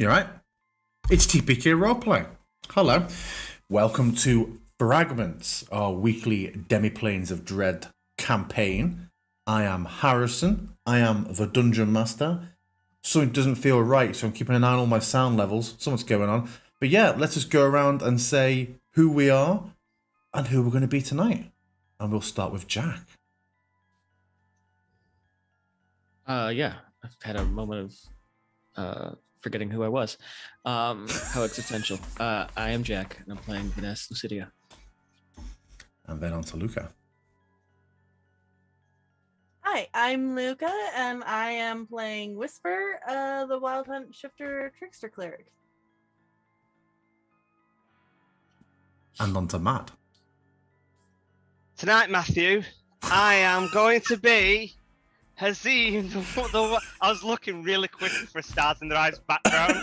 You right? It's TPK Roleplay. Hello. Welcome to Fragments, our weekly Demiplanes of Dread campaign. I am Harrison. I am the Dungeon Master. Something doesn't feel right, so I'm keeping an eye on all my sound levels. Something's going on. But yeah, let's just go around and say who we are and who we're going to be tonight. And we'll start with Jack. Yeah, I've had a moment of forgetting who I was. How existential. I am Jack, and I'm playing Vanessa Lucidia. And then on to Luca. Hi, I'm Luca, and I am playing Whisper, the Wild Hunt Shifter Trickster Cleric. And on to Matt. Tonight, Matthew, I am going to be Hazim. I was looking really quickly for a Stars in Their Eyes background.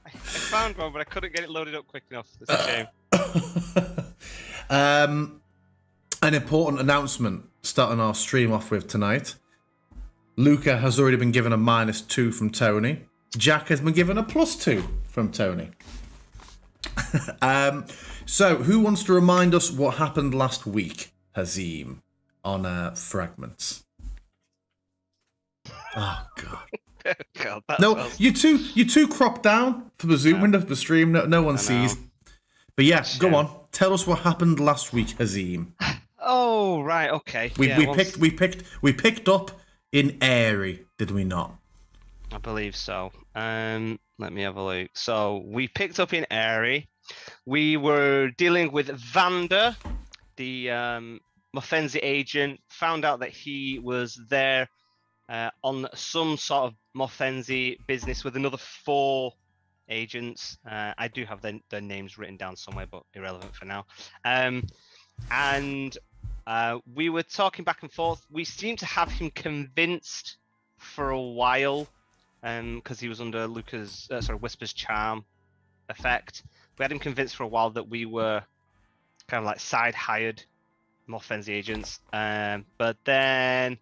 I found one, but I couldn't get it loaded up quick enough. It's a shame. An important announcement starting our stream off with tonight. Luca has already been given a -2 from Tony. Jack has been given a +2 from Tony. So, who wants to remind us what happened last week, Hazim, on Fragments? Oh God! God, No, you two cropped down for the Zoom window of the stream. No one sees. But yeah, go on. Tell us what happened last week, Hazim. Oh right, okay. We picked up in Airy, did we not? I believe so. Let me have a look. So we picked up in Airy. We were dealing with Vander, the Mofenzi agent. Found out that he was there on some sort of Mofenzi business with another 4 agents. I do have their names written down somewhere, but irrelevant for now. And we were talking back and forth. We seemed to have him convinced for a while, because he was under Whisper's charm effect. We had him convinced for a while that we were kind of like side-hired Morfenzi agents. But then,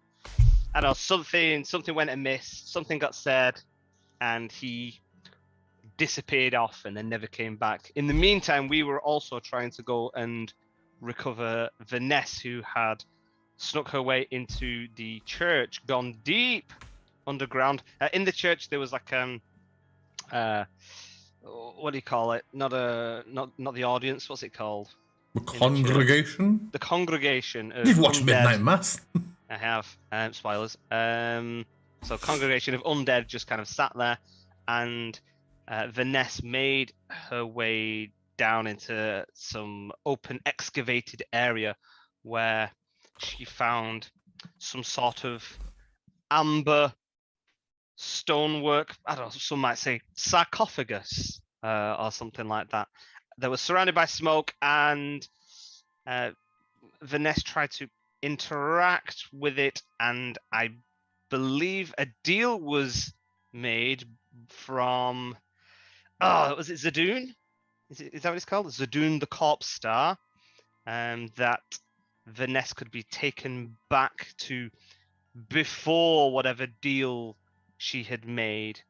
I don't know, something went amiss, something got said, and he disappeared off and then never came back. In the meantime, we were also trying to go and recover Vanessa, who had snuck her way into the church, gone deep underground. In the church, there was like what do you call it? Not the audience. What's it called? The congregation. The congregation. You've watched Midnight Mass. I have. Spoilers. So congregation of undead just kind of sat there, and Vanessa made her way down into some open excavated area where she found some sort of amber stonework. I don't know, some might say sarcophagus or something like that. They were surrounded by smoke, and Vanessa tried to interact with it, and I believe a deal was made from was it Zadoon? Is that what it's called? Zadoon the Corpse Star, that Vanessa could be taken back to before whatever deal she had made.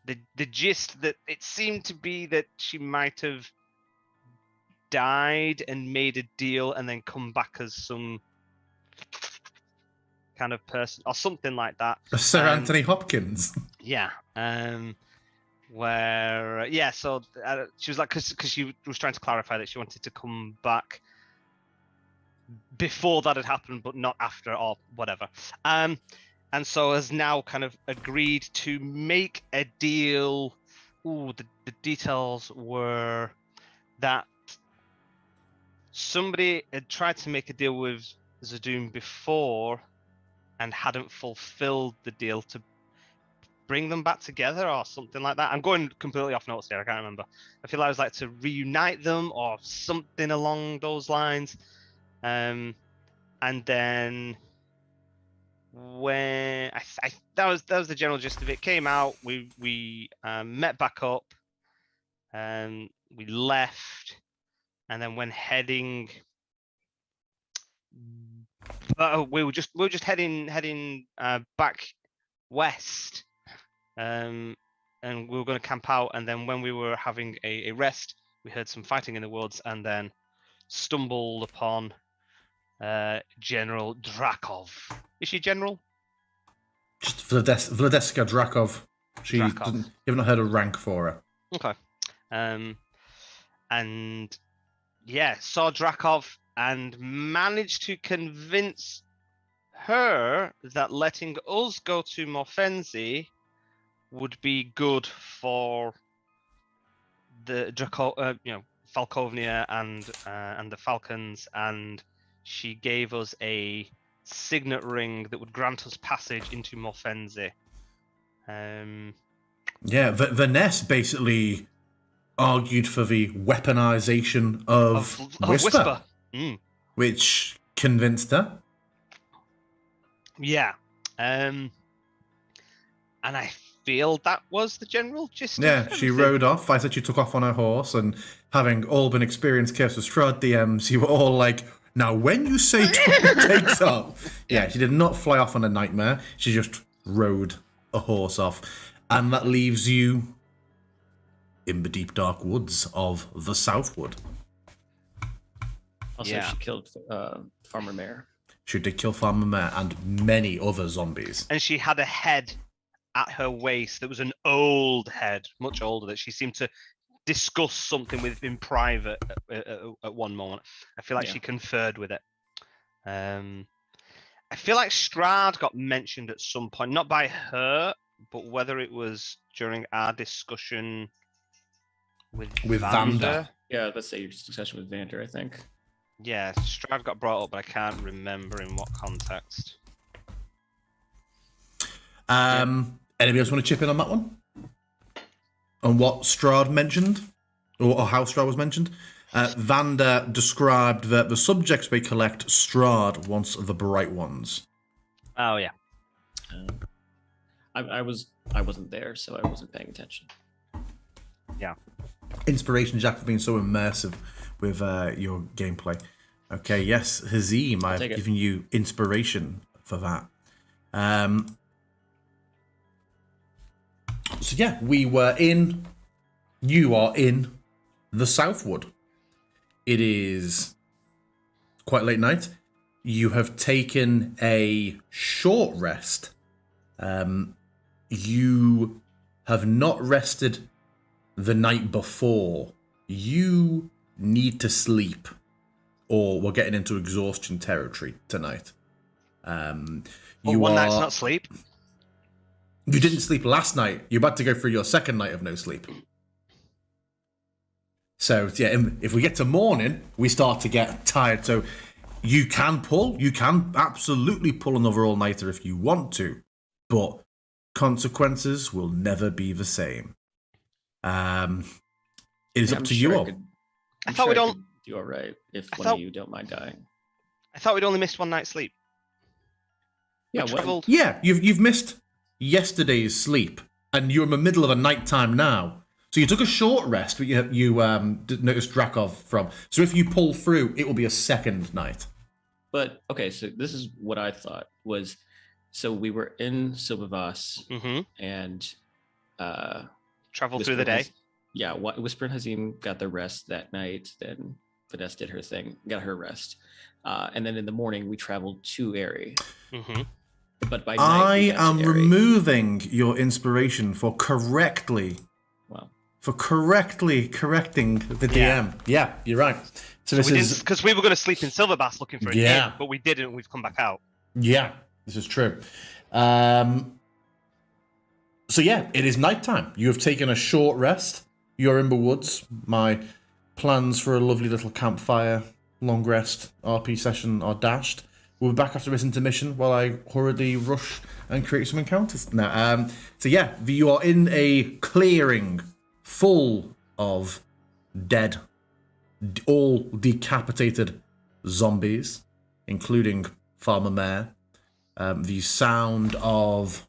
The gist that it seemed to be that she might have died and made a deal and then come back as some kind of person or something like that. Sir Anthony Hopkins. Yeah. So she was like, because she was trying to clarify that she wanted to come back before that had happened, but not after or whatever. And so has now kind of agreed to make a deal. The details were that somebody had tried to make a deal with Zadoon before and hadn't fulfilled the deal to bring them back together or something like that. I'm going completely off notes here. I can't remember. I feel like it was like to reunite them or something along those lines. And then when that was the general gist of it. Came out, we met back up, and we left, and then when heading, we were just heading back west, and we were going to camp out. And then when we were having a rest, we heard some fighting in the woods, and then stumbled upon General Drakov. Is she General? Just Vladeska Drakov. She Drakov. doesn't. You've not heard a rank for her. Okay. And yeah, saw Drakov and managed to convince her that letting us go to Morfenzi would be good for the Falkovnia and the Falcons, and she gave us a signet ring that would grant us passage into Morfenzi. Yeah, Vanessa basically argued for the weaponization of Whisper, Mm. which convinced her. Yeah. And I feel that was the general gist. Yeah, of she everything. rode off. I said she took off on her horse, and having all been experienced Curse of Strahd DMs, you were all like, now when you say takes off. Yeah, she did not fly off on a nightmare. She just rode a horse off. And that leaves you in the deep dark woods of the Southwood. Also, Yeah. she killed Farmer Mare. She did kill Farmer Mare and many other zombies. And she had a head at her waist that was an old head, much older, that she seemed to discuss something with in private at one moment. I feel like Yeah. she conferred with it. I feel like Strahd got mentioned at some point, not by her, but whether it was during our discussion with Vander. Yeah, let's say your discussion with Vander, I think. Yeah, Strahd got brought up, but I can't remember in what context. Anybody else want to chip in on that one? On what Strahd mentioned? Or how Strahd was mentioned? Vander described that the subjects we collect, Strahd wants the bright ones. Oh yeah. I wasn't there, so I wasn't paying attention. Yeah. Inspiration, Jack, for being so immersive with your gameplay. Okay, yes, Hazim, I've take it. given you inspiration for that. So yeah, you are in the Southwood. It is quite late night. You have taken a short rest. You have not rested the night before. You need to sleep, or we're getting into exhaustion territory tonight. One night's not sleep. You didn't sleep last night. You're about to go through your second night of no sleep. So yeah, if we get to morning, we start to get tired. So you can absolutely pull another all-nighter if you want to, but consequences will never be the same. It is up to you all. I thought we'd all do all right if I one thought- of you don't mind dying. I thought we'd only missed one night's sleep. Yeah, We what? travelled. Yeah, you've missed yesterday's sleep, and you're in the middle of a nighttime now. So you took a short rest, but you noticed Drakov from. So if you pull through, it will be a second night. But okay, so this is what I thought was. So we were in Silvavas Mm-hmm. and Travelled through the day. Whisper and Hazim got their rest that night. Then Vanessa did her thing, got her rest, and then in the morning we traveled to Airy. Mm-hmm. But by night I we got to am Airy. removing your inspiration for correctly Wow. correcting the DM. Yeah, you're right. So this we is didn't, because we were going to sleep in Silverbass looking for a Yeah. inn, but we didn't. We've come back out. yeah, this is true. So yeah, it is nighttime. You have taken a short rest. You're in the woods. My plans for a lovely little campfire, long rest, RP session are dashed. We'll be back after this intermission while I hurriedly rush and create some encounters. Now, so yeah, you are in a clearing full of dead, all decapitated zombies, including Farmer Mare. The sound of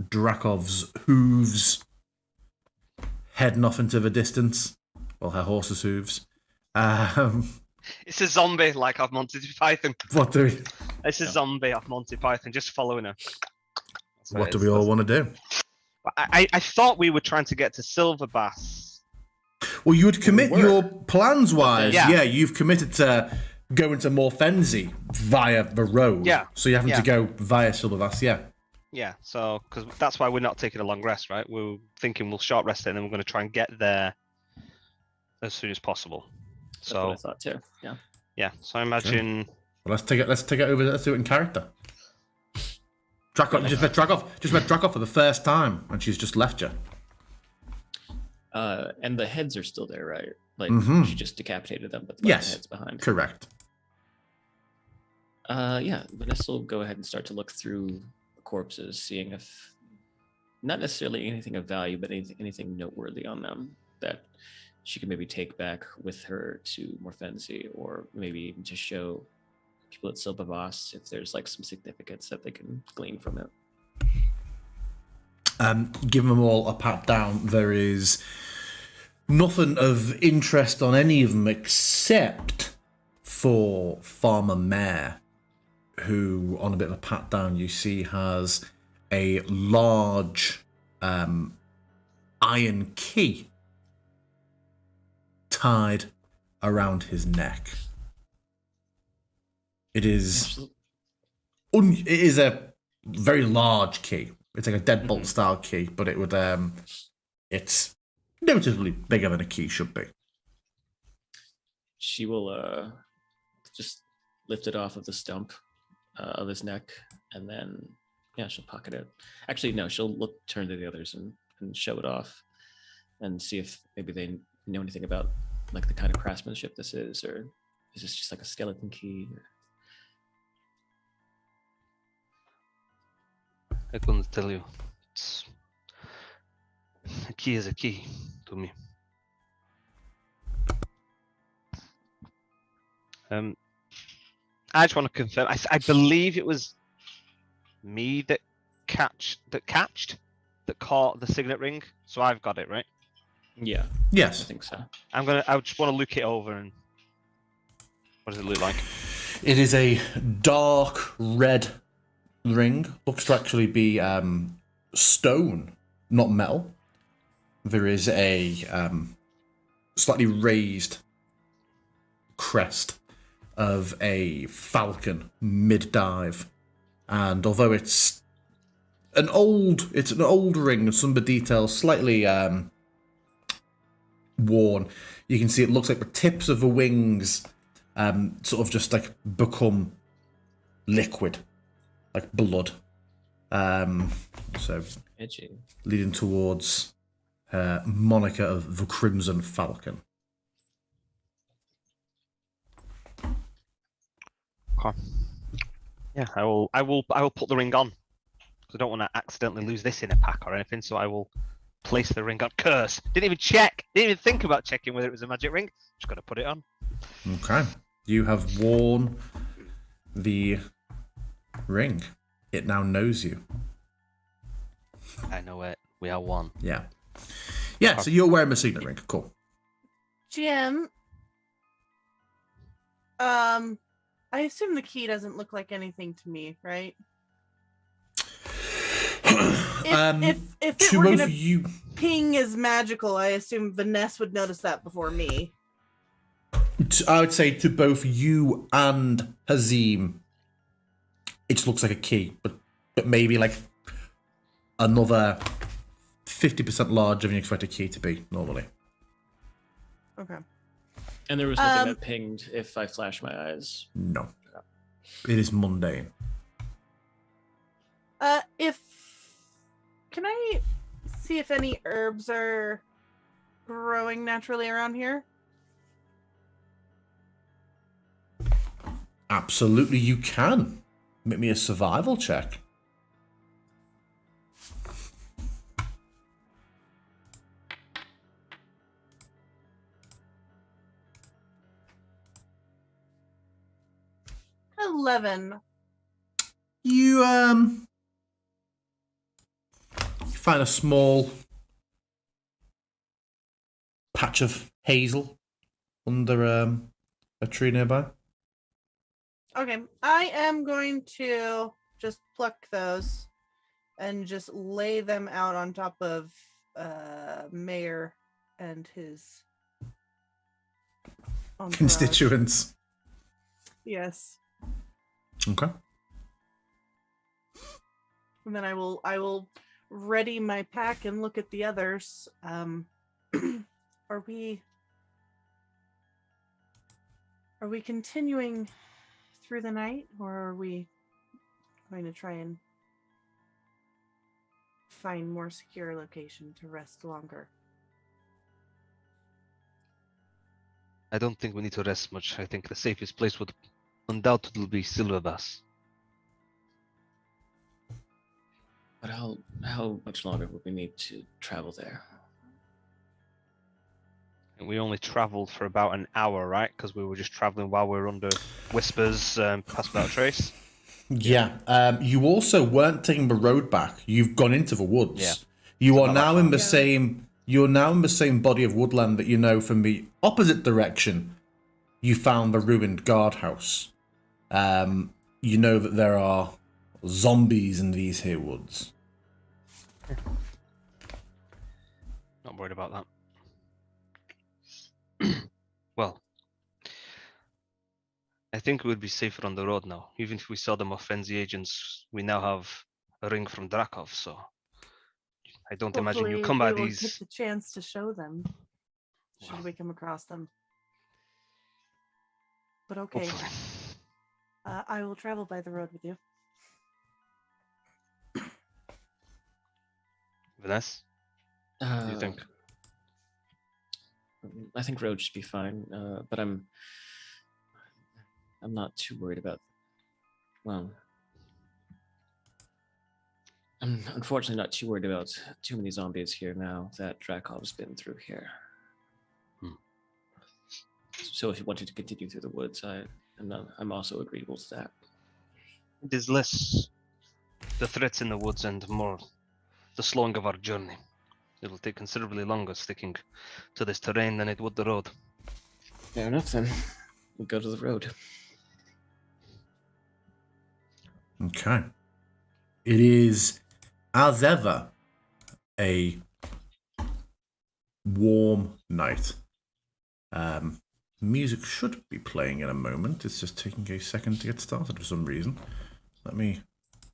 Drakov's hooves heading off into the distance. Well, her horse's hooves. It's a zombie like off Monty Python. What do we? It's a zombie off Monty Python, just following her. That's What do it we is. all want to do? Well, I thought we were trying to get to Silver Bass. Well, you would commit were. your plans-wise. Yeah. Yeah, you've committed to going to Morfenzi via the road. Yeah. So you're having to go via Silvervass, yeah. Yeah, so because that's why we're not taking a long rest, right? We're thinking we'll short rest it, and then we're going to try and get there as soon as possible. That's what I So thought too. Yeah. yeah, so I imagine. Well, let's take it over. Let's do it in character. Just met Drakov for the first time, and she's just left you. And the heads are still there, right? Like Mhm. she just decapitated them, but the Yes. heads behind. Correct. Yeah, Vanessa will go ahead and start to look through the corpses, seeing if not necessarily anything of value, but anything noteworthy on them that she can maybe take back with her to Morfenzi, or maybe even to show people at Silvervoss if there's like some significance that they can glean from it. Giving them all a pat down, there is nothing of interest on any of them except for Farmer Mare, who, on a bit of a pat down, you see has a large iron key tied around his neck. It is it is a very large key. It's like a deadbolt style key, but it would it's noticeably bigger than a key should be. She will just lift it off of the stump of his neck, and then she'll pocket it. Actually, no, she'll turn to the others and show it off, and see if maybe they know anything about like the kind of craftsmanship this is, or is this just like a skeleton key? I couldn't tell you. It's... A key is a key to me. I just want to confirm. I believe it was me that caught the signet ring. So I've got it, right? Yeah, I Yes. think so. I just want to look it over and what does it look like? It is a dark red ring. Looks to actually be stone, not metal. There is a slightly raised crest of a falcon mid-dive, and although it's an old ring, some of the details slightly worn, you can see it looks like the tips of the wings sort of just like become liquid, like blood. So Edgy. leading towards her moniker of the Crimson Falcon. Okay. Yeah, I will put the ring on because I don't want to accidentally lose this in a pack or anything. So I will place the ring on. Curse! Didn't even check. Didn't even think about checking whether it was a magic ring. Just got to put it on. Okay. You have worn the ring. It now knows you. I know it. We are one. Yeah. Yeah, so you're wearing a signet ring. Cool. Jim, I assume the key doesn't look like anything to me, right? If it to were both gonna you, ping is magical, I assume Vanessa would notice that before me. I would say to both you and Hazim, it just looks like a key, but maybe like another 50% larger than you expect a key to be normally. Okay. And there was nothing that pinged if I flash my eyes. No. It is mundane. Can I see if any herbs are growing naturally around here? Absolutely, you can. Make me a survival check. $11. You find a small patch of hazel under a tree nearby. Okay, I am going to just pluck those and just lay them out on top of Mayor and his entourage. Constituents. Yes. Okay. And then I will ready my pack and look at the others. Are we continuing through the night, or are we going to try and find more secure location to rest longer? I don't think we need to rest much. I think the safest place would undoubtedly be Silverbass. But how much longer would we need to travel there? And we only traveled for about an hour, right? Because we were just traveling while we were under Whispers, past without trace. Yeah. You also weren't taking the road back. You've gone into the woods. Yeah. You So are not now that in far. the same. You're now in the same body of woodland that you know from the opposite direction. You found the ruined guardhouse. You know that there are zombies in these here woods. Not worried about that. Well, I think we would be safer on the road now. Even if we saw the Mofenzi agents, we now have a ring from Drakov, so I don't imagine you Hopefully come by we will these. get the chance to show them should Well, we come across them. But okay, hopefully. I will travel by the road with you. Vanessa, what do you think? I think road should be fine, but I'm not too worried about. Well, I'm unfortunately not too worried about too many zombies here now that Drakov's been through here. So if you wanted to continue through the woods, I'm also agreeable to that. It is less the threats in the woods and more the slowing of our journey. It'll take considerably longer sticking to this terrain than it would the road. Fair enough then. We'll go to the road. Okay. It is, as ever, a warm night. Music should be playing in a moment. It's just taking a second to get started for some reason. Let me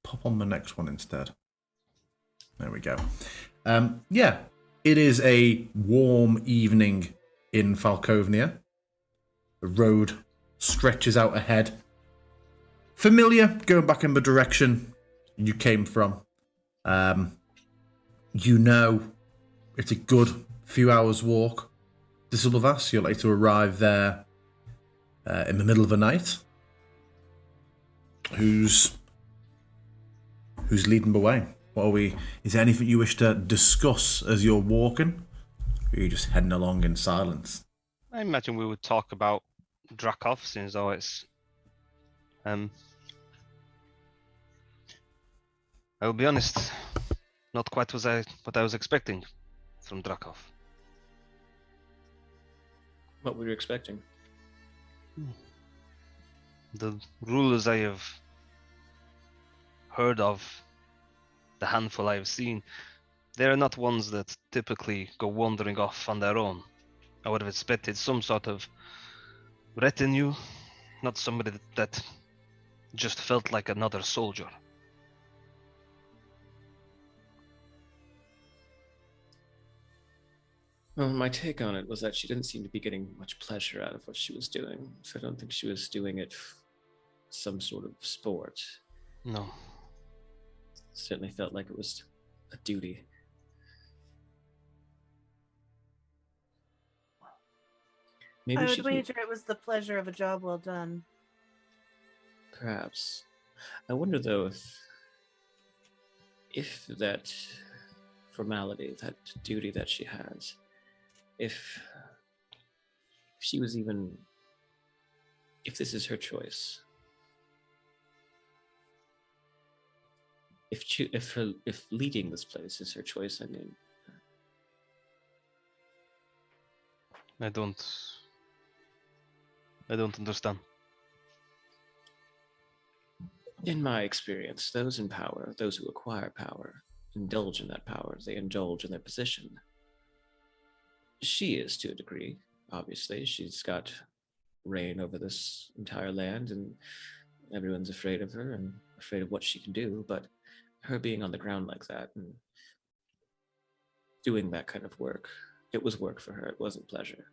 pop on the next one instead. There we go. Yeah, it is a warm evening in Falkovnia. The road stretches out ahead. Familiar, going back in the direction you came from. You know it's a good few hours walk to Silvervass. You're likely to arrive there in the middle of the night. Who's leading the way? What are we? Is there anything you wish to discuss as you're walking? Or are you just heading along in silence? I imagine we would talk about Drakov, since though it's I'll be honest, not quite what I was expecting from Drakov. What were you expecting? The rulers I have heard of, the handful I have seen, they are not ones that typically go wandering off on their own. I would have expected some sort of retinue, not somebody that just felt like another soldier. Well, my take on it was that she didn't seem to be getting much pleasure out of what she was doing. So I don't think she was doing it some sort of sport. No. Certainly felt like it was a duty. Maybe I she would wager it was the pleasure of a job well done. Perhaps. I wonder though if that formality, that duty that she has, if she was even, if this is her choice, if leading this place is her choice. I mean, I don't understand. In my experience, those in power, those who acquire power, indulge in that power. They indulge in their position. She is to a degree, obviously. She's got reign over this entire land, and everyone's afraid of her and afraid of what she can do. But her being on the ground like that and doing that kind of work, it was work for her. It wasn't pleasure.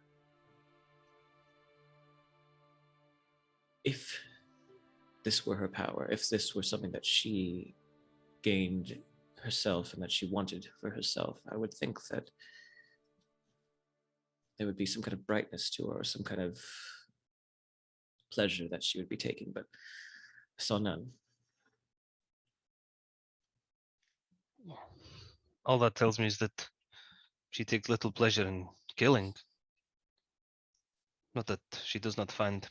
If this were her power, if this were something that she gained herself and that she wanted for herself, I would think that there would be some kind of brightness to her, or some kind of pleasure that she would be taking, but I saw none. All that tells me is that she takes little pleasure in killing. Not that she does not find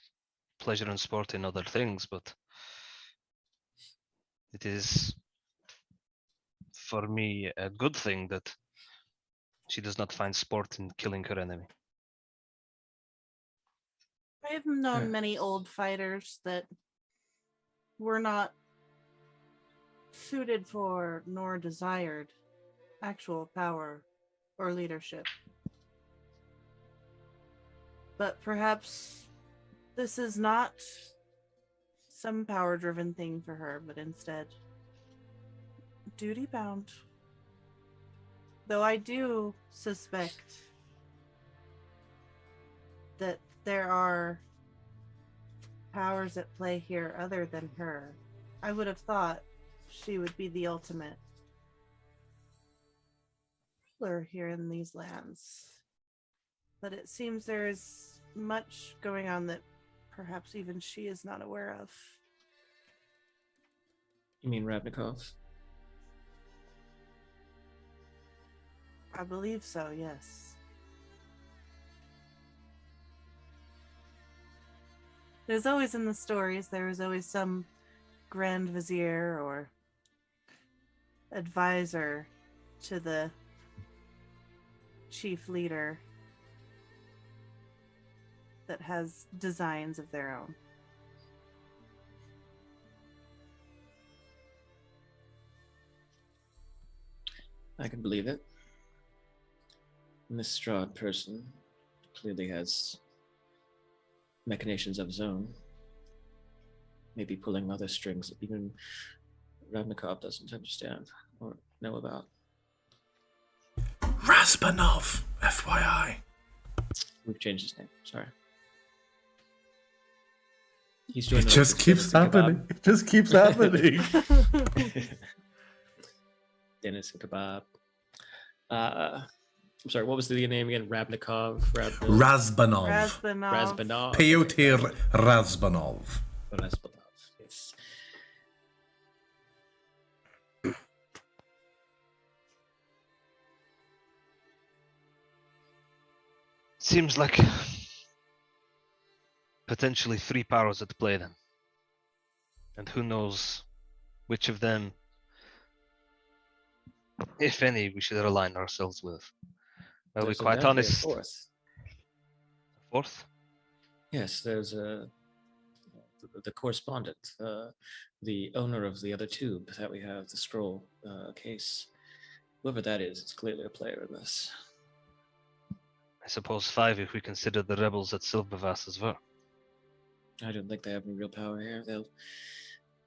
pleasure in sport in other things, but it is, for me, a good thing that she does not find sport in killing her enemy. I have known Yeah. many old fighters that were not suited for nor desired actual power or leadership. But perhaps this is not some power driven thing for her, but instead duty bound. Though I do suspect that there are powers at play here other than her. I would have thought she would be the ultimate ruler here in these lands. But it seems there is much going on that perhaps even she is not aware of. You mean Ravnikov? I believe so, yes. There's always in the stories, there is always some Grand Vizier or advisor to the chief leader that has designs of their own. I can believe it. This Strahd person clearly has machinations of his own. Maybe pulling other strings that even Ravnikov doesn't understand or know about. Raspanov, FYI. We've changed his name. Sorry. He's It joined just keeps happening. It just keeps happening. Dennis and Kebab. I'm sorry, what was the name again? Razbanov. Razbanov. Razbanov. Pyotr Razbanov. Razbanov, yes. Seems like potentially 3 powers at play then. And who knows which of them, if any, we should align ourselves with. I'll be There's quite undoubtedly a honest. fourth. Fourth? Yes, there's the correspondent, the owner of the other tube that we have, the scroll case. Whoever that is clearly a player in this. I suppose 5 if we consider the rebels at Silvervass as well. I don't think they have any real power here. They'll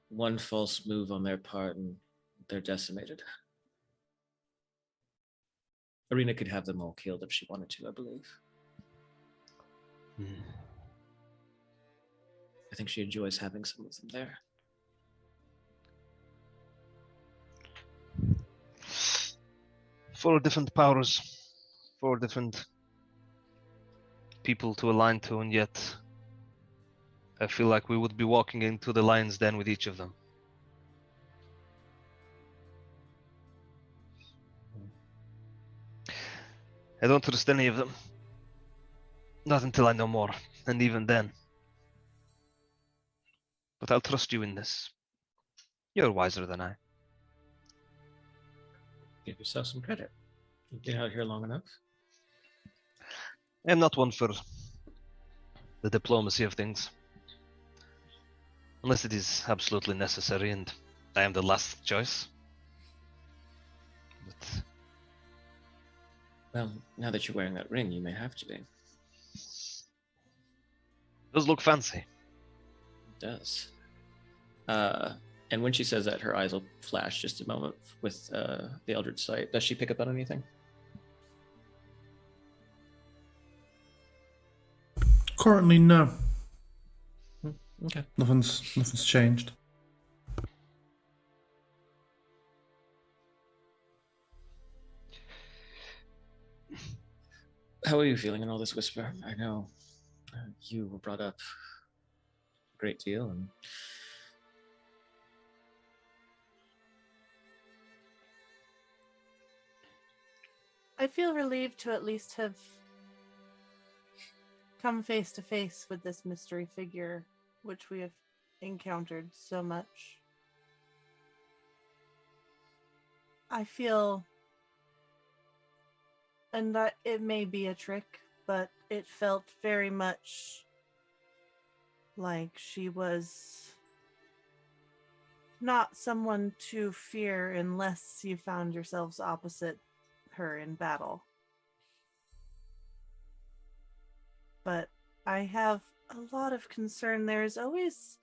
one false move on their part and they're decimated. Arena could have them all killed if she wanted to, I believe. I think she enjoys having some of them there. Four different powers, 4 different people to align to, and yet I feel like we would be walking into the lion's den with each of them. I don't trust any of them. Not until I know more, and even then. But I'll trust you in this. You're wiser than I. Give yourself some credit. You've been out here long enough. I'm not one for the diplomacy of things. Unless it is absolutely necessary and I am the last choice. But Well, now that you're wearing that ring, you may have to be. It does look fancy. does. And when she says that, her eyes will flash just a moment with the Eldritch Sight. Does she pick up on anything? Currently, no. Okay. Nothing's changed. How are you feeling in all this, Whisper? I know you were brought up a great deal, and I feel relieved to at least have come face to face with this mystery figure, which we have encountered so much. I feel, and that it may be a trick, but it felt very much like she was not someone to fear unless you found yourselves opposite her in battle. But I have a lot of concern. There's always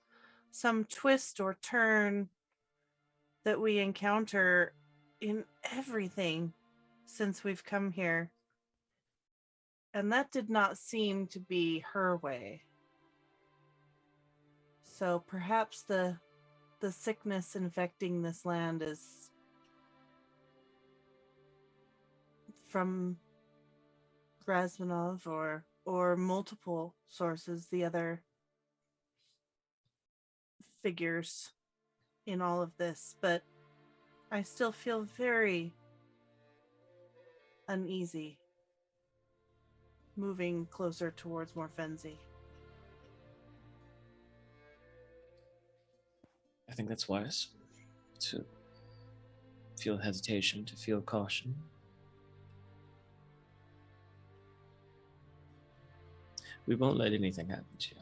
some twist or turn that we encounter in everything since we've come here. And that did not seem to be her way. So perhaps the sickness infecting this land is from Razvanov or multiple sources, the other figures in all of this, but I still feel very uneasy moving closer towards Morfenzi. I think that's wise to feel hesitation, to feel caution. We won't let anything happen to you.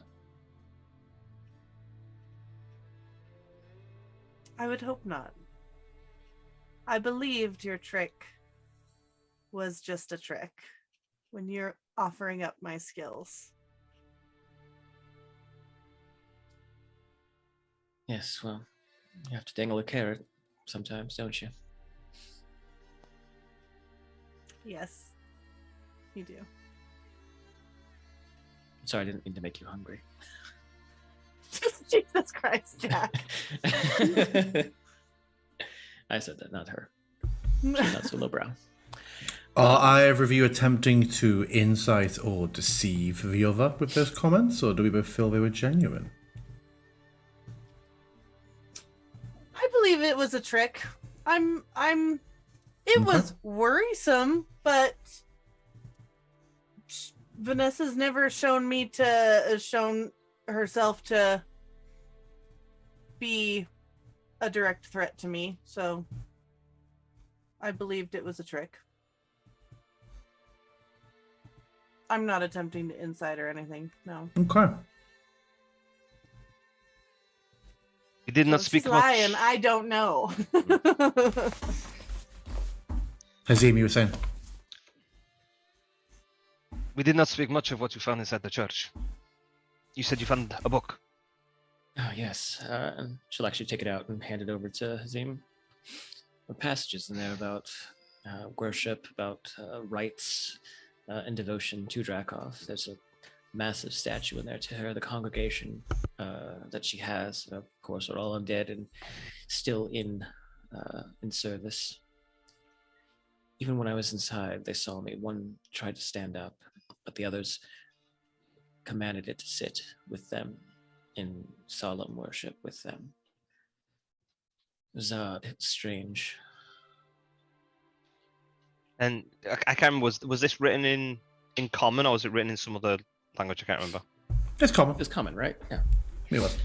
I would hope not. I believed your trick was just a trick when you're offering up my skills. Yes, well, you have to dangle a carrot sometimes, don't you? Yes, you do. Sorry, I didn't mean to make you hungry. Jesus Christ, Jack. I said that, not her. She's not so lowbrow. Are either of you attempting to insight or deceive the other with those comments, or do we both feel they were genuine? I believe it was a trick. It was worrisome, but Vanessa's never shown herself to be a direct threat to me, so I believed it was a trick. I'm not attempting to insight or anything, no. Okay. You did not So speak she's much. lying, I don't know. Hazim, you were saying? We did not speak much of what you found inside the church. You said you found a book. Oh, yes. She'll actually take it out and hand it over to Hazim. There are passages in there about worship, about rites, and devotion to Drakov. There's a massive statue in there to her. The congregation that she has, of course, are all undead and still in service. Even when I was inside, they saw me. One tried to stand up, but the others commanded it to sit with them in solemn worship with them. It was odd. It was strange. And I can't remember, was this written in common or was it written in some other language? I can't remember. It's common. It's common, right? Yeah. It was.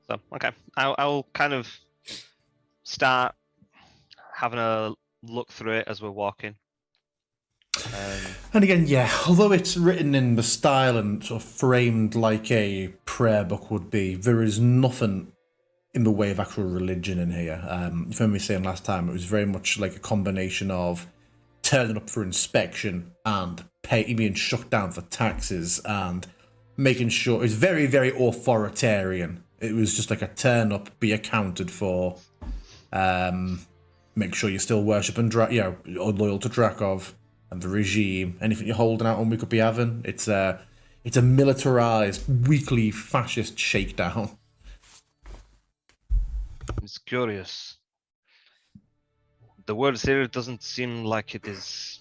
So, okay. I'll kind of start having a look through it as we're walking. And again, yeah, although it's written in the style and sort of framed like a prayer book would be, there is nothing in the way of actual religion in here. You remember me saying last time, it was very much like a combination of turning up for inspection and being shut down for taxes and making sure it was very, very authoritarian. It was just like a turn up, be accounted for, make sure you still worship and are loyal to Drakov and the regime. Anything you're holding out on, we could be having. It's a militarized, weekly fascist shakedown. It's curious. The word here doesn't seem like it is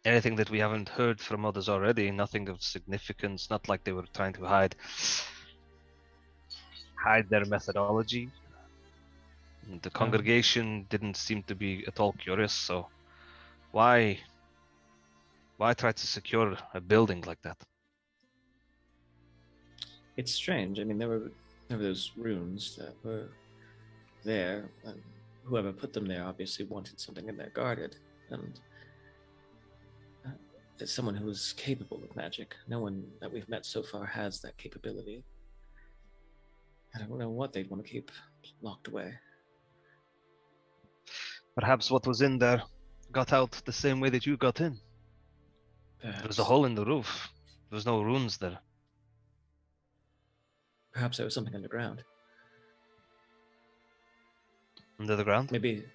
anything that we haven't heard from others already. Nothing of significance. Not like they were trying to hide their methodology. The congregation didn't seem to be at all curious. So why try to secure a building like that? It's strange. I mean, there were those runes that were there, and whoever put them there obviously wanted something in there guarded, and as someone who is capable of magic, no one that we've met so far has that capability. I don't know what they'd want to keep locked away. Perhaps what was in there got out the same way that you got in. Perhaps. There was a hole in the roof. There was no runes there. Perhaps there was something underground. Under the ground? Maybe.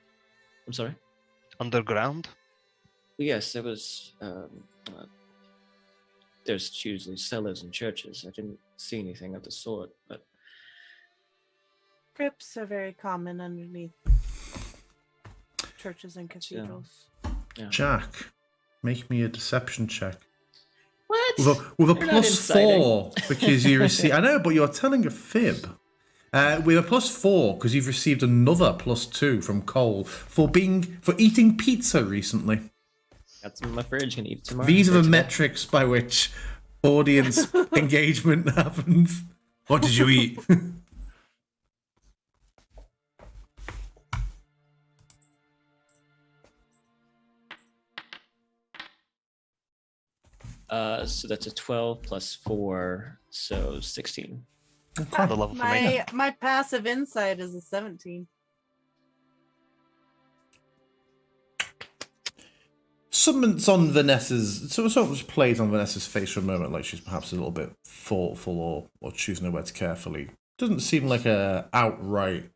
I'm sorry? Underground? Yes, there was. There's usually cellars in churches. I didn't see anything of the sort, but. Crypts are very common underneath churches and cathedrals. Yeah. Jack, make me a deception check. What? With a You're not plus inciting. 4 because you receive. I know, but you're telling a fib. With a plus 4 because you've received another plus 2 from Cole for eating pizza recently. Got some in my fridge. Can eat it tomorrow. These are the metrics by which audience engagement happens. What did you eat? So that's a 12 plus 4, so 16. The level for me. My passive insight is a 17. Something's on Vanessa's. Something plays on Vanessa's face for a moment, like she's perhaps a little bit thoughtful or choosing her words carefully. Doesn't seem like a outright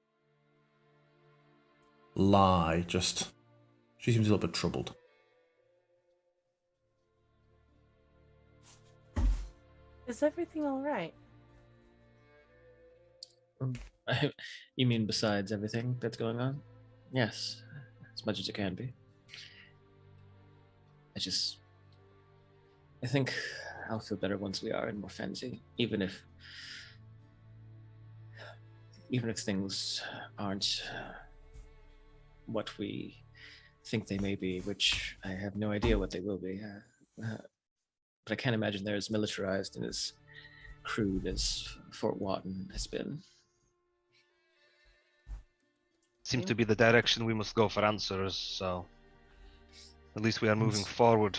lie. Just she seems a little bit troubled. Is everything all right? You mean besides everything that's going on? Yes, as much as it can be. I think I'll feel better once we are in Morfenzi, even if things aren't what we think they may be, which I have no idea what they will be. But I can't imagine they're as militarized and as crude as Fort Watton has been. Seems to be the direction we must go for answers, so at least we are moving forward.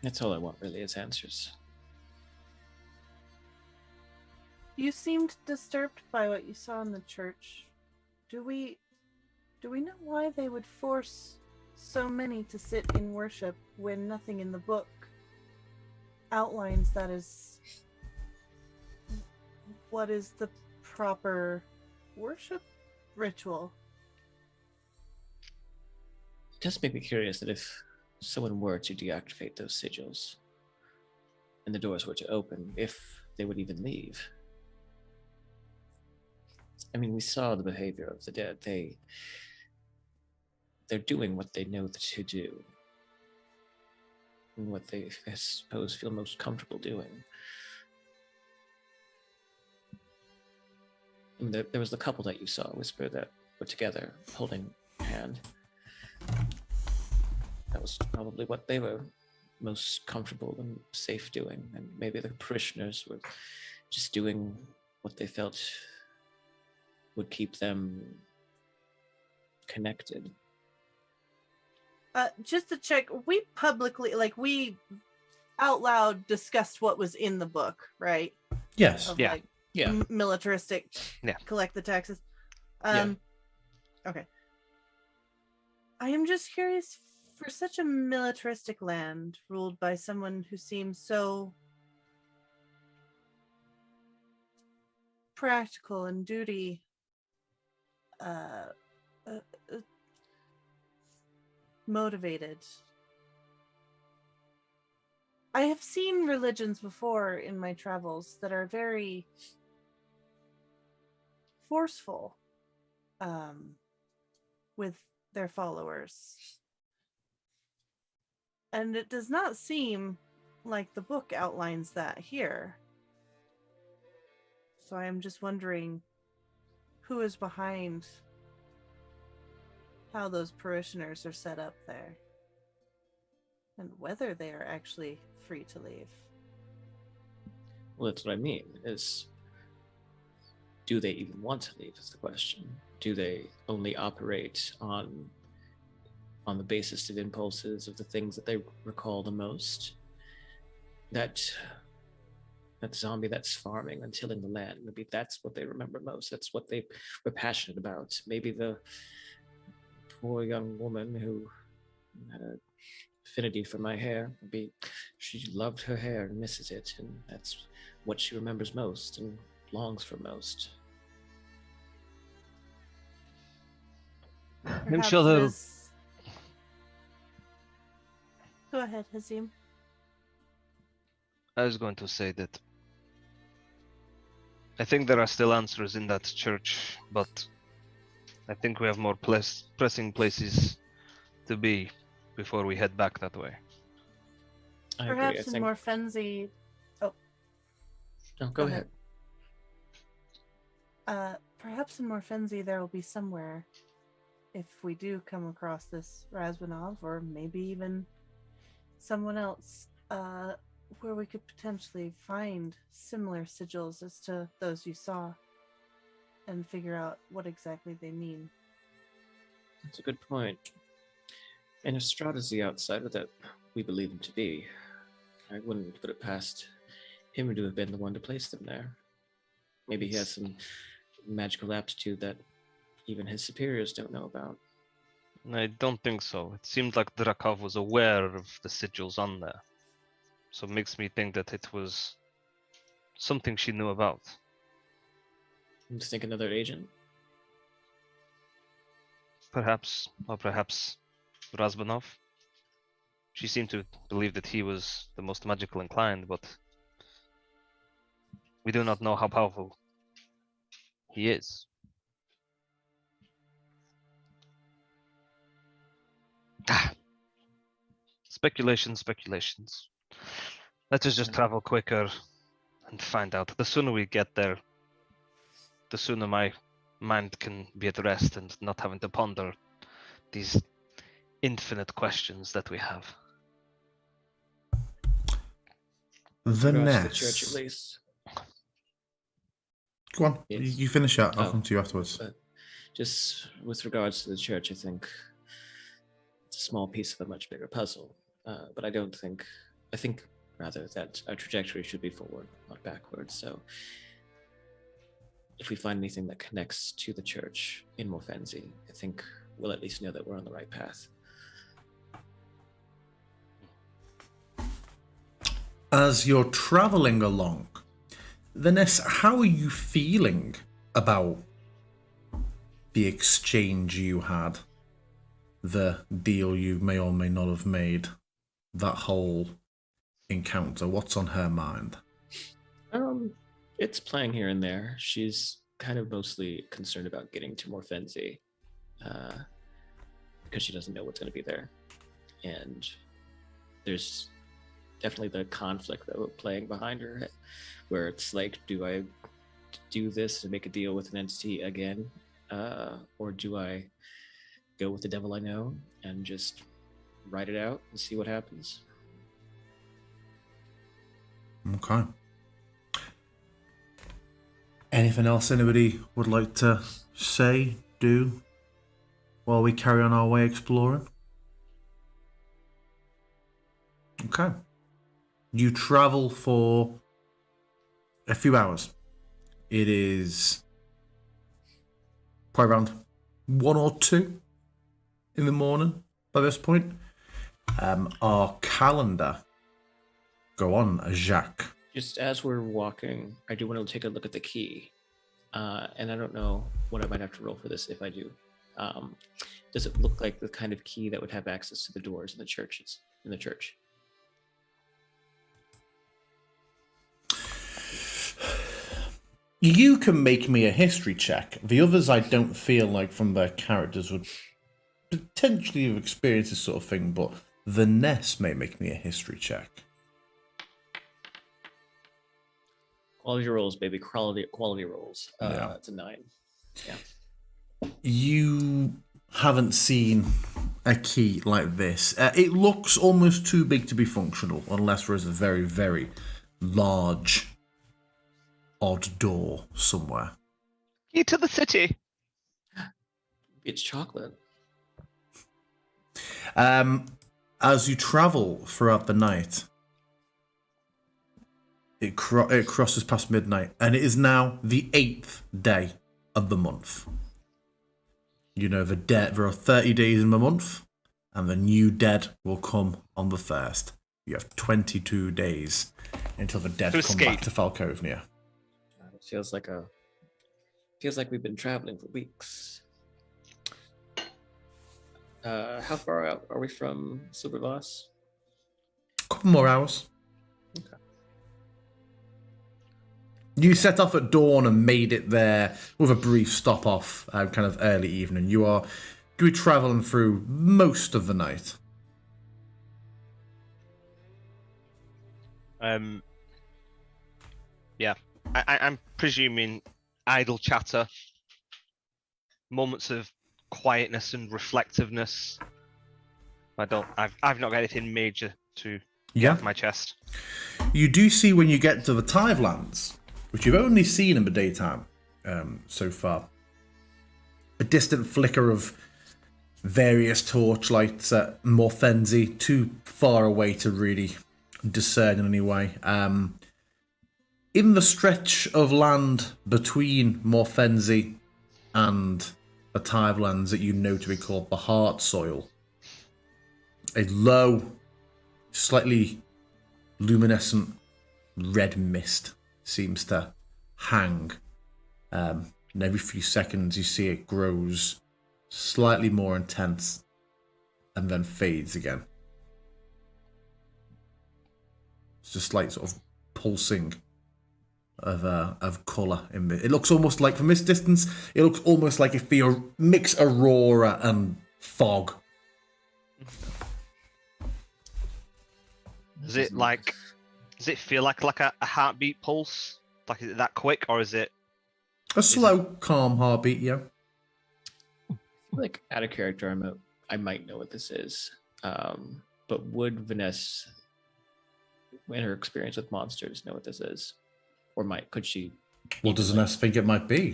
That's all I want, really, is answers. You seemed disturbed by what you saw in the church. Do we know why they would force so many to sit in worship when nothing in the book outlines that as what is the proper worship ritual? It does make me curious that if someone were to deactivate those sigils and the doors were to open, if they would even leave. I mean, we saw the behavior of the dead. They're doing what they know to do and what they, I suppose, feel most comfortable doing. I mean, there was the couple that you saw, Whisper, that were together, holding a hand. That was probably what they were most comfortable and safe doing. And maybe the parishioners were just doing what they felt would keep them connected. Just to check, we publicly, we out loud discussed what was in the book, right? Yes. of Yeah. like Yeah. militaristic Yeah. collect the taxes. Yeah. Okay. I am just curious, for such a militaristic land ruled by someone who seems so practical and duty uh, uh, uh, motivated. I have seen religions before in my travels that are very forceful with their followers. And it does not seem like the book outlines that here. So I am just wondering who is behind how those parishioners are set up there, and whether they are actually free to leave. Well, that's what I mean. Is do they even want to leave? Is the question. Do they only operate on the basis of impulses, of the things that they recall the most? That zombie that's farming and tilling the land, maybe that's what they remember most. That's what they were passionate about. Maybe the poor young woman who had an affinity for my hair, maybe she loved her hair and misses it, and that's what she remembers most and longs for most. I'm Perhaps sure it they'll. is... Go ahead, Hazim. I was going to say that I think there are still answers in that church, but I think we have more pressing places to be before we head back that way. I agree. I Perhaps in think. Morfenzi... Oh, go Go ahead. Perhaps in Morfenzi there will be somewhere, if we do come across this Razvanov, or maybe even someone else, where we could potentially find similar sigils as to those you saw and figure out what exactly they mean. That's a good point. And Estrada's the outsider that we believe him to be. I wouldn't put it past him to have been the one to place them there. Maybe he has some magical aptitude that even his superiors don't know about. I don't think so. It seemed like Drakov was aware of the sigils on there. So it makes me think that it was something she knew about. You think another agent? Perhaps, or perhaps Razbanov. She seemed to believe that he was the most magical inclined, but we do not know how powerful he is. Speculations. Let us just travel quicker and find out. The sooner we get there, the sooner my mind can be at rest and not having to ponder these infinite questions that we have. The Regards to nest. the church, at least. Go on. Yes. You finish that. I'll Oh. come to you afterwards. But just with regards to the church, I think it's a small piece of a much bigger puzzle. But I think rather that our trajectory should be forward, not backwards. So if we find anything that connects to the church in Morfenzi, I think we'll at least know that we're on the right path. As you're traveling along, Vanessa, how are you feeling about the exchange you had, the deal you may or may not have made, that whole encounter? What's on her mind? It's playing here and there. She's kind of mostly concerned about getting to Morfenzi, because she doesn't know what's going to be there, and there's definitely the conflict though playing behind her, where it's like, do I do this to make a deal with an entity again, or do I go with the devil I know and just write it out and see what happens? Okay. Anything else anybody would like to say, do, while we carry on our way exploring? Okay. You travel for a few hours. It is probably around 1 or 2 in the morning by this point. Our calendar. Go on, Jacques. Just as we're walking, I do want to take a look at the key. And I don't know what I might have to roll for this if I do. Does it look like the kind of key that would have access to the doors in the churches? In the church? You can make me a history check. The others, I don't feel like from their characters would potentially have experienced this sort of thing, but the Ness may make me a history check. Quality rolls, baby. Quality rolls. Yeah. It's a 9. Yeah. You haven't seen a key like this. It looks almost too big to be functional, unless there is a very, very large, odd door somewhere. Key to the city. It's chocolate. As you travel throughout the night, it crosses past midnight, and it is now the 8th day of the month. You know, there are 30 days in the month, and the new dead will come on the 1st. You have 22 days until the dead come back to Falkovnia. It feels like we've been traveling for weeks. How far out are we from Silverglass? A couple more hours. Okay. You set off at dawn and made it there with a brief stop off, kind of early evening. You are going to be traveling through most of the night. Yeah, I'm presuming idle chatter, moments of quietness and reflectiveness. I've not got anything major to get off my chest. You do see when you get to the Tidelands, which you've only seen in the daytime so far, a distant flicker of various torchlights at Morfenzi, too far away to really discern in any way. In the stretch of land between Morfenzi and the Tidelands that you know to be called the Heart Soil, a low, slightly luminescent red mist seems to hang. And every few seconds you see it grows slightly more intense and then fades again. It's just like sort of pulsing of colour in it. It looks almost like, from this distance, it looks almost like if you mix aurora and fog. Does it feel like a heartbeat pulse? Like, is it that quick, or is it a slow, calm heartbeat? Yeah. Like, out of character, I might know what this is. But would Vanessa, in her experience with monsters, know what this is? Or could she? What does Vanessa think it might be?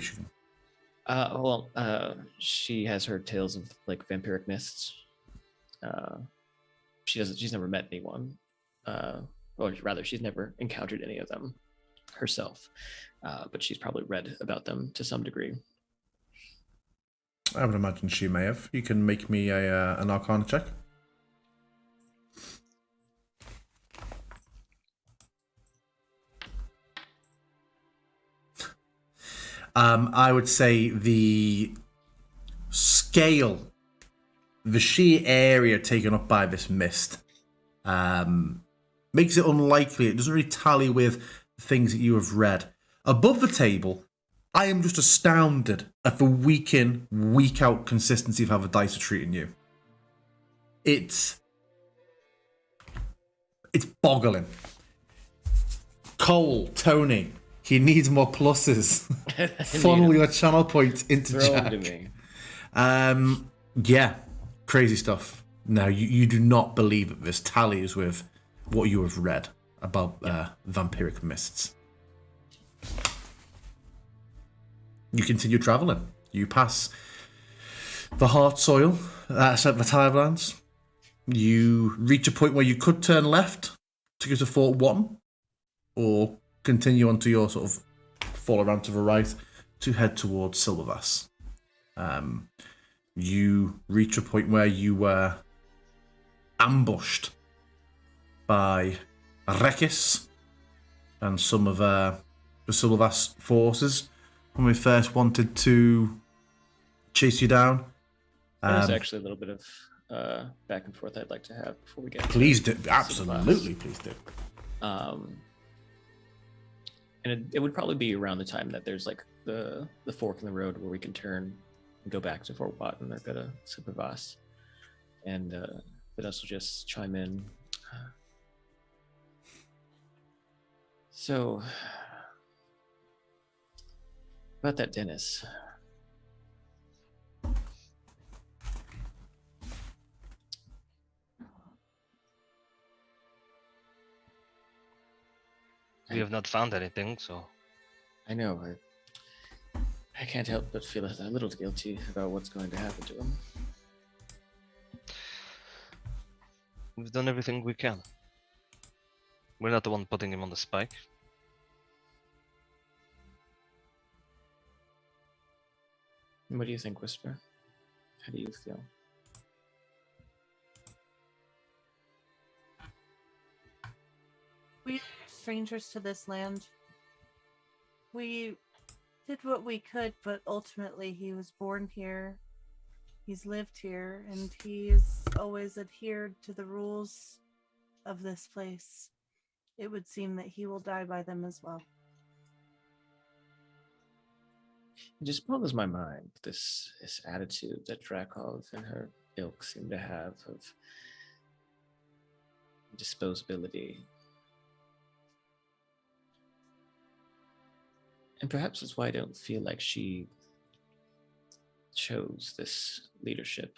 She has heard tales of like vampiric mists. She's never met anyone. Or rather, she's never encountered any of them herself. But she's probably read about them to some degree. I would imagine she may have. You can make me an Arcana check. I would say the scale, the sheer area taken up by this mist, makes it unlikely. It doesn't really tally with things that you have read. Above the table, I am just astounded at the week in, week out consistency of how the dice are treating you. It's boggling. Cole, Tony, he needs more pluses. Funnel your channel points into Jack. To me. Yeah, crazy stuff. Now, you do not believe that this tallies with what you have read about vampiric mists. You continue travelling. You pass the Heart Soil, the Tidelands. You reach a point where you could turn left to go to Fort 1, or continue onto your sort of fall around to the right to head towards Silvervass. You reach a point where you were ambushed by Rekis and some of the Silvervass forces when we first wanted to chase you down. There's actually a little bit of back and forth I'd like to have before we get. Please to do, absolutely, please do. And it would probably be around the time that there's like the fork in the road where we can turn and go back to Fort Watton or go to Supervas. And Vanessa will just chime in. So, about that Dennis. We have not found anything, so. I know. I can't help but feel a little guilty about what's going to happen to him. We've done everything we can. We're not the one putting him on the spike. What do you think, Whisper? How do you feel? We are strangers to this land. We did what we could, but ultimately he was born here. He's lived here, and he's always adhered to the rules of this place. It would seem that he will die by them as well. It just boggles my mind, this attitude that Drakov and her ilk seem to have of disposability. And perhaps that's why I don't feel like she chose this leadership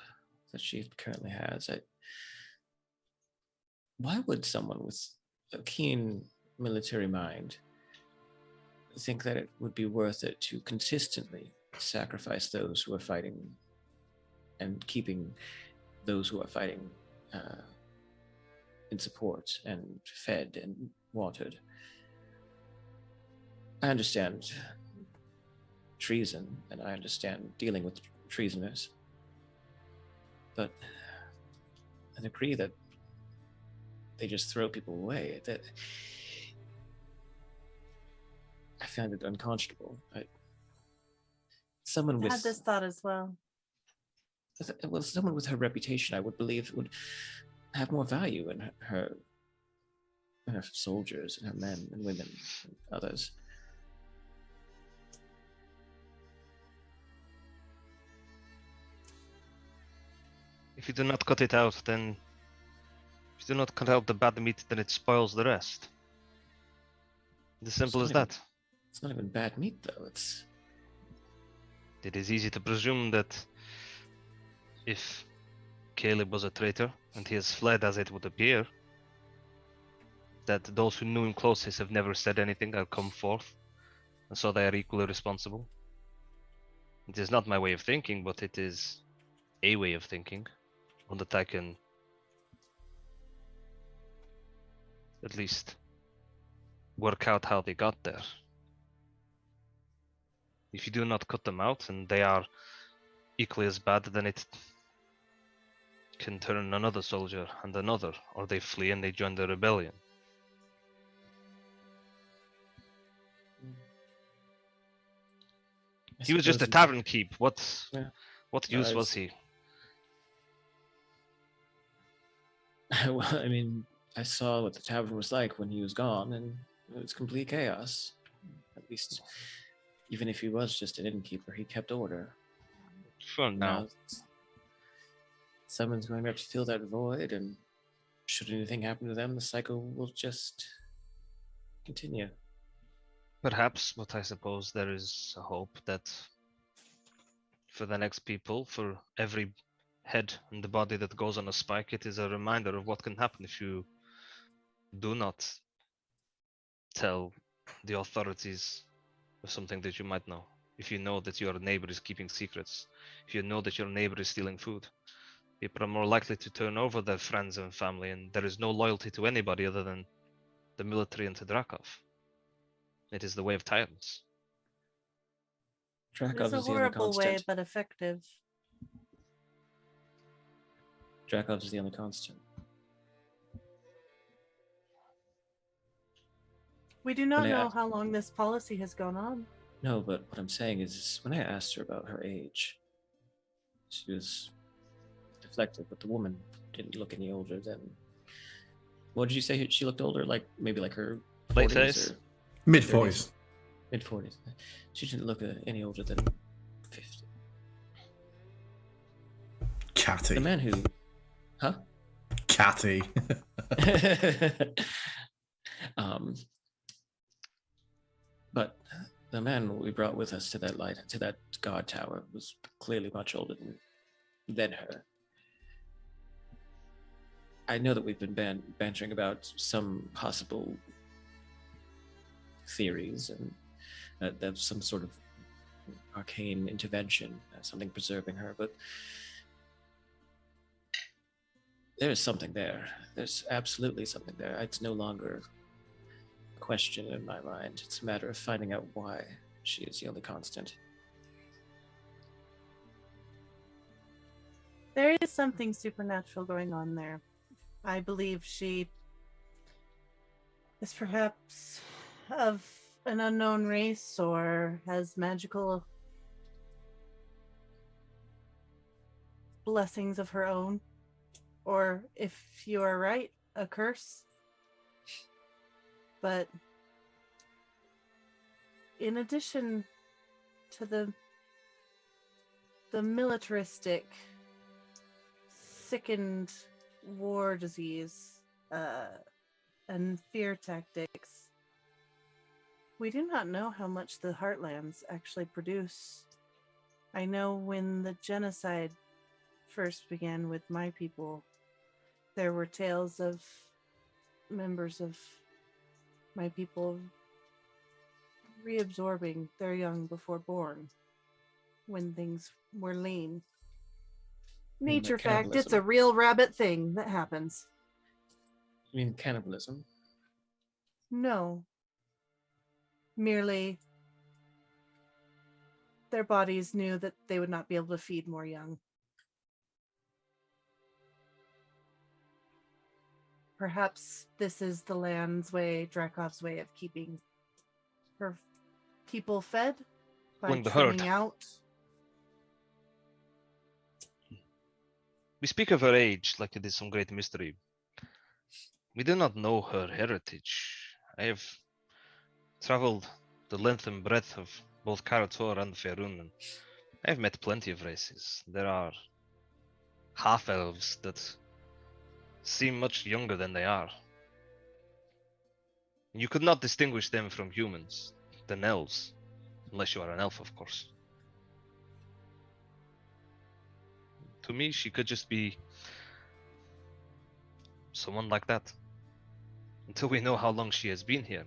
that she currently has. Why would someone with a keen military mind think that it would be worth it to consistently sacrifice those who are fighting and keeping those who are fighting in support and fed and watered? I understand treason and I understand dealing with treasoners, but I agree that they just throw people away. That I find it unconscionable. Someone I with had this thought as well. well, someone with her reputation, I would believe, would have more value in her soldiers and her men and women and others. If you do not cut it out, then if you do not cut out the bad meat, then it spoils the rest. As simple as that. It's not even bad meat, though. It is easy to presume that if Caleb was a traitor, and he has fled as it would appear, that those who knew him closest have never said anything or come forth, and so they are equally responsible. It is not my way of thinking, but it is a way of thinking, one that I can at least work out how they got there. If you do not cut them out and they are equally as bad, then it can turn another soldier and another, or they flee and they join the rebellion. He was just a tavern keep. What use was he? Well, I mean, I saw what the tavern was like when he was gone, and it was complete chaos. At least, even if he was just an innkeeper, he kept order. For now. Someone's going to have to fill that void, and should anything happen to them, the cycle will just continue. Perhaps, but I suppose there is a hope that for the next people, for every head and the body that goes on a spike, it is a reminder of what can happen if you do not tell the authorities of something that you might know. If you know that your neighbor is keeping secrets, if you know that your neighbor is stealing food, people are more likely to turn over their friends and family, and there is no loyalty to anybody other than the military and to Drakov. It is the way of tyrants. It Drakov is a is the only horrible way, constant. but effective. Drakov is the only constant. We do not When I know asked- how long this policy has gone on. No, but what I'm saying is, when I asked her about her age, she was deflective, but the woman didn't look any older than. What did you say? She looked older, like maybe like her Late 40s 30s. or Mid 40s. mid 40s. She didn't look any older than 50. Catty. The man who, huh? Catty. um, but the man we brought with us to that guard tower, was clearly much older than her. I know that we've been bantering about some possible theories and that some sort of arcane intervention, something preserving her, but there is something there. There's absolutely something there. It's no longer a question in my mind. It's a matter of finding out why she is the only constant. There is something supernatural going on there. I believe she is perhaps of an unknown race or has magical blessings of her own. Or, if you are right, a curse. But in addition to the militaristic, sickened war disease and fear tactics, we do not know how much the Heartlands actually produce. I know when the genocide first began with my people, there were tales of members of my people reabsorbing their young before born when things were lean. You mean Nature like fact, it's a cannibalism? real rabbit thing that happens. You mean cannibalism? No. Merely their bodies knew that they would not be able to feed more young. Perhaps this is the land's way, Drakov's way of keeping her people fed by Among the herd. trimming out. We speak of her age like it is some great mystery. We do not know her heritage. I have traveled the length and breadth of both Karator and Faerun, and I have met plenty of races. There are half-elves that seem much younger than they are. You could not distinguish them from humans, than elves, unless you are an elf, of course. To me, she could just be someone like that, until we know how long she has been here.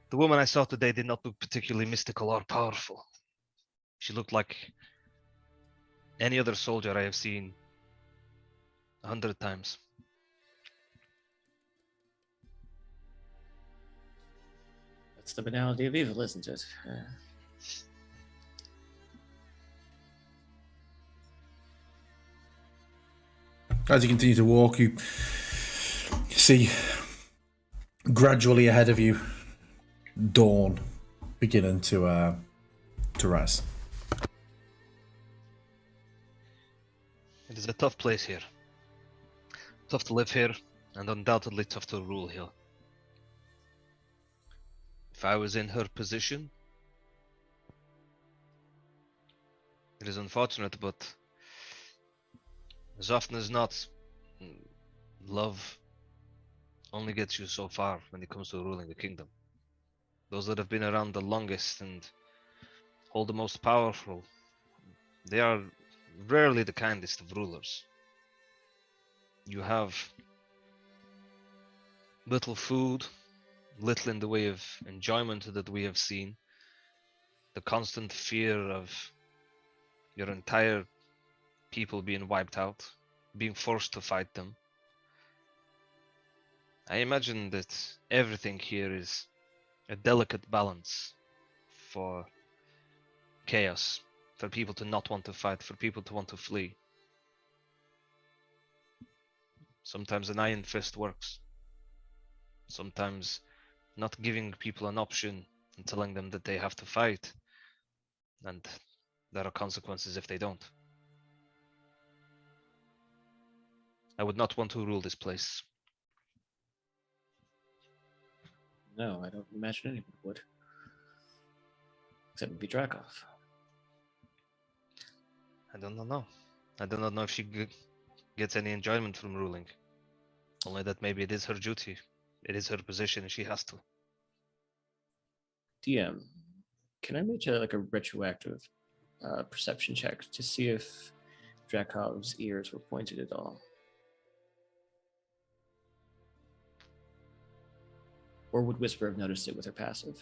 The woman I saw today did not look particularly mystical or powerful. She looked like any other soldier I have seen 100 times. That's the banality of evil, isn't it? As you continue to walk, you see gradually ahead of you dawn beginning to rise. It is a tough place here. Tough to live here, and undoubtedly tough to rule here. If I was in her position, it is unfortunate, but as often as not, love only gets you so far when it comes to ruling the kingdom. Those that have been around the longest and hold the most powerful, they are rarely the kindest of rulers. You have little food, little in the way of enjoyment that we have seen, the constant fear of your entire people being wiped out, being forced to fight them. I imagine that everything here is a delicate balance for chaos, for people to not want to fight, for people to want to flee. Sometimes an iron fist works. Sometimes not giving people an option and telling them that they have to fight, and there are consequences if they don't. I would not want to rule this place. No, I don't imagine anyone would. Except maybe Drakov. I do not know. I do not know if she gets any enjoyment from ruling. Only that maybe it is her duty. It is her position and she has to. DM, can I make a retroactive perception check to see if Drakov's ears were pointed at all? Or would Whisper have noticed it with her passive?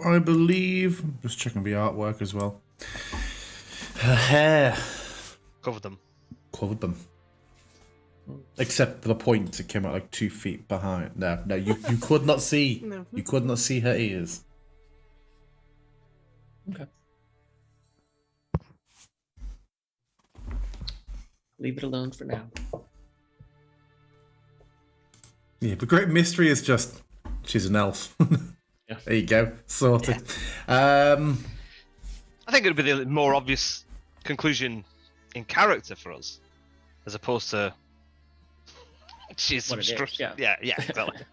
I believe. Just checking the artwork as well. Her hair Cover them. covered them. Except for the point, it came out like 2 feet behind. No, you could not see. No. You could not see her ears. Okay. Leave it alone for now. Yeah, the great mystery is just she's an elf. Yeah. There you go, sorted. I think it would be the more obvious conclusion in character for us, as opposed to she's What it is, yeah. yeah, exactly.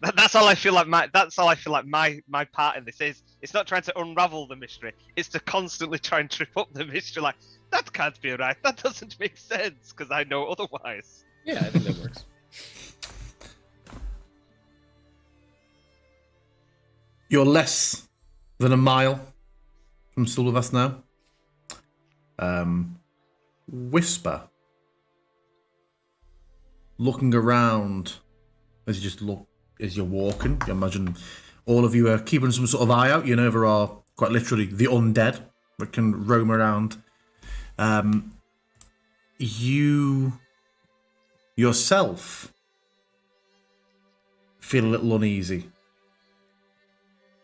That's all I feel like my part in this is. It's not trying to unravel the mystery. It's to constantly try and trip up the mystery. Like, that can't be right. That doesn't make sense because I know otherwise. Yeah, I think that works. You're less than a mile from Sulvas now. Whisper, looking around as you just look as you're walking. You imagine all of you are keeping some sort of eye out. You know there are quite literally the undead that can roam around. You yourself feel a little uneasy.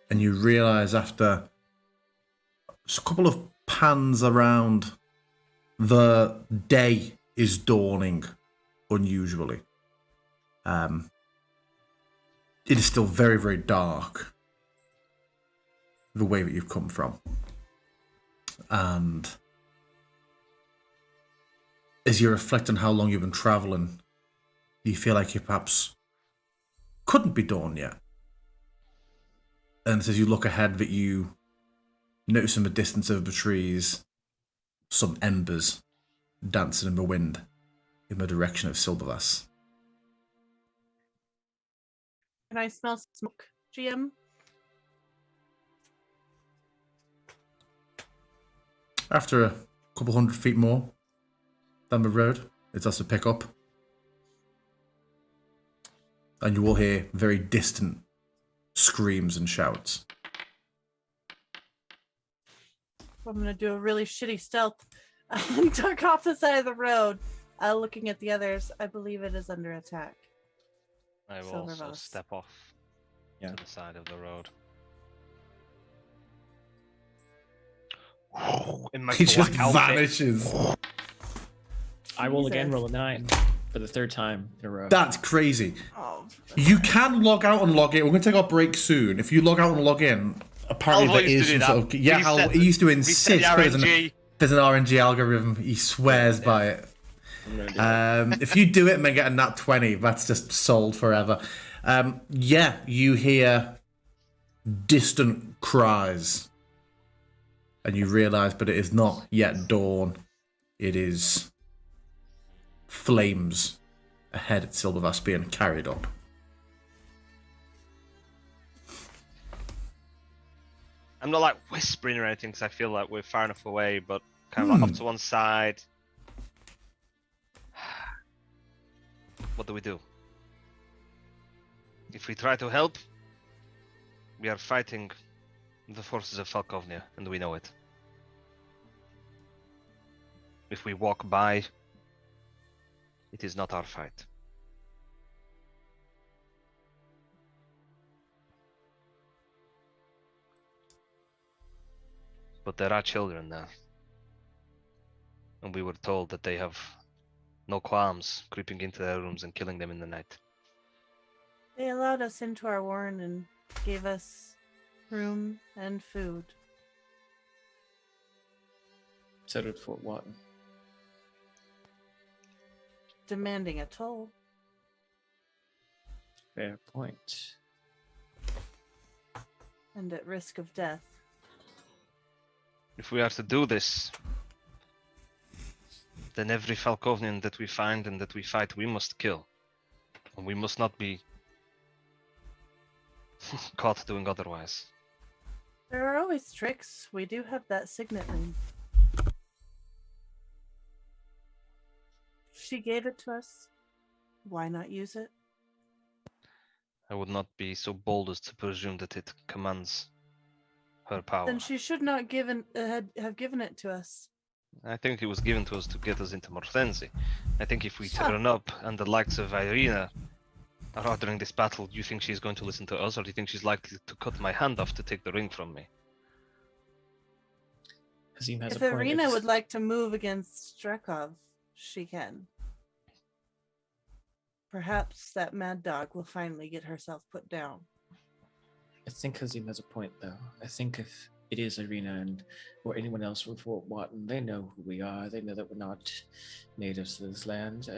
And you realise after a couple of pans around, the day is dawning unusually. It is still very, very dark, the way that you've come from. And as you reflect on how long you've been travelling, you feel like you perhaps couldn't be dawn yet. And as you look ahead, that you notice in the distance of the trees some embers dancing in the wind in the direction of Silverlass. Can I smell smoke, GM? After a couple 100 feet more down the road, it starts to pick up. And you will hear very distant screams and shouts. I'm going to do a really shitty stealth and duck off the side of the road. Looking at the others, I believe it is under attack. I will Silver also Voss. step off Yeah. to the side of the road. In my He just black outfit. vanishes. I will again Jesus. roll a 9 for the 3rd time in a row. That's crazy. Oh, You can log out and log in. We're going to take our break soon. If you log out and log in, apparently Alva there used is to some do sort that. of... Yeah, Reset he used to Reset insist the there's an RNG. RNG algorithm. He swears by it. I'm gonna do it. If you do it and then get a nat 20, that's just sold forever. Yeah, you hear distant cries. And you realise, but it is not yet dawn. It is flames ahead at Silvervass being carried up. I'm not like whispering or anything because I feel like we're far enough away, but kind of like off to one side. What do we do? If we try to help, we are fighting the forces of Falkovnia, and we know it. If we walk by, it is not our fight. But there are children there. And we were told that they have no qualms creeping into their rooms and killing them in the night. They allowed us into our warren and gave us room and food. So did Fort Watton. Demanding a toll. Fair point. And at risk of death. If we are to do this, then every Falkovnian that we find and that we fight, we must kill. And we must not be caught doing otherwise. There are always tricks. We do have that signet ring. She gave it to us. Why not use it? I would not be so bold as to presume that it commands her power. Then she should not have given it to us. I think it was given to us to get us into Morthensi. I think if we Huh. turn up and the likes of Irina are ordering this battle, do you think she's going to listen to us, or do you think she's likely to cut my hand off to take the ring from me? Hazim has If a point. Irina would like to move against Strekov, she can. Perhaps that mad dog will finally get herself put down. I think Hazim has a point, though. I think if it is Irina and or anyone else from Fort Watton, they know who we are. They know that we're not natives to this land.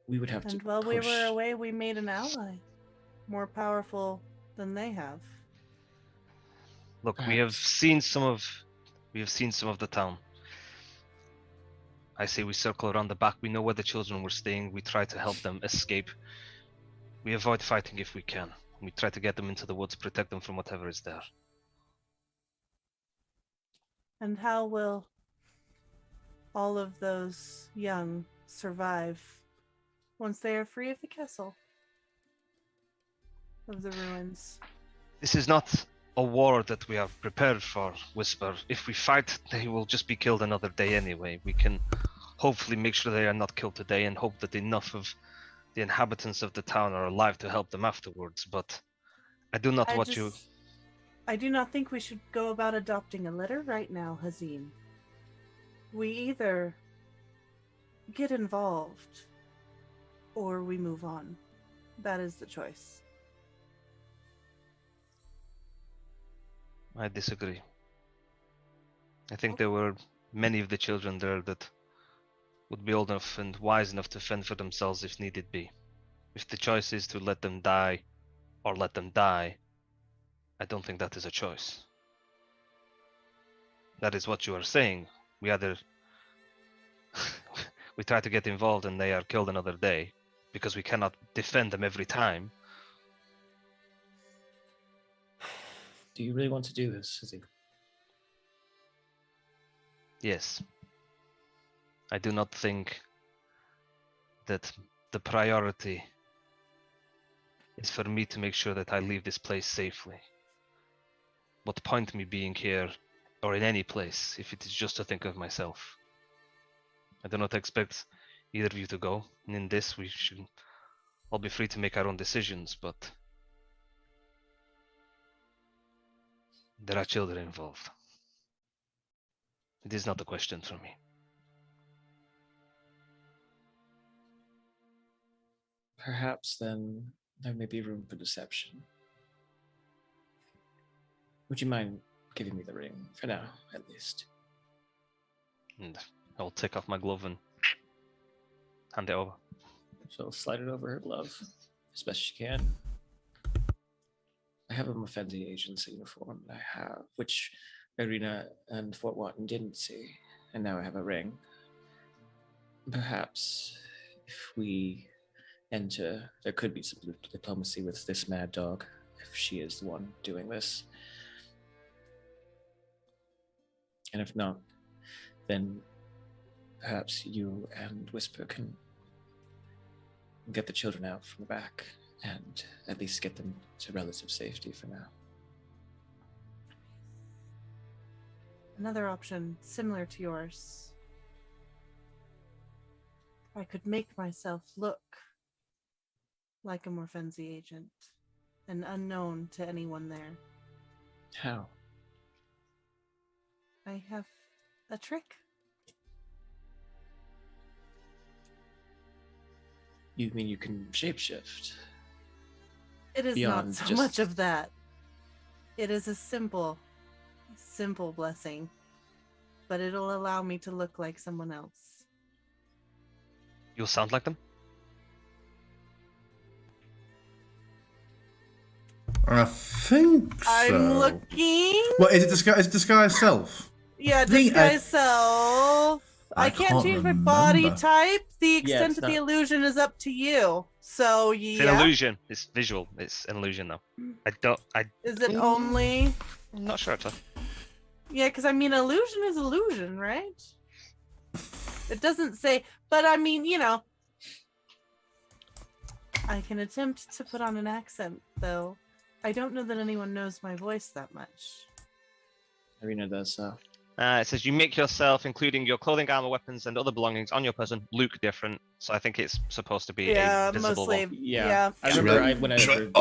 We would have to. And while we push. were away, we made an ally. More powerful than they have. Look, we have Perhaps. seen some of the town. I say we circle around the back. We know where the children were staying. We try to help them escape. We avoid fighting if we can. We try to get them into the woods, protect them from whatever is there. And how will all of those young survive once they are free of the castle? Of the ruins? This is not a war that we are prepared for, Whisper. If we fight, they will just be killed another day anyway. We can hopefully make sure they are not killed today and hope that enough of the inhabitants of the town are alive to help them afterwards, but I do not want you... I do not think we should go about adopting a litter right now, Hazim. We either get involved or we move on. That is the choice. I disagree. I think there were many of the children there that would be old enough and wise enough to fend for themselves if needed be. If the choice is to let them die or let them die, I don't think that is a choice. That is what you are saying. We either we try to get involved and they are killed another day because we cannot defend them every time. Do you really want to do this, Hazim? Yes. I do not think that the priority is for me to make sure that I leave this place safely. What point me being here or in any place if it is just to think of myself? I do not expect either of you to go, and in this we should all be free to make our own decisions, but there are children involved. It is not a question for me. Perhaps then there may be room for deception. Would you mind giving me the ring, for now, at least? And I will take off my glove and hand it over. She'll slide it over her glove as best she can. I have a Mafenzi agency uniform that I have, which Irina and Fort Watton didn't see, and now I have a ring. Perhaps if we enter, there could be some diplomacy with this mad dog, if she is the one doing this. And if not, then perhaps you and Whisper can get the children out from the back and at least get them to relative safety for now. another option similar to yours. I could make myself look like a Morfenzi agent and unknown to anyone there. How? I have a trick. You mean you can shapeshift? It is Beyond not so just- much of that. It is a simple blessing, but it'll allow me to look like someone else. You'll sound like them? I think so. I'm looking. Well, is it disguise self? Yeah, think disguise I- self. I can't can't change my body remember. type. The Yeah, extent it's of the not- illusion is up to you. So It's an yeah, illusion. It's visual. It's an illusion, though. is it only? I'm not sure, actually. Yeah, because I mean, illusion is illusion, right? It doesn't say, but I mean, I can attempt to put on an accent, though. I don't know that anyone knows my voice that much. Irina does so. It says you make yourself, including your clothing, armor, weapons, and other belongings on your person, look different. So I think it's supposed to be Yeah, a visible mostly. one. Yeah. I remember when I heard,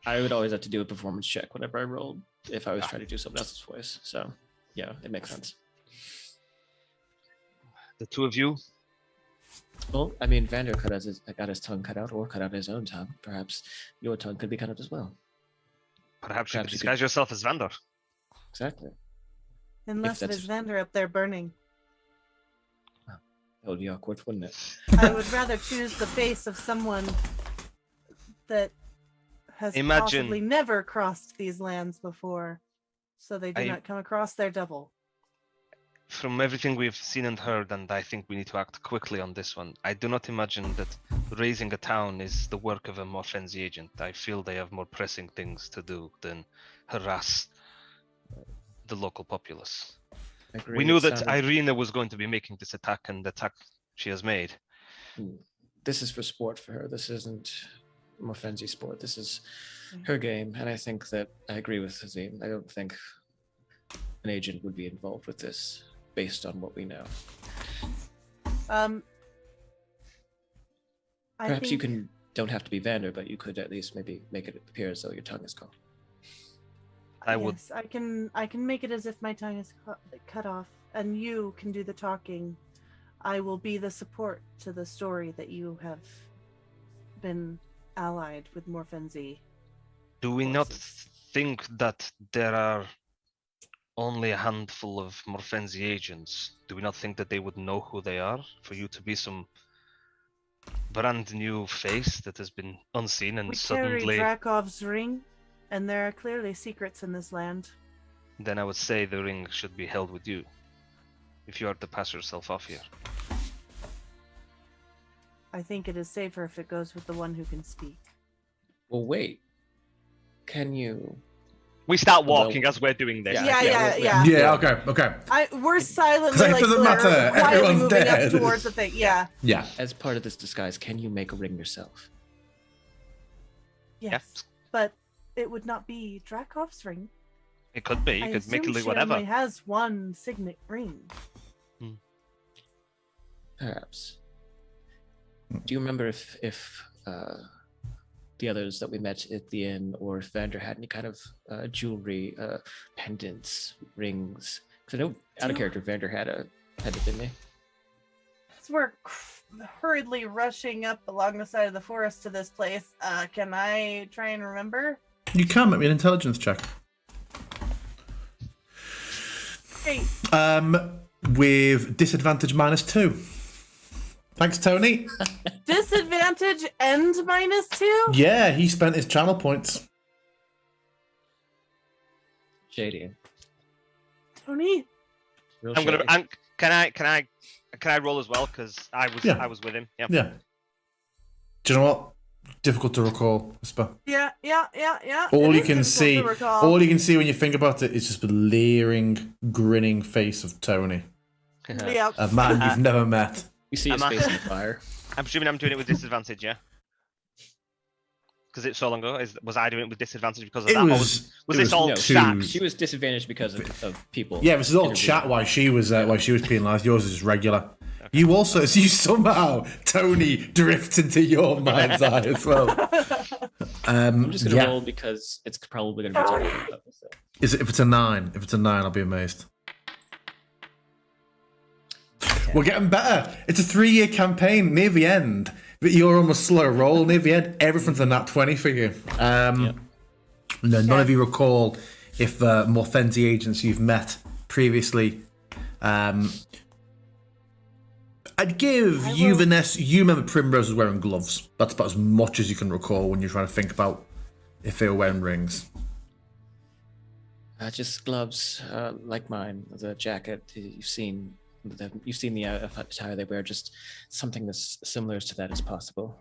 I would always have to do a performance check whenever I rolled if I was trying to do someone else's voice. So yeah, it makes sense. The two of you, Well, I mean, Vander got his tongue cut out, or cut out his own tongue. Perhaps your tongue could be cut out as well. perhaps you could Perhaps you disguise yourself as Vander. Exactly. Unless it that's- is Vander up there burning. That would be awkward, wouldn't it? I would rather choose the face of someone that has Imagine- possibly never crossed these lands before, so they do I- not come across their double. From everything we've seen and heard, and I think we need to act quickly on this one, I do not imagine that raising a town is the work of a Morfenzi agent. I feel they have more pressing things to do than harass the local populace. I agree, We knew it that sounded- Irina was going to be making this attack, and the attack she has made. This is for sport for her. This isn't Morfenzi sport. This is her game, and I think that I agree with Hazim. I don't think an agent would be involved with this based on what we know. I Perhaps you think don't have to be Vander, but you could at least maybe make it appear as though your tongue is gone. I would- yes, I can make it as if my tongue is cut off, and you can do the talking. I will be the support to the story that you have been allied with Morfenzi. Do we not forces. think that there are only a handful of Morfenzi agents? Do we not think that they would know who they are? For you to be some brand new face that has been unseen and We carry suddenly, Drakov's ring, and there are clearly secrets in this land. then I would say the ring should be held with you. If you are to pass yourself off here. I think it is safer if it goes with the one who can speak. Well, wait. Can you? We start Well, walking as we're doing this. yeah, Yeah, yeah, yeah, well, yeah. Yeah, okay. We're silently Because it like doesn't matter, quietly everyone's moving dead. up towards the thing. Yeah. Yeah. As part of this disguise, can you make a ring yourself? Yes. But it would not be Drakov's ring. It could be. You I could make it assume look she whatever. only has one signet ring. Perhaps. Do you remember if the others that we met at the inn, or if Vander had any kind of jewelry, pendants, rings? Because I know out of Do- character, Vander had a pendant, didn't he? As we're hurriedly rushing up along the side of the forest to this place, can I try and remember? You can make me an intelligence check. Hey, With disadvantage -2. Thanks, Tony. disadvantage and -2? Yeah, he spent his channel points. Shady. Tony? Real I'm gonna. shady. Can I roll as well? Because I was with him. Yeah. Yeah. Do you know what? Difficult to recall, Whisper. Yeah. All It you is can difficult see, to recall. all you can see when you think about it is just the leering, grinning face of Tony, Yeah. a man you've never met. You see his Am I- face in the fire. I'm assuming I'm doing it with disadvantage, yeah. because it's so long ago? Was I doing it with disadvantage because of It that? Or was this all No, chat? she was disadvantaged because of people. Yeah, this is all intervening. chat while she was penalised. Yours is just regular. You also, so you somehow, Tony, drifts into your mind's eye as well. I'm just gonna roll because it's probably gonna be tough. So. Is it if it's a 9? If it's a 9, I'll be amazed. We're getting better. It's a 3-year campaign near the end, but you're on a slow roll near the end. Everything's a nat 20 for you. No, none of you recall if Morfenzi agents you've met previously. I'd give you, Vanessa. You remember Primrose was wearing gloves. That's about as much as you can recall when you're trying to think about if they were wearing rings. Just gloves like mine. The jacket you've seen. You've seen the attire they wear. Just something as similar to that as possible.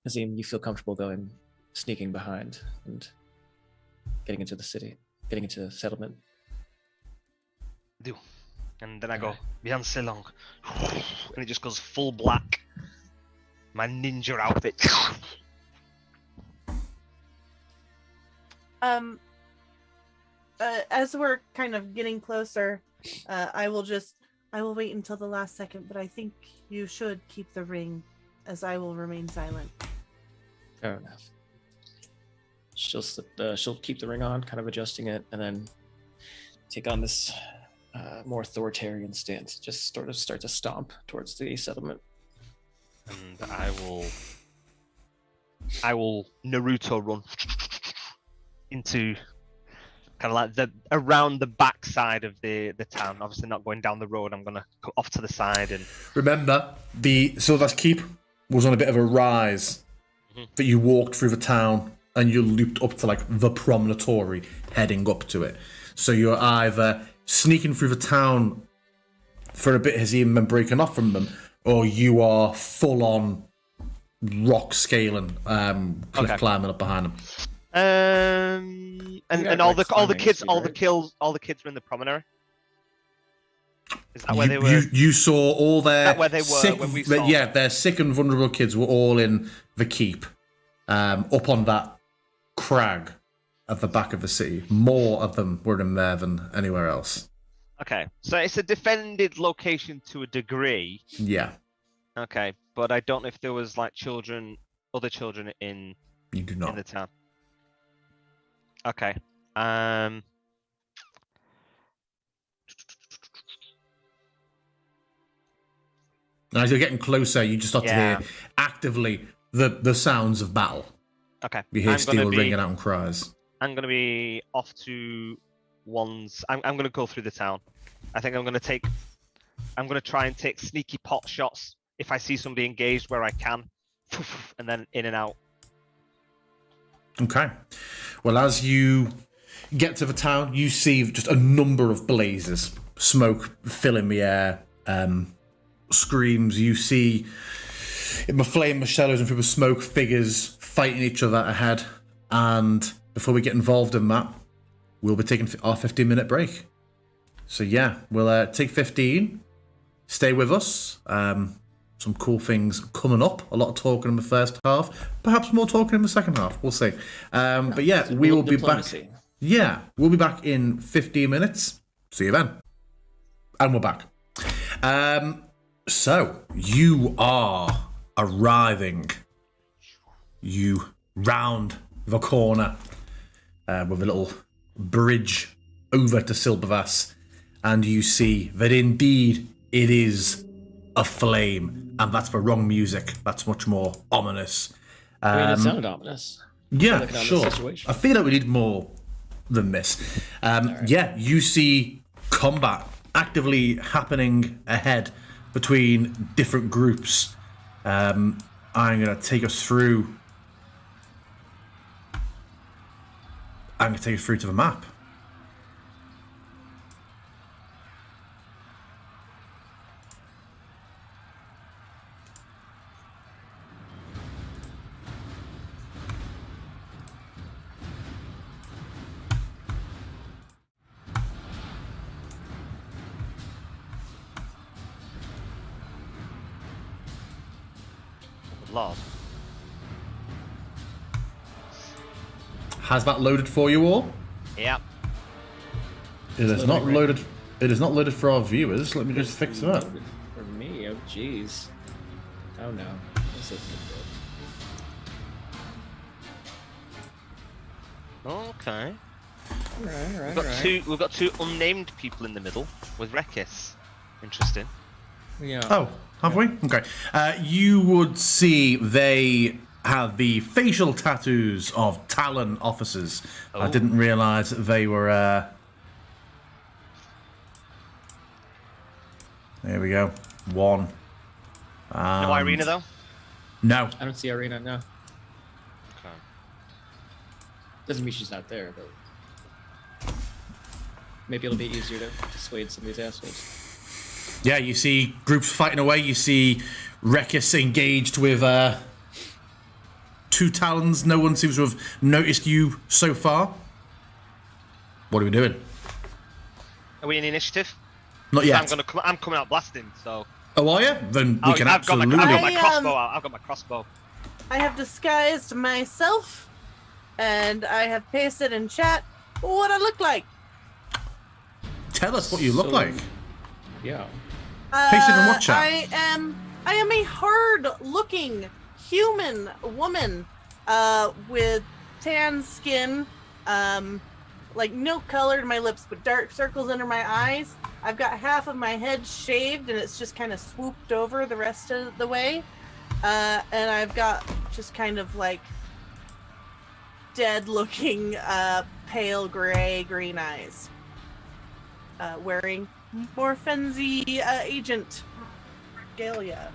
Azim, you feel comfortable sneaking behind and getting into the city, getting into the settlement? Do. And then I go, Bien c'est long. And it just goes full black. My ninja outfit. As we're kind of getting closer, I will wait until the last second, but I think you should keep the ring, as I will remain silent. Fair enough. She'll keep the ring on, kind of adjusting it, and then take on this more authoritarian stance. Just sort of start to stomp towards the settlement. And I will Naruto run into kind of like around the back side of the town. Obviously not going down the road. I'm gonna cut off to the side and remember the Silver's Keep was on a bit of a rise, that you walked through the town and you looped up to like the promontory heading up to it. So you're either sneaking through the town for a bit as he been breaking off from them, or you are full on rock scaling, cliff climbing up behind them. And all the kids were in the promenade. Is that where they were? You saw all their where they were sick, when we saw yeah, their sick and vulnerable kids were all in the keep, up on that crag at the back of the city. More of them were in there than anywhere else. Okay, so it's a defended location to a degree. Yeah. Okay, but I don't know if there was like other children You do not. in the town. Okay. As you're getting closer, you just start to hear actively the sounds of battle. Okay. You hear steel ringing out and cries. I'm gonna be off to one's. I'm gonna go through the town. I think I'm gonna try and take sneaky pot shots if I see somebody engaged where I can, and then in and out. Okay. Well, as you get to the town, you see just a number of blazes, smoke filling the air, screams. You see in the flame, the shadows, and through the smoke, figures fighting each other ahead. And before we get involved in that, we'll be taking our 15-minute break. So yeah, we'll take 15. Stay with us. Some cool things coming up. A lot of talking in the first half. Perhaps more talking in the second half. We'll see. But yeah, we will be back. Yeah, we'll be back in 15 minutes. See you then. And we're back. So, you are arriving. You round the corner with a little bridge over to Silbervass. And you see that indeed it is a flame. And that's the wrong music. That's much more ominous. I mean, it sounded ominous. Yeah, like an ominous sure. situation. I feel like we need more than this. Right. Yeah, you see combat actively happening ahead between different groups. I'm going to take us through. I'm going to take us through to the map. Lord. Has that loaded for you all? Yep. It is not loaded. It is not loaded for our viewers. Let me just fix that. For me, oh jeez. Oh no, this isn't good. Okay. Alright, We've got two unnamed people in the middle with Rekis. Interesting. Yeah. Oh, have we? Okay. You would see they have the facial tattoos of Talon officers. I didn't realise that they were. There we go. One. No Irina though. No. I don't see Irina now. Okay. Doesn't mean she's not there, but maybe it'll be easier to dissuade some of these assholes. Yeah, you see groups fighting away. You see Rekis engaged with two Talons. No one seems to have noticed you so far. What are we doing? Are we in initiative? Not yet. I'm coming out blasting. So. Oh, are you? Then we can I've got absolutely. my crossbow out. I've got my crossbow. I have disguised myself, and I have pasted in chat what I look like. Tell us what you look So- like. Yeah. Pasted in what chat? I am a hard-looking human woman, with tan skin, like milk colored my lips, but dark circles under my eyes. I've got half of my head shaved, and it's just kind of swooped over the rest of the way. And I've got just kind of like dead-looking, pale gray, green eyes. Wearing Morfenzi agent regalia.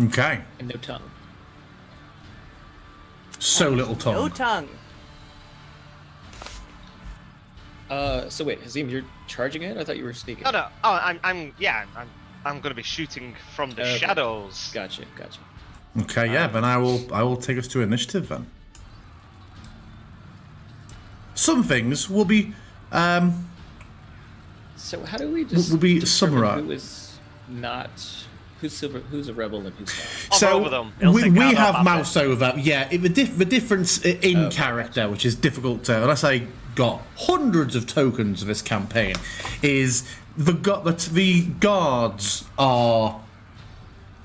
Okay. And no tongue. So little tongue. No tongue. So wait, Hazim, you're charging it? I thought you were speaking. No. Oh, I'm going to be shooting from the Okay. shadows. Gotcha. Okay, yeah. Then I will take us to initiative then. Some things will be So how do we just Will be determine summarized. who is not who's a rebel and who's not? Hover So over them. It'll we take care of have that mouse over. Yeah, the difference in Okay, character, which is difficult to, unless I got hundreds of tokens of this campaign, is the guards are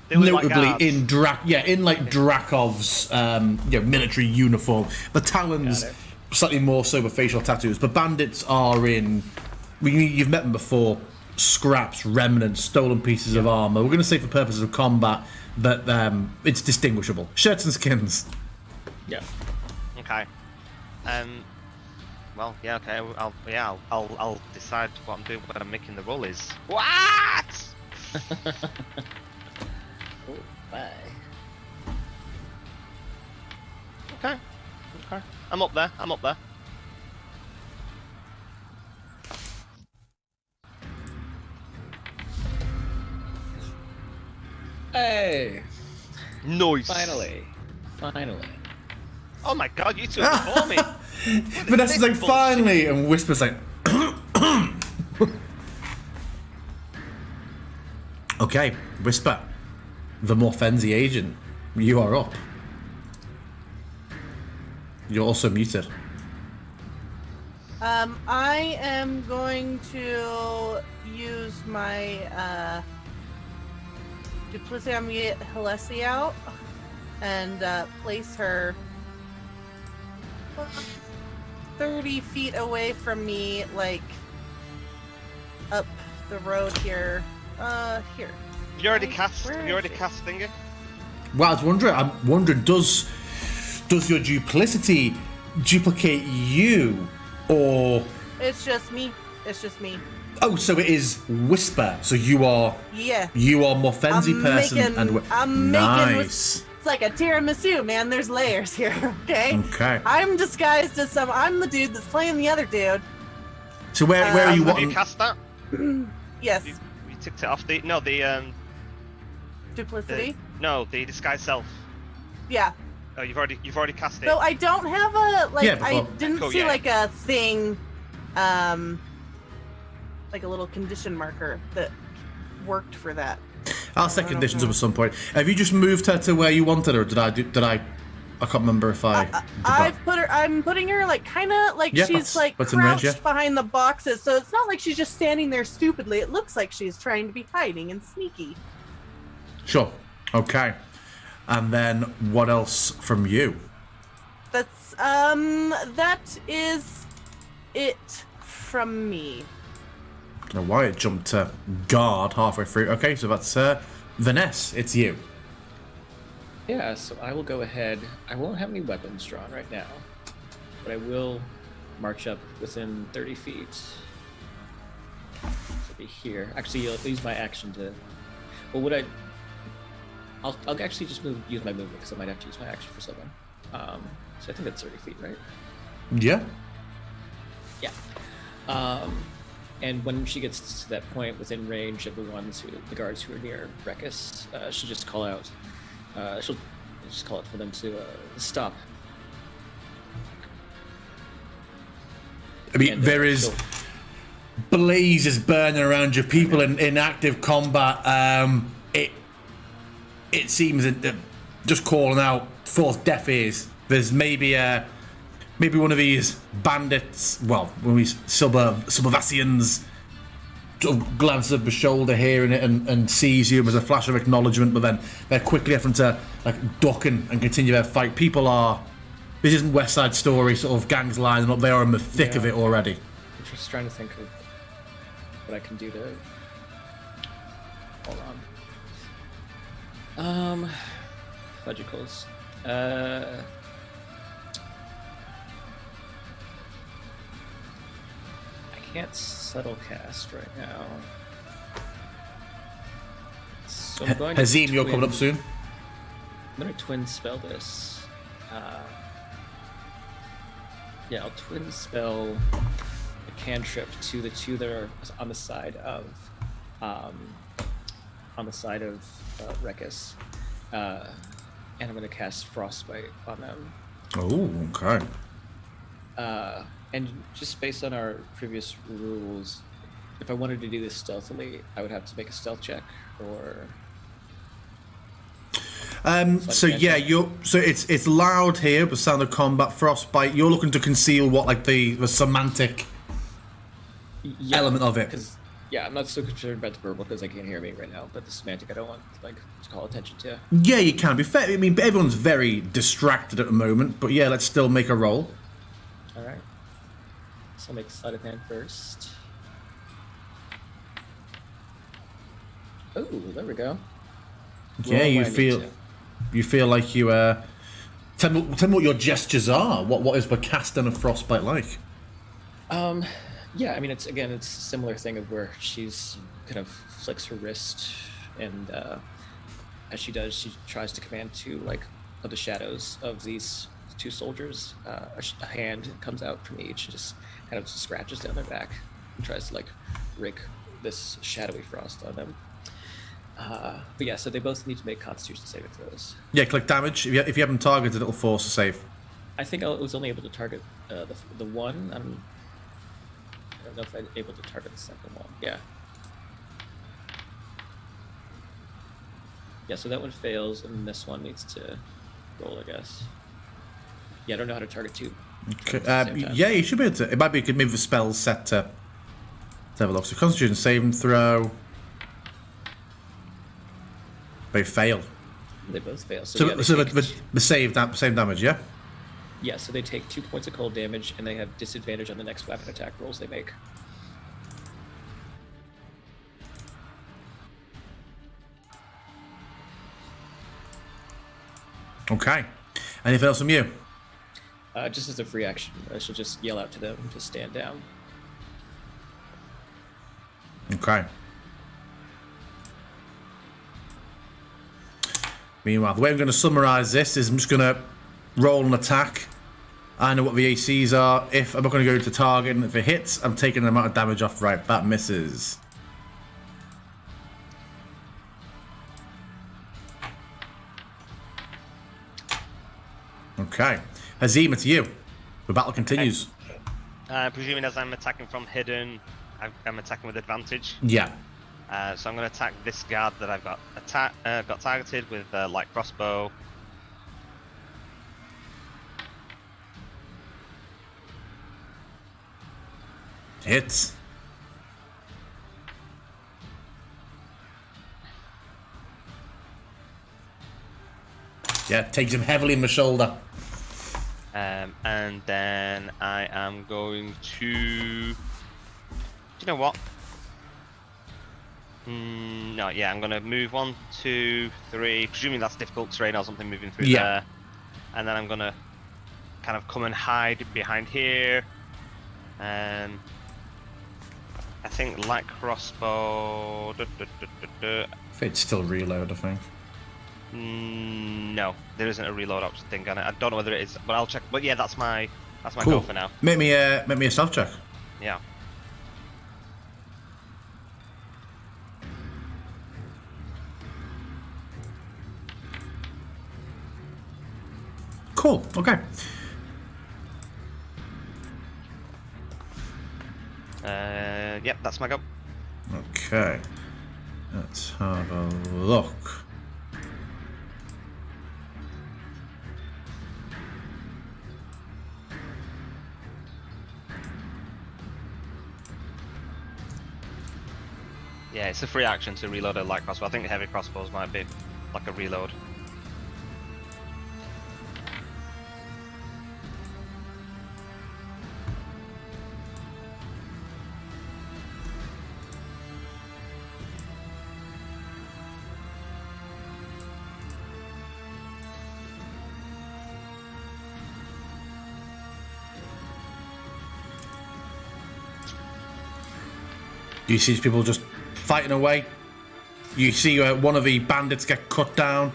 They look like notably guards. in Drakov's military uniform. The Talons Got it. slightly more so with facial tattoos, but bandits are in. You've met them before. Scraps, remnants, stolen pieces of armor. We're going to say for purposes of combat, but it's distinguishable. Shirts and skins. Yeah. Okay. Well, yeah. Okay. I'll decide what I'm doing when I'm making the roll. Is what? Oh, bye. Okay. I'm up there. Hey! Nice. Finally. Oh my god, you two are before me. Vanessa's like, bullshit. finally, and Whisper's like, okay, Whisper, the Morfenzi agent, you are up. You're also muted. I am going to use my duplicity. I'm gonna get Halessi out and place her 30 feet away from me, like up the road here. Here. You already Where cast. is You already it? cast thingy. Well, I'm wondering, does your duplicity duplicate you, or It's just me. It's just me. oh, so it is Whisper. So you are Yeah. Morfenzi I'm person making- and I'm making nice. It's like a tiramisu, man. There's layers here. Okay. Okay. I'm disguised as I'm the dude that's playing the other dude. So where are you? Have you Wanting, cast that? Yes. You ticked it off. The Duplicity. the disguise self. Yeah. Oh, you've already cast it. So I don't have a like. Yeah, I before- didn't Cool, see yeah. like a thing, like a little condition marker that worked for that. I'll set I don't conditions know. up at some point. Have you just moved her to where you wanted her? Or did I I can't remember if I. I'm putting her like kind of like Yeah, she's that's in crouched range, yeah. behind the boxes, so it's not like she's just standing there stupidly. It looks like she's trying to be hiding and sneaky. Sure. Okay. And then what else from you? That is it from me. I don't know why it jumped to guard halfway through. Okay, so that's Vanessa. It's you. Yeah, so I will go ahead. I won't have any weapons drawn right now, but I will march up within 30 feet. So be here. Actually, I'll use my action to. Well, would I? I'll actually just use my movement because I might have to use my action for something. So I think that's 30 feet, right? Yeah. Yeah. And when she gets to that point within range of the guards who are near Rekus, she'll just call out. She'll just call it for them to stop. I mean, And, there is blazes burning around your people in active combat. It seems that just calling out false deaf ears. There's maybe one of these bandits. Well, when we Subuvassians sort of glances over the shoulder, hearing it, and sees you as a flash of acknowledgement, but then they're quickly having to like duck and continue their fight. People are. This isn't West Side Story sort of gangs lining up. They are in the thick of it already. I'm just trying to think of what I can do to. Hold on. Fudgicles. I can't subtle cast right now. So I'm going Hazim, you're coming up soon. I'm going to twin spell this. Yeah, I'll twin spell a cantrip to the two that are on the side of Rekus. And I'm going to cast Frostbite on them. Oh, okay. And just based on our previous rules, if I wanted to do this stealthily, I would have to make a stealth check, or. So yeah, it's loud here, the sound of combat, frostbite. You're looking to conceal what, like the semantic element of it. Yeah, I'm not so concerned about the verbal because I can't hear me right now, but the semantic I don't want to call attention to. Yeah, you can be fair. I mean, everyone's very distracted at the moment, but yeah, let's still make a roll. All right. So I'll make sleight of hand first. Oh, there we go. Yeah, you feel like you tell me what your gestures are. What is the casting of frostbite like? Yeah, I mean it's a similar thing of where she's kind of flicks her wrist, and as she does, she tries to command two of the shadows of these two soldiers. A hand comes out from each and just kind of scratches down their back and tries to rig this shadowy frost on them. But yeah, so they both need to make Constitution saving throws. Yeah, click damage. If you haven't targeted, it'll force a save. I think I was only able to target the one. I don't know if I'm able to target the second one. Yeah. Yeah, so that one fails, and this one needs to roll, I guess. Yeah, I don't know how to target two. Okay. Yeah, you should be able to. It might be maybe the spell's set to have a look. So Constitution saving throw. They fail. They both fail. So yeah, the same damage, yeah? Yeah, so they take 2 points of cold damage, and they have disadvantage on the next weapon attack rolls they make. Okay. Anything else from you? Just as a free action, I should just yell out to them to stand down. Okay. Meanwhile, the way I'm going to summarise this is I'm just going to roll an attack. I know what the ACs are. If I'm not going to go to target, and if it hits, I'm taking the amount of damage off. Right, that misses. Okay. Hazim, it's you. The battle continues. Presuming as I'm attacking from hidden, I'm attacking with advantage. Yeah. So I'm going to attack this guard that I've got targeted with light crossbow. Hits. Yeah, takes him heavily in the shoulder. And then I am going to. Do you know what? No, yeah, I'm gonna move 1, 2, 3. Presuming that's difficult terrain or something moving through there. And then I'm gonna kind of come and hide behind here. I think light crossbow. It's still reload, I think. No, there isn't a reload option thing on it. I don't know whether it is, but I'll check. But yeah, that's my Cool. go for now. Make me a stealth check. Yeah. Cool. Okay. Yep, that's my go. Okay. Let's have a look. Yeah, it's a free action to reload a light crossbow. I think the heavy crossbows might be like a reload. You see these people just fighting away. You see one of the bandits get cut down.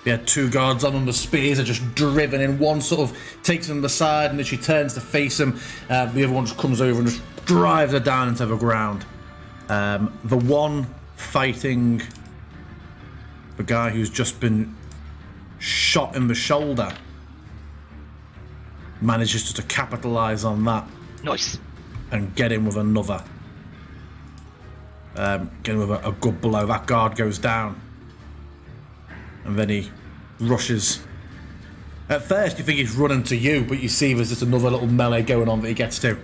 They had 2 guards on them. The spears are just driven in. One sort of takes them to the side, and as she turns to face him, the other one just comes over and just drives her down into the ground. The one fighting the guy who's just been shot in the shoulder manages to capitalize on that. Nice. And get him with another. Get him with a good blow. That guard goes down. And then he rushes. At first you think he's running to you, but you see there's just another little melee going on that he gets to.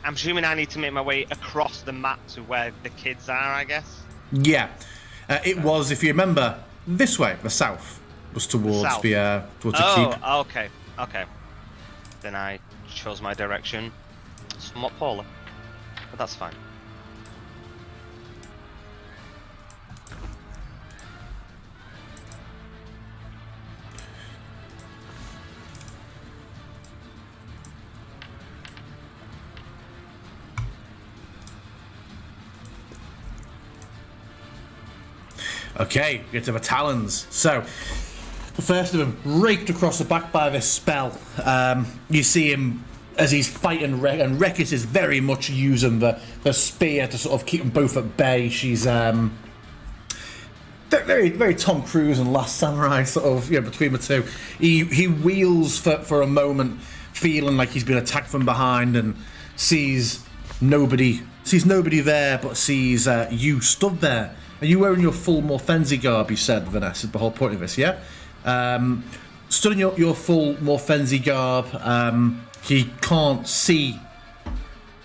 I'm assuming I need to make my way across the map to where the kids are, I guess. Yeah. It was, if you remember, this way, the south. Was towards South. towards the keep. Oh, okay. Okay. Then I chose my direction somewhat poorly. But that's fine. Okay, get to the talons. So, the first of them raked across the back by this spell. You see him as he's fighting, and Rekis is very much using the spear to sort of keep them both at bay. She's very, very Tom Cruise and Last Samurai sort of, between the two. He wheels for a moment, feeling like he's been attacked from behind, and sees nobody there, but sees you stood there. Are you wearing your full Morfenzi garb, you said, Vanessa, the whole point of this, yeah? Stood in your full Morfenzi garb. He can't see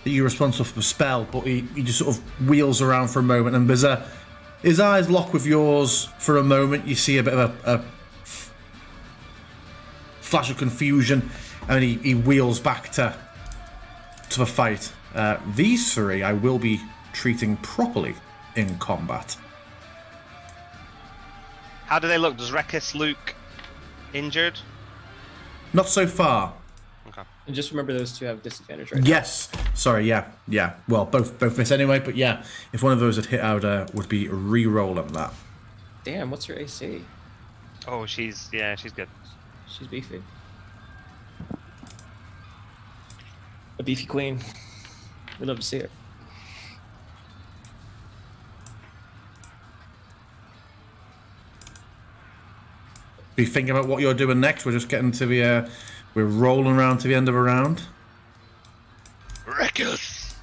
that you're responsible for the spell, but he just sort of wheels around for a moment, and there's his eyes lock with yours for a moment. You see a bit of a flash of confusion, and he wheels back to the fight. These 3 I will be treating properly in combat. How do they look? Does Rekis look injured? Not so far. Okay. And just remember those 2 have disadvantage right Yes. Sorry, yeah. Well, both miss anyway, but yeah, if one of those had hit, I would be re-rolling that. now. Damn, what's her AC? Oh, she's good. She's beefy. A beefy queen. We love to see her. Be thinking about what you're doing next. We're just getting to the. We're rolling around to the end of a round. Rekus.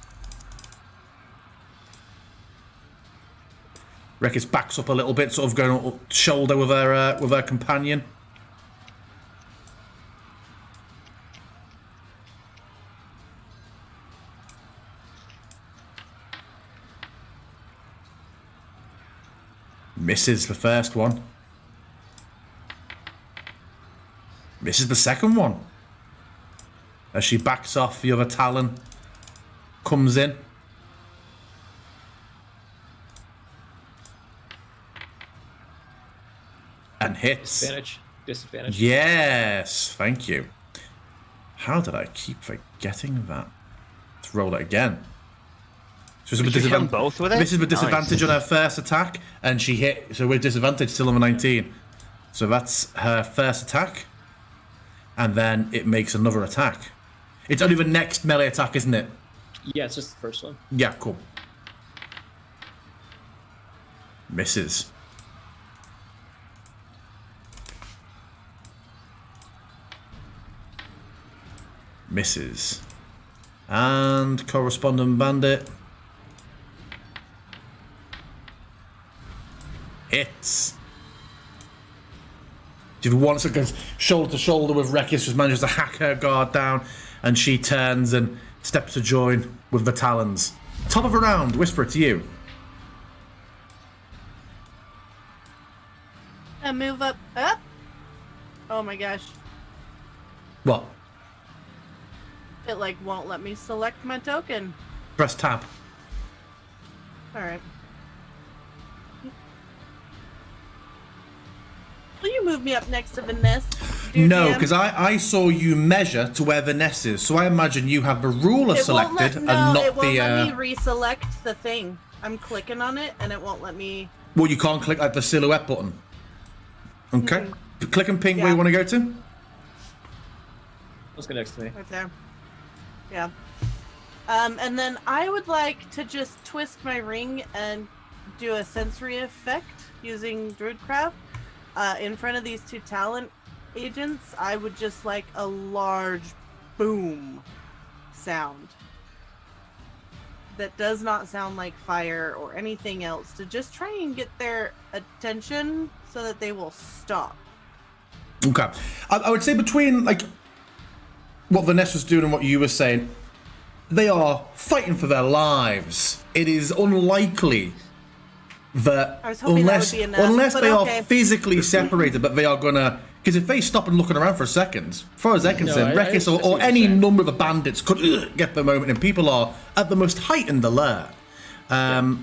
Rekis backs up a little bit, sort of going shoulder with her companion. Misses the first one. Misses the second one. As she backs off, the other Talon comes in. And hits. Disadvantage. Yes, thank you. How did I keep forgetting that? Let's roll it again. So this is with both with it? This is with disadvantage on her first attack, and she hit. So with disadvantage, still on the 19. So that's her first attack, and then it makes another attack. It's only the next melee attack, isn't it? Yeah, it's just the first one. Yeah, cool. Misses. Misses. And corresponding bandit. Hits. Once it goes shoulder to shoulder with Rekis, just manages to hack her guard down, and she turns and steps to join with the Talons. Top of a round, Whisper, to you. And move up. Oh my gosh. What? It like won't let me select my token. Press tab. Alright. Will you move me up next to Vanessa? No, because I saw you measure to where Vanessa is, so I imagine you have the ruler selected and not it won't the. let me reselect the thing. I'm clicking on it and it won't let me. Well, you can't click like the silhouette button. Okay. Click and ping where you want to go to. Let's go next to me. Right there. Yeah. And then I would like to just twist my ring and do a sensory effect using Druidcraft. In front of these two talent agents, I would just like a large boom sound that does not sound like fire or anything else, to just try and get their attention so that they will stop. Okay. I would say between like what Vanessa's doing and what you were saying, they are fighting for their lives. It is unlikely that I was hoping unless that would be enough, unless but they okay. are physically separated, but they are gonna, because if they stop and look around for a second, as far as they're concerned, I Rekis see or what any you're saying. number of bandits could get the moment, and people are at the most heightened alert. All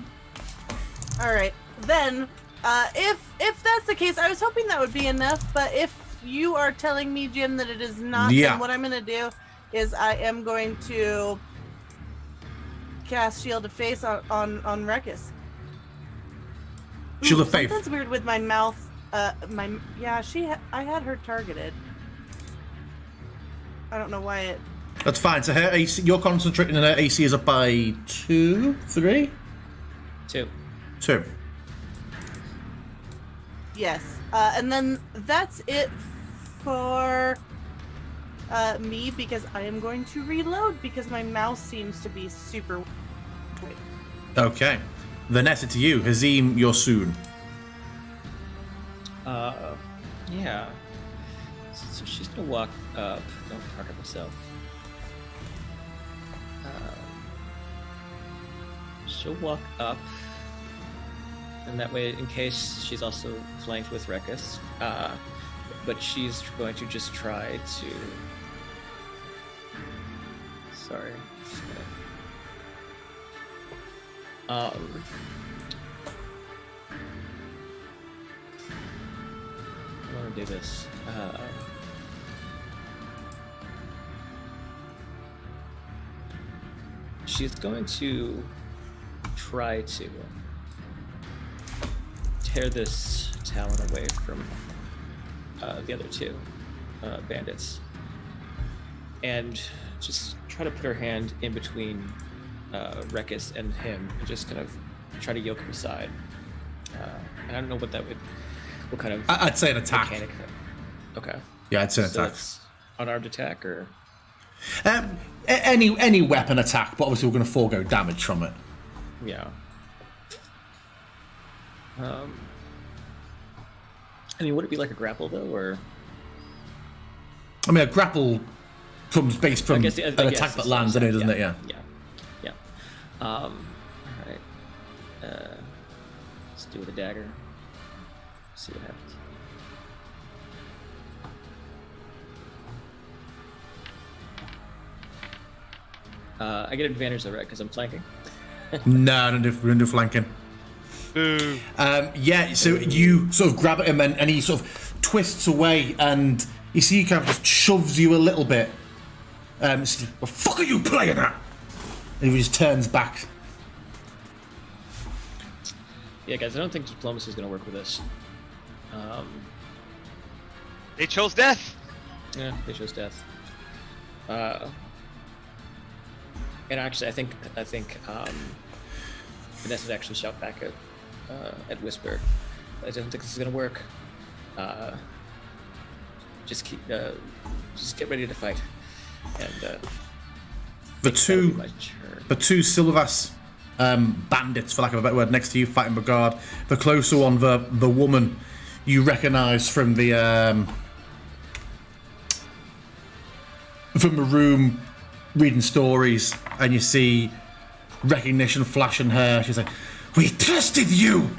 right, then, if that's the case, I was hoping that would be enough. But if you are telling me, Jim, that it is not, then what I'm gonna do is I am going to cast Shield of Faith on Rekis. Shield of Faith. Something's weird with my mouth. I had her targeted. I don't know why it. That's fine. So her AC, you're concentrating, and her AC is up by 2, 3, 2. 2. Yes, and then that's it for me, because I am going to reload because my mouse seems to be super. Wait. Okay. Vanessa, to you. Hazim, you're soon. Yeah. So she's gonna walk up. Don't target myself. She'll walk up, and that way, in case she's also flanked with Rekis, but she's going to just try to. Sorry. Just gonna... I want to do this. She's going to try to tear this talon away from the other two bandits, and just try to put her hand in between Rekis and him, and just kind of try to yoke him aside. And I don't know what that would. What kind of? I'd say an attack. Mechanic. Okay. Yeah, it's an So attack. that's unarmed attack, or Any weapon attack, but obviously we're going to forego damage from it. yeah. I mean, would it be like a grapple though, or I mean, a grapple comes based from I an guess attack that lands, doesn't it? Yeah. Yeah. All right. Let's do it with a dagger. See what happens. I get advantage though, right? Because I'm flanking. No, I don't do flanking. Boo. Yeah, so you sort of grab at him and he sort of twists away and you see he kind of just shoves you a little bit. What the fuck are you playing at? And he just turns back. Yeah, guys, I don't think diplomacy is going to work with this. They chose death. Yeah, they chose death. And actually, I think Vanessa would actually shout back at Whisper. I don't think this is gonna work. Just get ready to fight. And The two my turn. Silvas bandits, for lack of a better word, next to you fighting the guard. The closer one, the woman, you recognise from the room reading stories, and you see recognition flash in her. She's like, "We trusted you."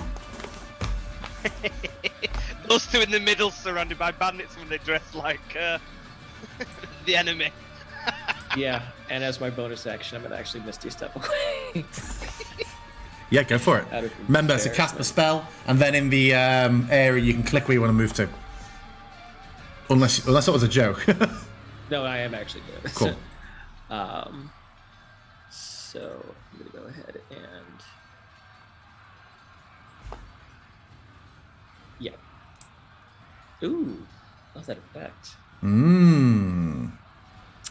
Those two in the middle, surrounded by bandits when they dress like the enemy. Yeah, and as my bonus action, I'm gonna actually Misty Step away. Yeah, go for it. Out of Remember to cast a spell, and then in the area you can click where you want to move to. Unless that was a joke. No, I am actually doing it. Cool. So I'm gonna go ahead and yeah. Ooh, love that effect.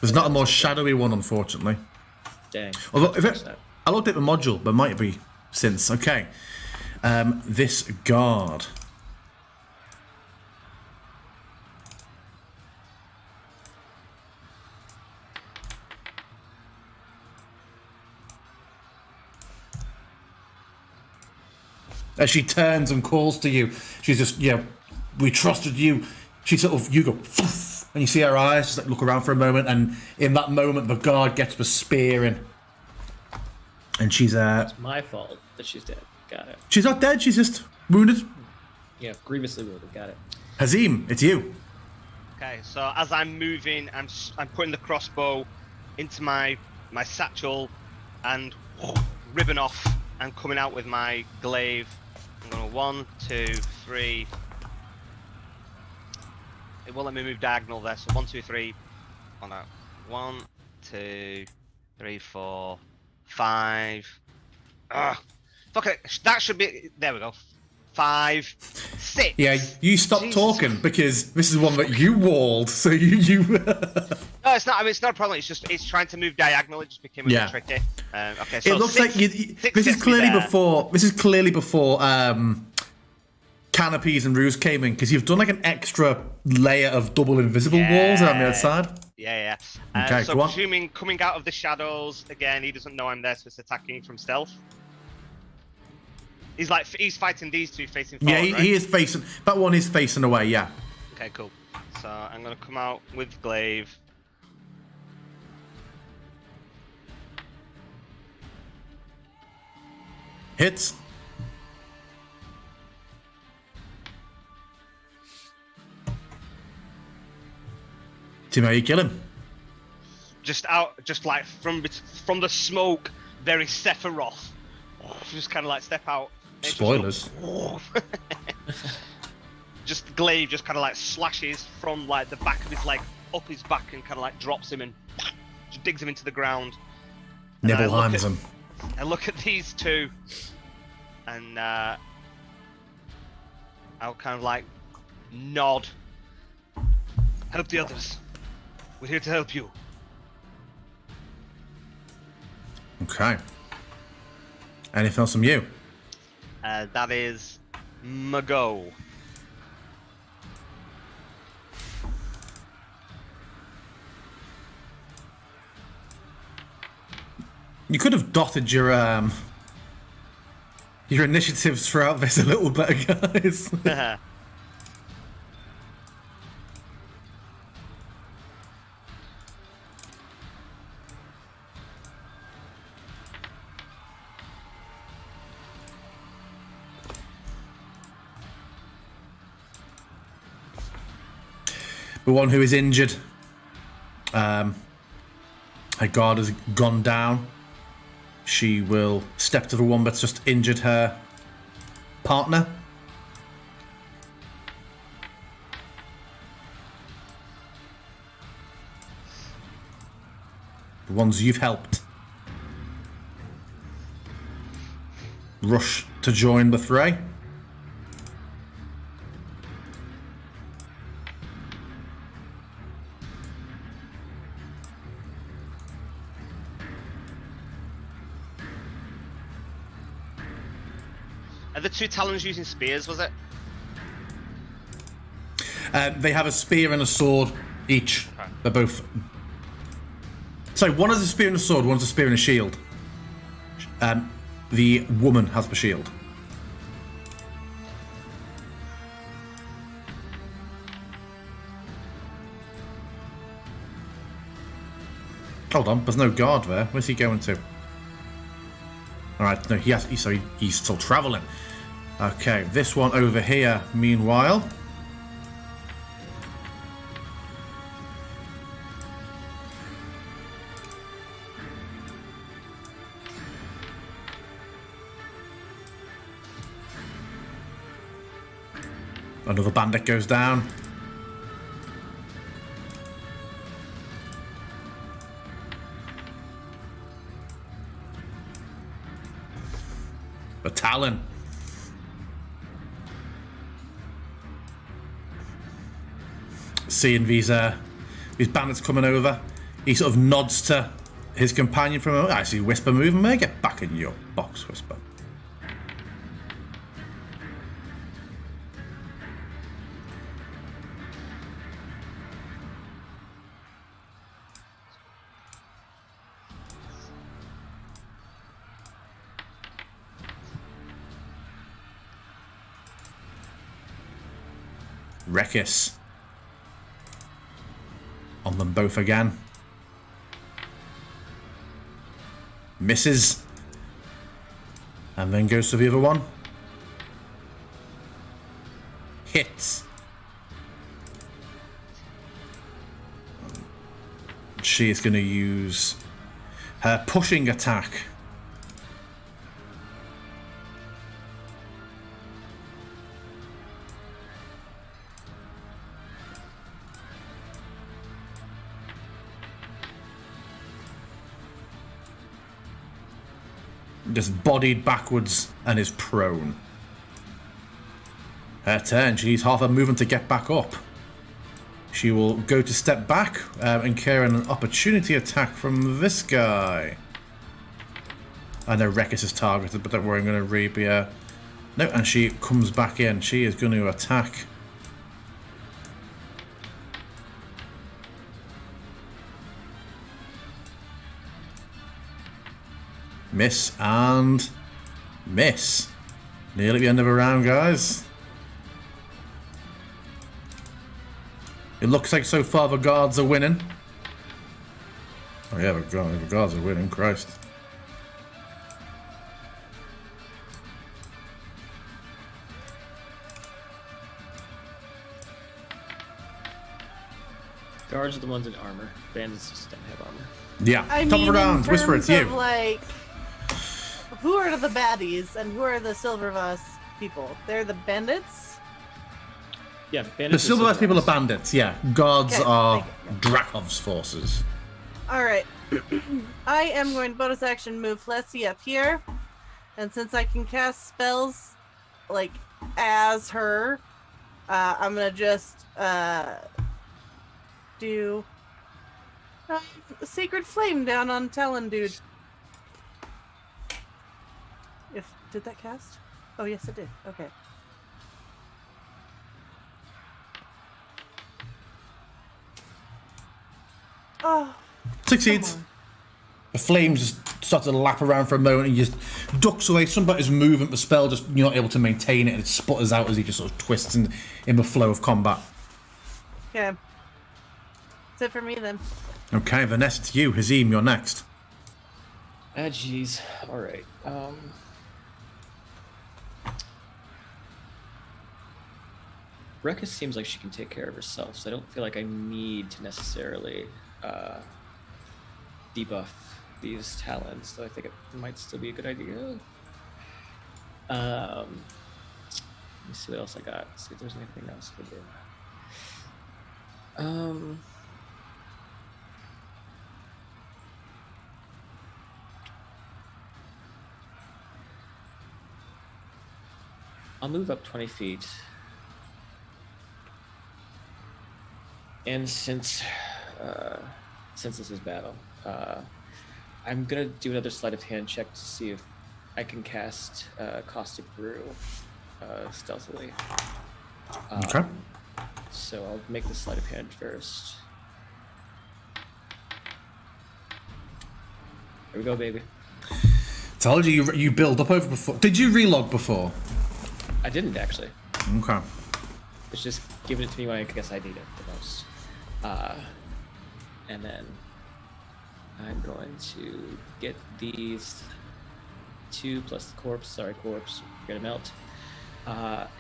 There's not a more shadowy one, unfortunately. Dang. Although I looked at the module, but might be since. Okay, this guard. As she turns and calls to you, she's just, we trusted you. She sort of, you go, "Poof," and you see her eyes just like look around for a moment, and in that moment, the guard gets the spear in. And she's, It's my fault that she's dead. Got it. she's not dead, she's just wounded. Yeah, grievously wounded. Got it. Hazim, it's you. Okay, so as I'm moving, I'm putting the crossbow into my satchel and ribbon off and coming out with my glaive. I'm going 1, 2, 3. It won't let me move diagonal there, so 1, 2, 3. On that. 1, 2, 3, 4, 5. Fuck it. That should be. There we go. 5, 6. Yeah, you stop Jesus. talking because this is one that you walled, so you No, it's not. I mean, it's not a problem. It's just it's trying to move diagonal. It just became a bit tricky. Okay, so it looks six, like you, six this gets is me clearly there. before. This is clearly before canopies and roofs came in, because you've done like an extra layer of double invisible walls around the outside. Yeah. Okay, so go on. presuming coming out of the shadows again, he doesn't know I'm there, so it's attacking from stealth. He's fighting these two facing forward. Yeah, right? he is facing. That one is facing away. Yeah. Okay, cool. So I'm gonna come out with glaive. Hits. See how you kill him. Just like from the smoke, very Sephiroth. Just kind of like step out. and it Spoilers. Just glaive just kind of like slashes from like the back of his leg up his back and kind of like drops him and just digs him into the ground. And I look Nibbleheims him. I look at these two and I'll kind of like nod. Help the others. We're here to help you. Okay. Anything else from you? That is my go. You could have dotted your initiatives throughout this a little bit, guys. The one who is injured. Her guard has gone down. She will step to the one that's just injured her partner. The ones you've helped. Rush to join the fray. Are the two Talons using spears, was it? They have a spear and a sword each. Okay. They're both... Sorry, one has a spear and a sword, one's a spear and a shield. The woman has the shield. Hold on, there's no guard there. Where's he going to? Alright, no, he's still travelling. Okay, this one over here, meanwhile. Another bandit goes down. A Talon. Seeing these bandits coming over, he sort of nods to his companion from I see Whisper moving there. Get back in your box, Whisper. Rekis. On them both again. Misses. And then goes to the other one. Hits. She is going to use her pushing attack. Just bodied backwards and is prone. Her turn. She needs half a movement to get back up. She will go to step back and incur an opportunity attack from this guy. I know Rekis is targeted, but don't worry, I'm going to read the... No, and she comes back in. She is going to attack. Miss and miss. Nearly at the end of a round, guys. It looks like so far the guards are winning. Oh yeah, the guards are winning, Christ. Guards are the ones in armor. Bandits just don't have armor. Yeah, I top mean, of the round. in Whisper, it's terms you. of, like, who are the baddies and who are the Silvervoss people? They're the bandits? Yeah, The bandits. Silvervoss people are bandits, yeah. Guards Okay, are thank Drakov's forces. Alright. I am going to bonus action move Flessy up here. And since I can cast spells, like, as her, I'm going to just do Sacred Flame down on Talon Dude. Did that cast? Oh, yes, it did. Okay. Oh. Succeeds. Come The flames just start to lap around for a moment and he just ducks away. Somebody's movement, the spell, just you're not able to maintain it, and it sputters out as he just sort of twists in the flow of combat. Okay. That's it for me then. Okay, Vanessa, it's you. Hazim, you're next. Ah, jeez. All right. Ruckus seems like she can take care of herself, so I don't feel like I need to necessarily debuff these talents, so I think it might still be a good idea. Let me see what else I got. See if there's anything else to do. I'll move up 20 feet. And since this is battle, I'm gonna do another sleight of hand check to see if I can cast Caustic Brew stealthily. Okay. So I'll make the sleight of hand first. Here we go, baby. Told you build up over before. Did you relog before? I didn't actually. Okay. It's just giving it to me when I guess I need it the most. And then I'm going to get these 2 plus the corpse. Sorry, corpse. You're gonna melt.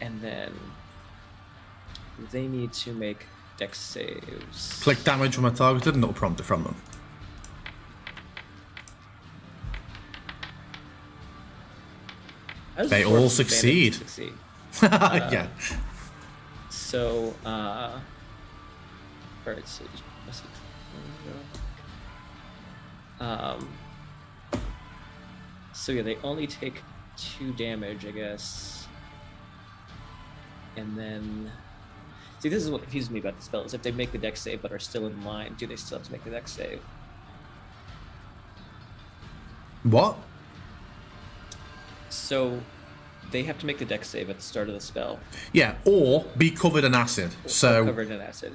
And then they need to make dex saves. Click damage when targeted and it'll prompt it from them. How does They corpse all advantage succeed. succeed? Yeah. So, alright, so so yeah, they only take 2 damage, I guess. And then, see, this is what confuses me about the spell, is if they make the dex save but are still in line, do they still have to make the dex save? What? So, they have to make the dex save at the start of the spell. Yeah, or be covered in acid. So Covered in acid.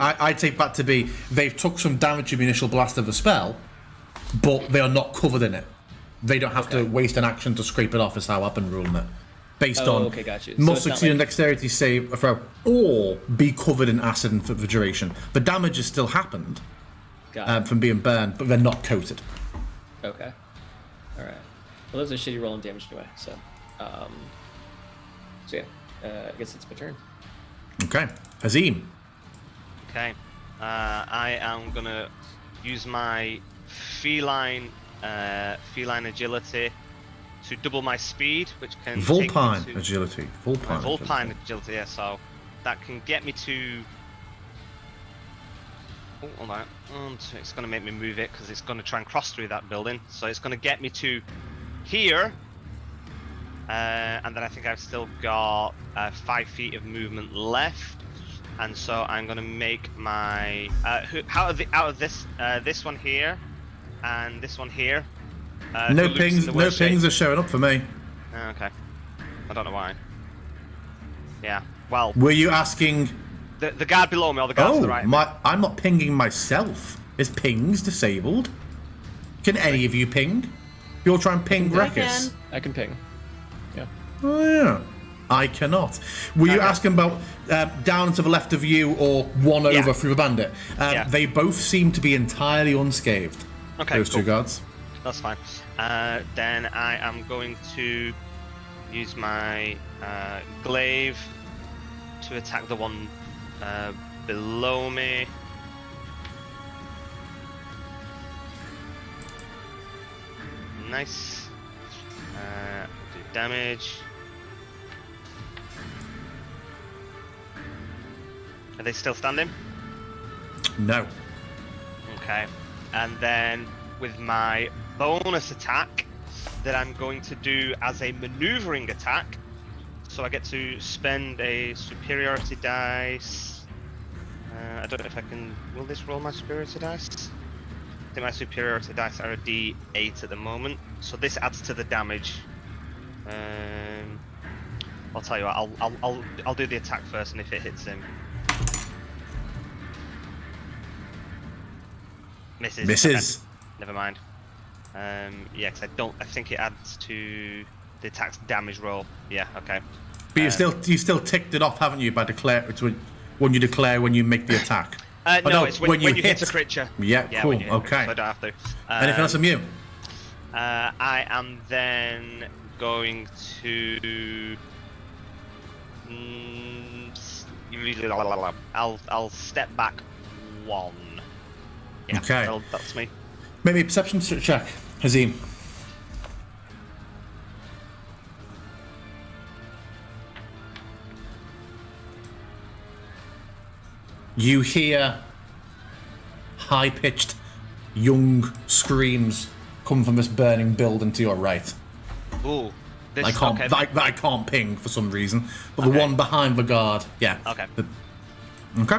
I take that to be they've took some damage from the initial blast of the spell, but they are not covered in it. They don't have to waste an action to scrape it off, is how I've been ruling it. Based on okay, got you. must So it's succeed not in like- dexterity save throw, or be covered in acid and for the duration. The damage has still happened Got it. from being burned, but they're not coated. Okay. Alright. Well, those are shitty rolling damage anyway, so yeah, I guess it's my turn. Okay, Hazim. Okay. I am gonna use my feline agility to double my speed, which can Vulpine take me to agility. Vulpine. Vulpine agility. Yeah, so that can get me to. Oh, hold on. It's gonna make me move it because it's gonna try and cross through that building. So it's gonna get me to here. And then I think I've still got 5 feet of movement left, and so I'm gonna make my out of this one here and this one here. No who looks in pings. the No worst shape? pings are showing up for me. Okay, I don't know why. Yeah, well, Were you asking? the guard below me or the guard to the right? I'm not pinging myself. Is pings disabled? Can any of you ping? You'll try and ping I Rekus. can. I can ping. Yeah. Oh yeah. I cannot. Were you Okay. asking about down to the left of you or one over Yeah. through the bandit? Yeah. They both seem to be entirely unscathed. Okay, Those two cool. guards. That's fine. Then I am going to use my glaive to attack the one below me. Nice. Do damage. Are they still standing? No. Okay. And then with my bonus attack that I'm going to do as a maneuvering attack, so I get to spend a superiority dice. I don't know if I can. Will this roll my superiority dice? I think my superiority dice are a D8 at the moment, so this adds to the damage. I'll tell you what. I'll do the attack first, and if it hits him, misses. Misses. Okay. Never mind. Yeah, because I think it adds to the attack's damage roll. Yeah, okay. But you still ticked it off, haven't you? By declare, it's when you declare when you make the attack. No, it's when you hit a creature. Yeah, cool. When you hit a creature, Okay. so I don't have to. Anything else from you? I am then going to. I'll step back 1. Yeah, Okay. That's me. Maybe a perception check, Hazim. You hear high-pitched, young screams come from this burning building to your right. Ooh. This, I can't, okay. that I can't ping for some reason, but the one behind the guard, yeah. Okay. Okay.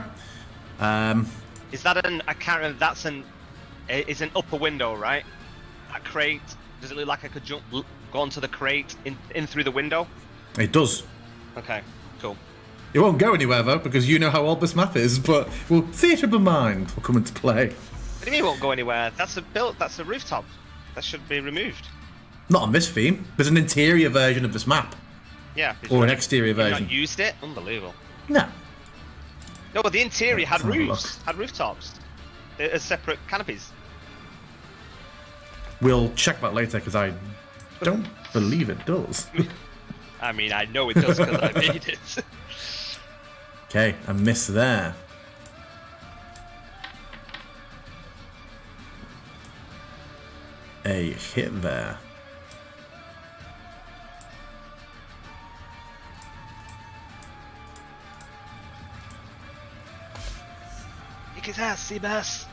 Is that I can't remember. That's it's an upper window, right? A crate. Does it look like I could go onto the crate in through the window? It does. Okay, cool. It won't go anywhere though, because you know how old this map is. But theatre of the mind will come into play. What do you mean it won't go anywhere? That's a rooftop. That should be removed. Not on this theme. There's an interior version of this map, Yeah. or an exterior You've version. not used it? Unbelievable. No. No, but the interior had Let's have a roofs, had rooftops, as separate canopies. We'll check that later because I don't believe it does. I mean, I know it does because I made it. Okay, a miss there. A hit there. Kick his ass, Seabass.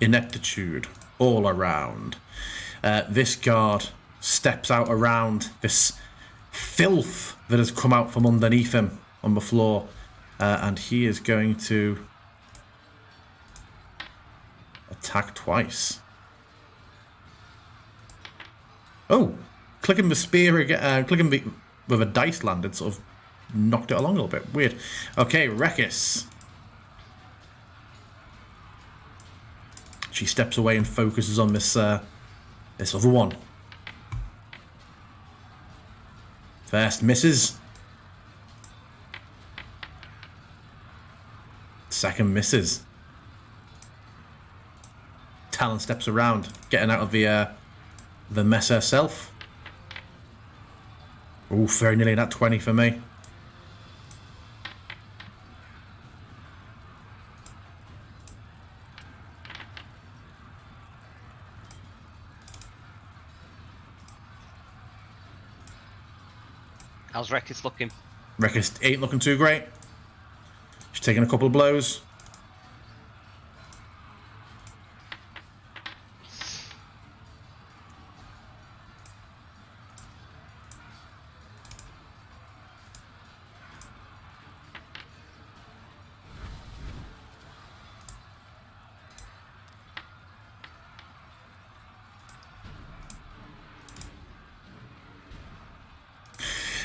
Ineptitude all around. This guard steps out around this filth that has come out from underneath him on the floor, and he is going to attack twice. Oh, clicking the spear again, with a dice landed, sort of knocked it along a little bit. Weird. Okay, Rekis. She steps away and focuses on this this other one. First misses. Second misses. Talon steps around, getting out of the mess herself. Oh, very nearly that 20 for me. How's Rekis looking? Rekis ain't looking too great. She's taking a couple of blows.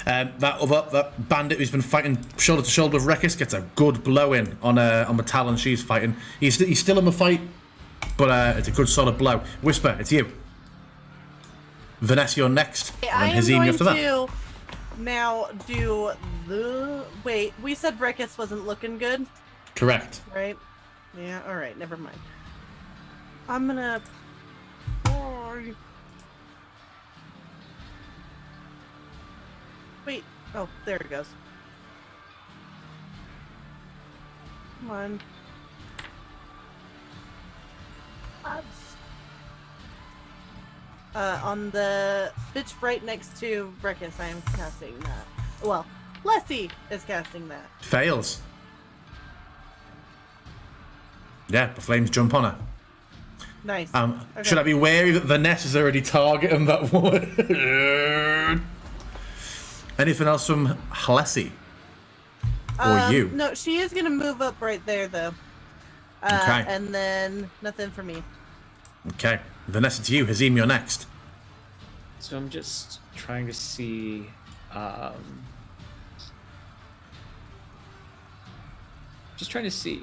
That bandit who's been fighting shoulder to shoulder with Rekis gets a good blow in on the Talon she's fighting. He's still in the fight, but it's a good solid blow. Whisper, it's you. Vanessa, you're next. I And am Hazim going after that. to now do the... Wait, we said Rekis wasn't looking good, Correct. right? Yeah, alright, never mind. I'm gonna... Wait, oh, there it goes. Come on. On the bitch right next to Rekis, I am casting that. Well, Lessie is casting that. Fails. Yeah, the flames jump on her. Nice. Okay. Okay. Should I be wary that Vanessa's already targeting that one? Anything else from Halessi? Or you? No, she is gonna move up right there, though. Okay. And then nothing for me. Okay. Vanessa, to you. Hazim, you're next. So I'm just trying to see. Just trying to see.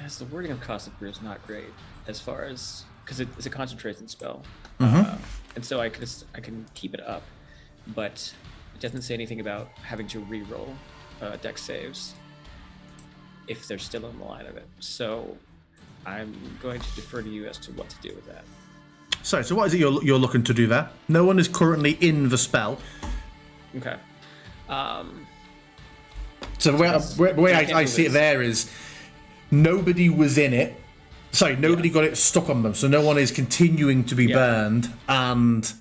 As the wording of Caustic Brew is not great as far as because it's a concentration spell, and so I can keep it up, but it doesn't say anything about having to re-roll dex saves if they're still in the line of it. So I'm going to defer to you as to what to do with that. So what is it you're looking to do there? No one is currently in the spell. Okay. So the way I see it there is nobody was in it. Sorry, nobody got it stuck on them. So no one is continuing to be burned. And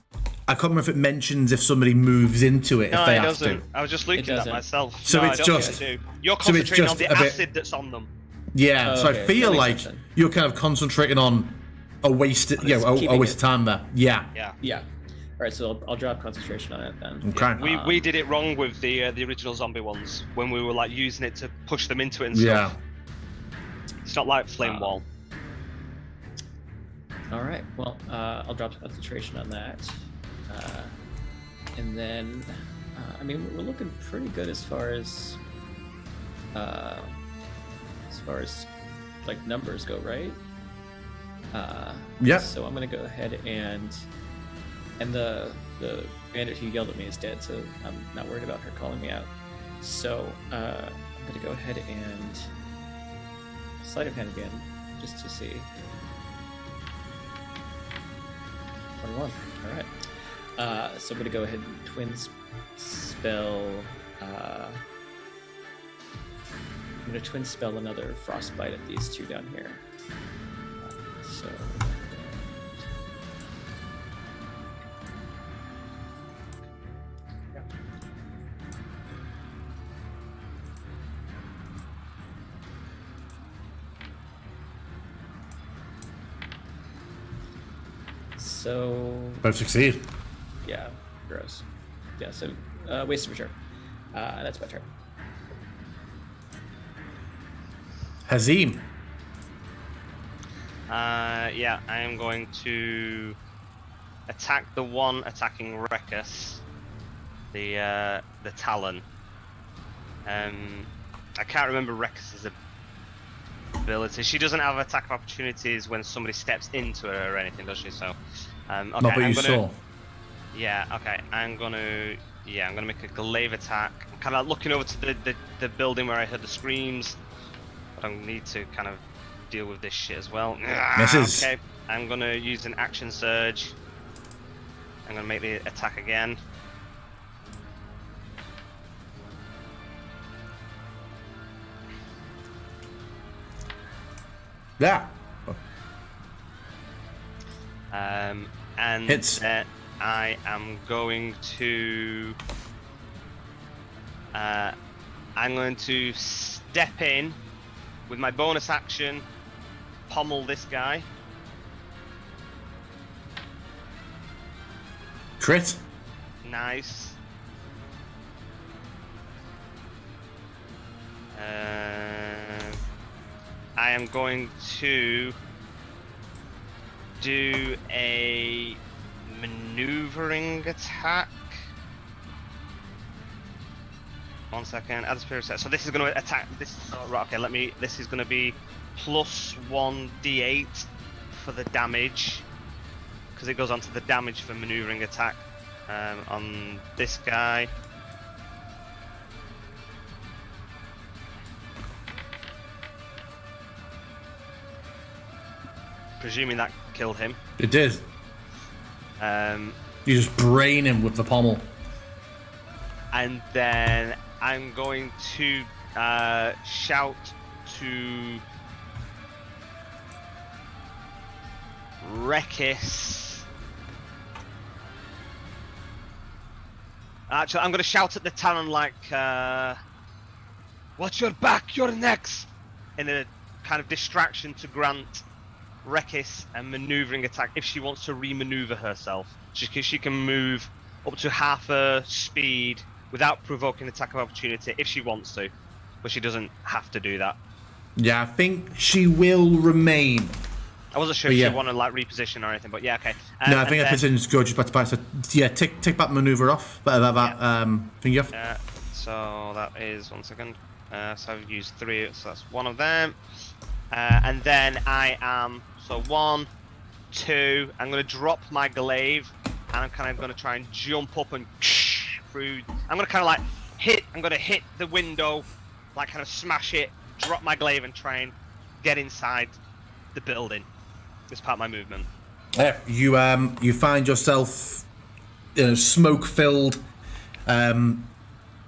I can't remember if it mentions if somebody moves into it if they have to. I was just looking at that myself. So no, it's just you're concentrating on the acid that's on them. Yeah. So okay, I feel like sense. you're kind of concentrating on a waste of time there. Yeah. Yeah. All right, so I'll drop concentration on it then. Okay. We did it wrong with the original zombie ones when we were like using it to push them into it and stuff. It's not like flame wall. All right. Well, I'll drop concentration on that, and then I mean we're looking pretty good as far as like numbers go, right? Yeah. So I'm gonna go ahead and the bandit who yelled at me is dead, so I'm not worried about her calling me out. So I'm gonna go ahead and sleight of hand again, just to see. 21. All right. So I'm gonna go ahead and twin spell. I'm gonna twin spell another frostbite at these two down here. So. So Both succeed. yeah, gross. Yeah, so wasted for sure. That's my turn. Hazim. Yeah, I am going to attack the one attacking Rekus, the Talon. I can't remember Rekus's ability. She doesn't have attack opportunities when somebody steps into her or anything, does she? So, okay, Not but you saw. Yeah, okay. I'm gonna make a glaive attack. I'm kind of looking over to the building where I heard the screams, but I need to kind of deal with this shit as well. Misses. Okay, I'm gonna use an action surge. I'm gonna make the attack again. Yeah. And Hits. I am going to step in with my bonus action, pommel this guy. Crit. Nice. I am going to do a maneuvering attack. 1 second. Add a spirit set. So this is going to attack. This is right. Okay. This is going to be plus 1d8 for the damage, because it goes on to the damage for maneuvering attack on this guy. Presuming that killed him. It did. You just brain him with the pommel. And then I'm going to shout to Rekus. Actually, I'm going to shout at the Talon like, "Watch your back, you're next!" in a kind of distraction to grant Rekus a maneuvering attack if she wants to re-maneuver herself. She can move up to half her speed without provoking attack of opportunity if she wants to, but she doesn't have to do that. Yeah, I think she will remain I wasn't sure But if yeah. you want to like reposition or anything, but yeah, okay. No, I think that position's good. Just back to back. So yeah, take that maneuver off. Thing off. So that is 1 second. So I've used 3, so that's one of them. And then I am 1, 2. I'm gonna drop my glaive, and I'm kind of gonna try and jump up and through. I'm gonna kind of like hit. I'm gonna hit the window, like kind of smash it, drop my glaive, and try and get inside the building. This part of my movement. Yeah, you find yourself in a smoke-filled,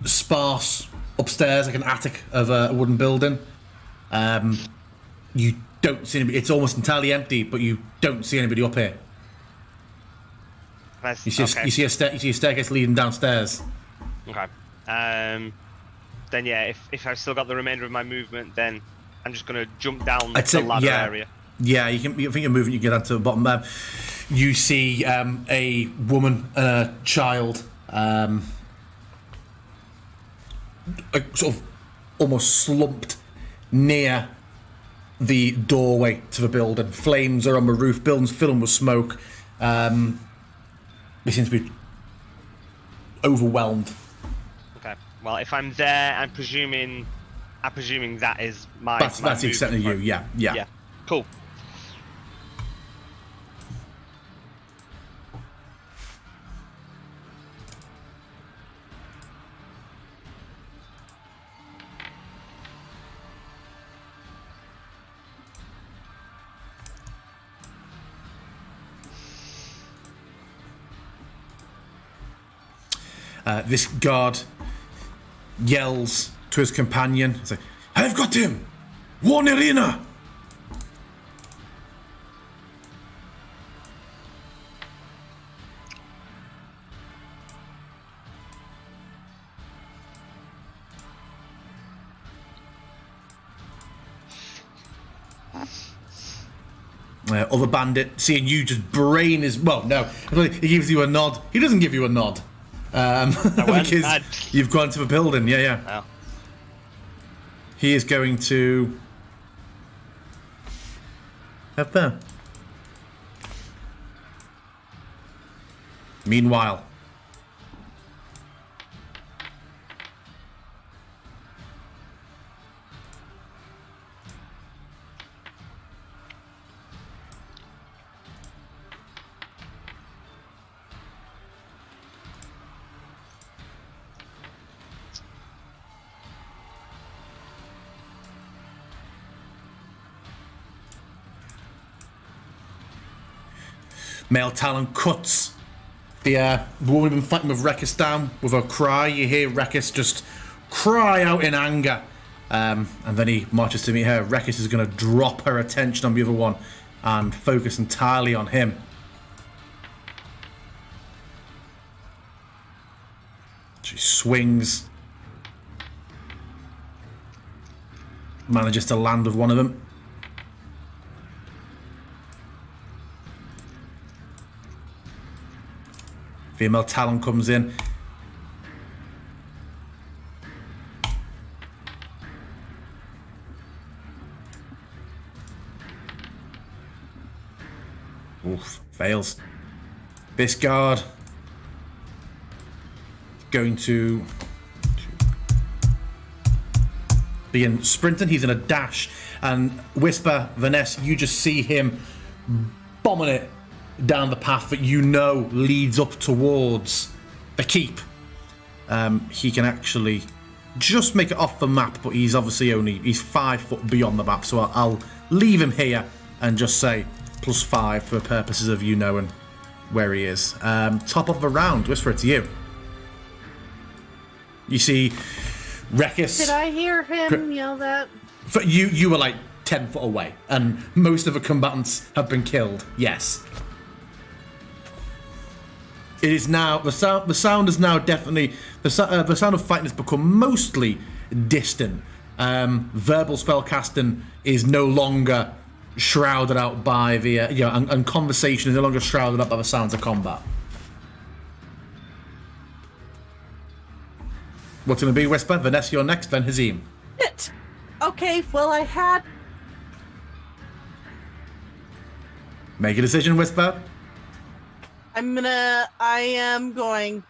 sparse upstairs, like an attic of a wooden building. You don't see anybody. It's almost entirely empty, but you don't see anybody up here. Nice. You see a staircase leading downstairs. Okay. Then yeah, if I've still got the remainder of my movement, then I'm just gonna jump down the ladder area. Yeah, you think you're moving. You get down to the bottom. You see a woman and a child, sort of almost slumped near the doorway to the building. Flames are on the roof. Building's filling with smoke. They seem to be overwhelmed. Okay. Well, if I'm there, I'm presuming that is my. That's the extent of you. Yeah. Cool. This guard yells to his companion, he's like, "I've got him! One arena!" Other bandit, seeing you just brain his... Well, no, he gives you a nod. He doesn't give you a nod. Because you've gone to the building. Yeah. Oh. He is going to... Up there. Meanwhile... Male Talon cuts the woman who's been fighting with Rekis down with a cry. You hear Rekis just cry out in anger. And then he marches to meet her. Rekis is going to drop her attention on the other one and focus entirely on him. She swings. Manages to land with one of them. Female Talon comes in. Oof, fails. This guard going to begin sprinting. He's in a dash, and Whisper, Vanessa, you just see him bombing it down the path that you know leads up towards the keep. He can actually just make it off the map, but he's obviously he's 5 foot beyond the map, so I'll leave him here and just say +5 for purposes of you knowing where he is. Top of the round, Whisper, it's you. You see Rekis. Did I hear him yell that? You were like 10 foot away, and most of the combatants have been killed. Yes. It is now the sound is now definitely the sound of fighting has become mostly distant. Verbal spellcasting is no longer shrouded out by the and conversation is no longer shrouded up by the sounds of combat. What's going to be, Whisper? Vanessa, you're next, then Hazim. Shit. Okay, well, I had Make a decision, Whisper. I am going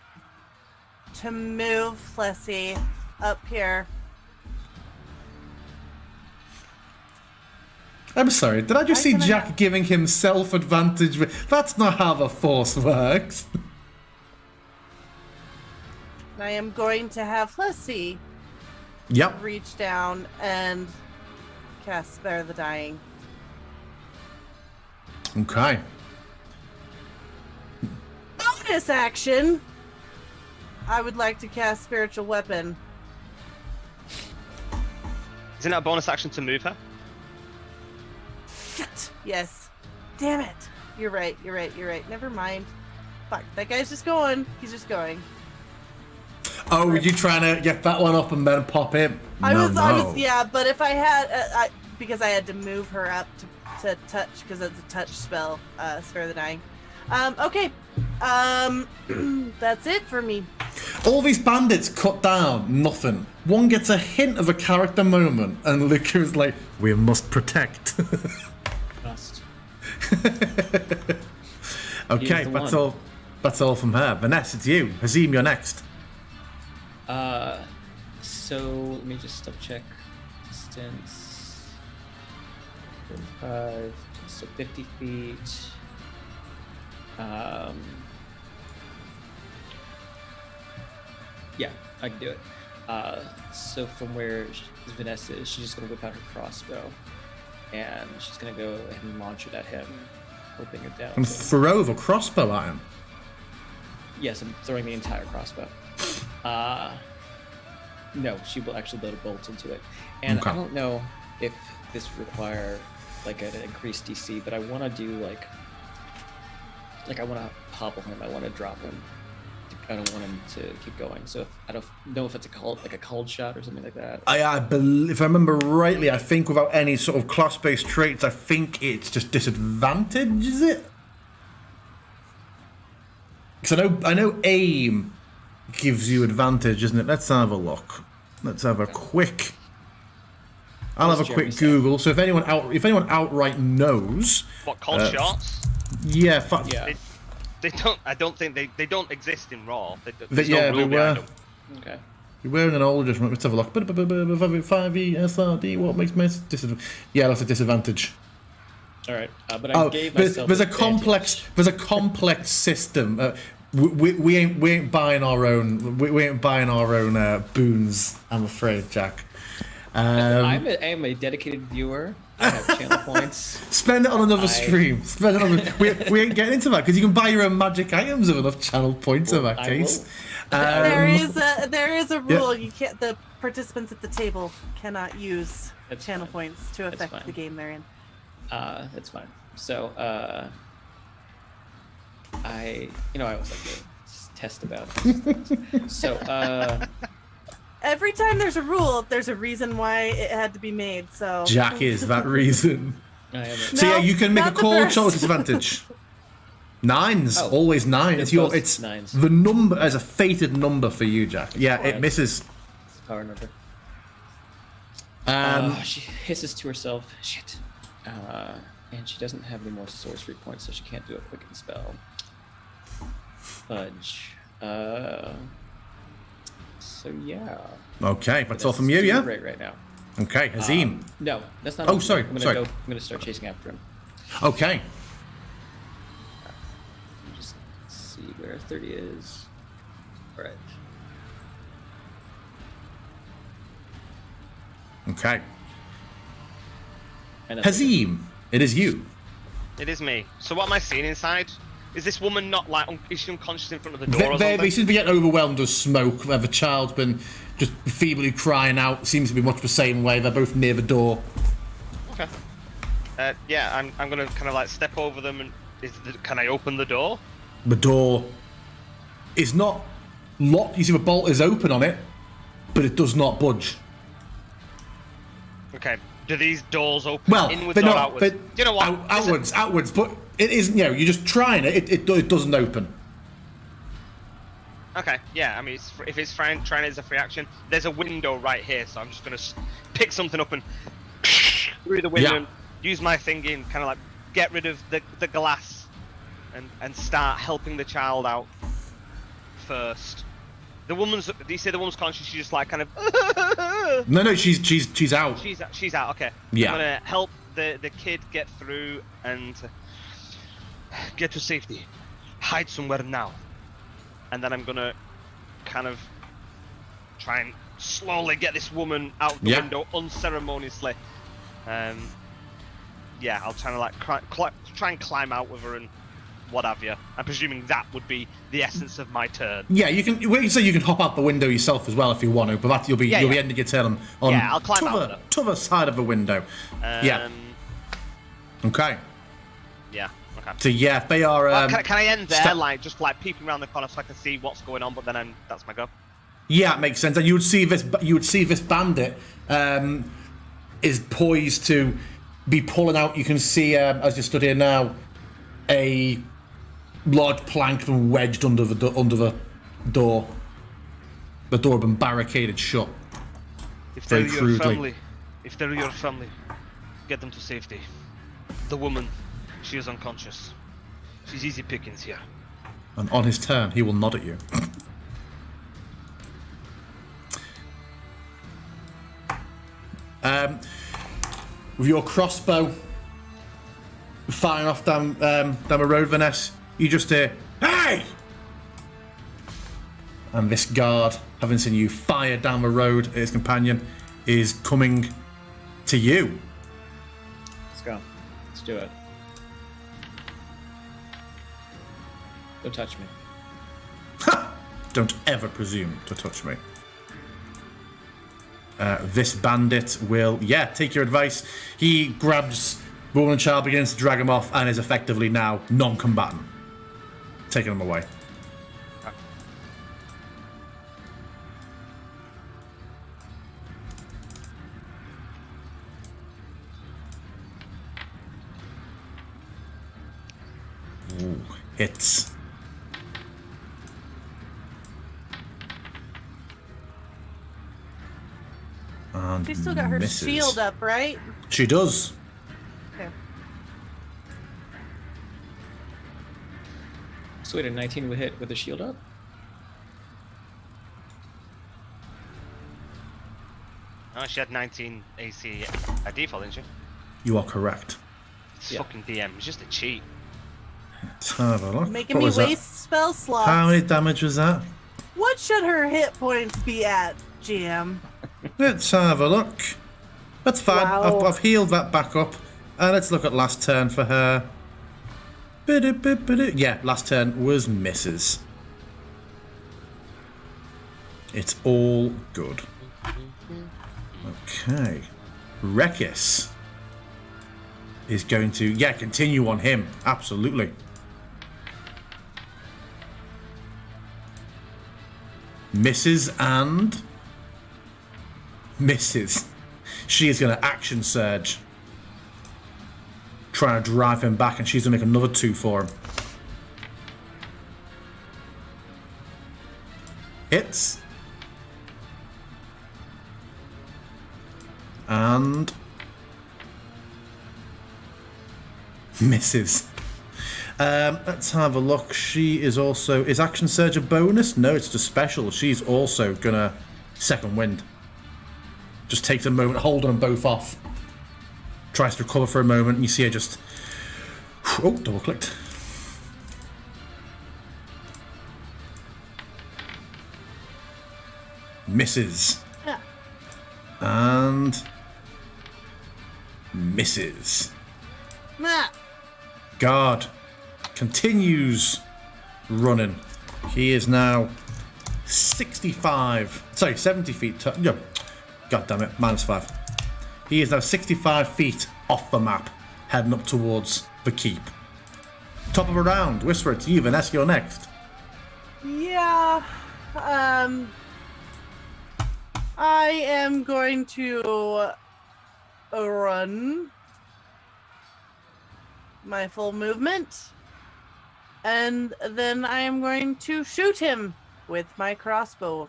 to move Flessy up here. I'm sorry, did I just see Why can I Jack not? giving himself advantage? That's not how the Force works. I am going to have Flessy Yep. reach down and cast Spare the Dying. Okay. Bonus action! I would like to cast Spiritual Weapon. Isn't that a bonus action to move her? Shit! Yes. Damn it. You're right. Never mind. Fuck, that guy's just going. He's just going. Oh, were you trying to get that one up and then pop in? I was, yeah, but if I had, because I had to move her up to touch, because it's a touch spell, Spare the Dying. Okay. That's it for me. All these bandits cut down, nothing. One gets a hint of a character moment, and Luca is like, we must protect. Must. Okay, the that's one. all. That's all from her. Vanessa, it's you. Hazim, you're next. So let me just double check distance. 45, so 50 feet. Yeah, I can do it. So from where Vanessa is, she's just gonna whip out her crossbow, and she's gonna go ahead and launch it at him, hoping it down. And throw the crossbow at him. Yes, I'm throwing the entire crossbow. No, she will actually load a bolt into it. And Okay. I don't know if this require like an increased DC, but I want to do like I want to hobble him. I want to drop him. I don't want him to keep going. So I don't know if it's a cold shot or something like that. I believe, if I remember rightly, I think without any sort of class-based traits, I think it's just disadvantage, is it? Because I know aim gives you advantage, isn't it? Let's have a look. Let's have a quick. I'll have a quick Google. So if anyone outright knows, What, cold shots? yeah, Yeah. They don't. I don't think they don't exist in Raw. They were. Okay. You're wearing an old adjustment. Let's have a look. 5E SRD. What makes me disadvantage? Yeah, that's a disadvantage. All right. But I gave myself. There's a advantage. complex system. We ain't buying our own. We ain't buying our own boons. I'm afraid, Jack. I am a dedicated viewer. I have channel points. Spend it on another stream. Spend it on. We ain't getting into that because you can buy your own magic items with enough channel points in that case. There is a rule. You can't. The participants at the table cannot use channel points to affect the game they're in. That's fine. So I always like to just test about things. So Every time there's a rule, there's a reason why it had to be made. So Jack is that reason. I am. So yeah, you can make a call shot disadvantage. Nines, always 9. It's nines. The number as a fated number for you, Jack. Yeah, it misses. It's a power number. She hisses to herself. Shit. And she doesn't have any more sorcery points, so she can't do a quicken spell. Fudge. So yeah. Okay, that's all from you, yeah. Great right now. Okay, Hazim. No, that's not. Oh, sorry, I'm sorry. I'm gonna start chasing after him. Okay. Just see where 30 is. All right. Okay. And that's it. Hazim, it is you. It is me. So what am I seeing inside? Is this woman not like? Is she unconscious in front of the door? Or They something? seem to be getting overwhelmed with smoke. The child's been just feebly crying out. Seems to be much the same way. They're both near the door. Okay. Yeah, I'm gonna kind of like step over them and can I open the door? The door is not locked. You see the bolt is open on it, but it does not budge. Okay. Do these doors open Well, inwards they're or not. outwards? You know what? Outwards, but it isn't. You're just trying it. It doesn't open. Okay, yeah, I mean, if it's trying it as a free action, there's a window right here, so I'm just going to pick something up and through the window and use my thingy and kind of like get rid of the glass and start helping the child out first. The woman's. Do you say the woman's conscious? She's just like kind of. No, she's out. She's out. Okay. Yeah. I'm gonna help the kid get through and get to safety. Hide somewhere now, and then I'm gonna kind of try and slowly get this woman out the window unceremoniously. Yeah, I'll try to like try and climb out with her and what have you. I'm presuming that would be the essence of my turn. Yeah, you can. Well, you say you can hop out the window yourself as well if you want to, but that you'll be ending your turn on I'll climb out t'other side of the window. Yeah. Okay. Yeah. Okay. So yeah, they are. Well, can I end there, like just like peeping around the corner so I can see what's going on? But then that's my go. Yeah, it makes sense. And you would see this bandit is poised to be pulling out. You can see as you stood here now, a large plank been wedged under the door. The door had been barricaded shut. If they're your family, get them to safety. The woman, she is unconscious. She's easy pickings here. And on his turn, he will nod at you. With your crossbow firing off down a road, Vanessa, you just hear, "Hey!" And this guard, having seen you fire down the road at his companion, is coming to you. Let's go. Let's do it. Don't touch me. Don't ever presume to touch me. This bandit will, take your advice. He grabs the woman and child, begins to drag him off, and is effectively now non-combatant. Taking him away. Ooh, hits. And She's still got her misses. shield up, right? She does. Okay. So wait, a 19 would hit with the shield up? Oh, she had 19 AC at default, didn't she? You are correct. It's fucking DM. It's just a cheat. Let's have a look. Making What me was that? waste spell slots. How many damage was that? What should her hit points be at, GM? Let's have a look. That's fine. Wow. I've healed that back up. Let's look at last turn for her. Yeah, last turn was misses. It's all good. Okay. Rekis is going to, continue on him. Absolutely. Misses and misses. She is going to action surge. Trying to drive him back, and she's going to make another 2 for him. Hits. And misses. Let's have a look. She is also... Is Action Surge a bonus? No, it's just special. She's also going to second wind. Just takes a moment, holding them both off. Tries to recover for a moment, and you see her just... Oh, double-clicked. Misses. Yeah. And... misses. Nah. Guard continues running. He is now 70 feet. God damn it, -5. He is now 65 feet off the map, heading up towards the keep. Top of a round. Whisper it to you, Vanessa, you're next. Yeah. I am going to run my full movement, and then I am going to shoot him with my crossbow.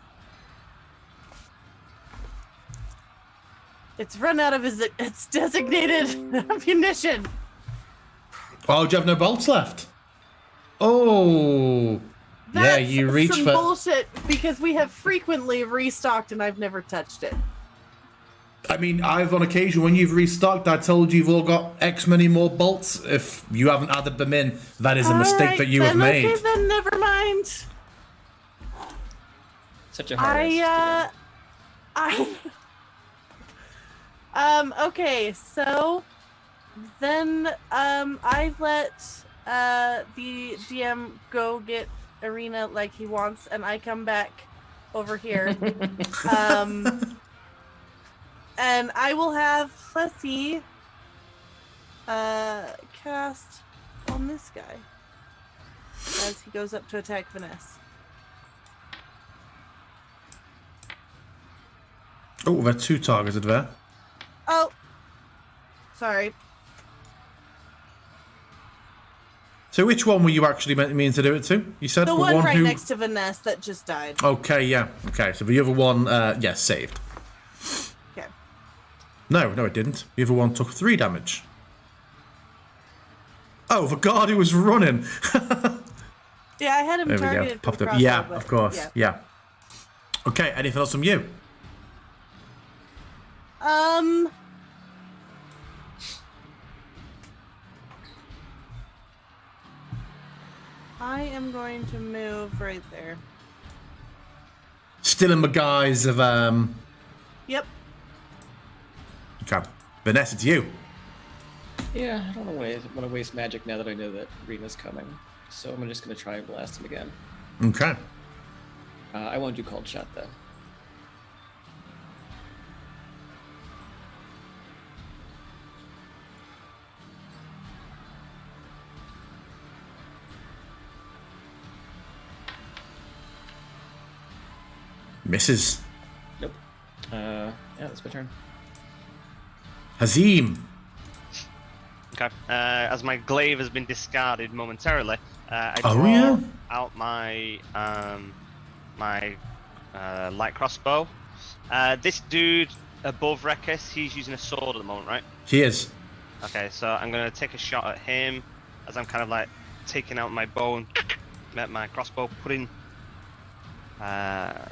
It's run out of its designated ammunition. Oh, do you have no bolts left? Oh. Yeah, That's you reach some for... bullshit because we have frequently restocked and I've never touched it. I mean, I've on occasion, when you've restocked, I told you you've all got X many more bolts. If you haven't added them in, that is a mistake that you have made. Okay, then never mind. Such a hard Okay, so then I let the DM go get Arena like he wants, and I come back over here. And I will have Plessy cast on this guy as he goes up to attack Vanessa. Oh, we've had 2 targeted there. Oh, sorry. So which one were you actually meaning to do it to? You said The the one right who... next to Vanessa that just died. Okay, yeah. Okay, so the other one, yes, saved. Okay. No, it didn't. The other one took 3 damage. Oh, the guard who was running. Yeah, I had him There we go. targeted. Popped for the up. Yeah, crossbow, of but course. Yeah. Okay, anything else from you? I am going to move right there. Still in the guise of, Yep. Okay. Vanessa, it's you. Yeah, I don't want to waste magic now that I know that Rena's coming. So I'm just going to try and blast him again. Okay. I won't do cold shot though. Misses. Nope. Yeah, that's my turn. Hazim. Okay. As my glaive has been discarded momentarily, I Oh, draw yeah? out my light crossbow. This dude above Rekis, he's using a sword at the moment, right? He is. Okay, so I'm gonna take a shot at him as I'm kind of like taking out my bow and my crossbow, putting a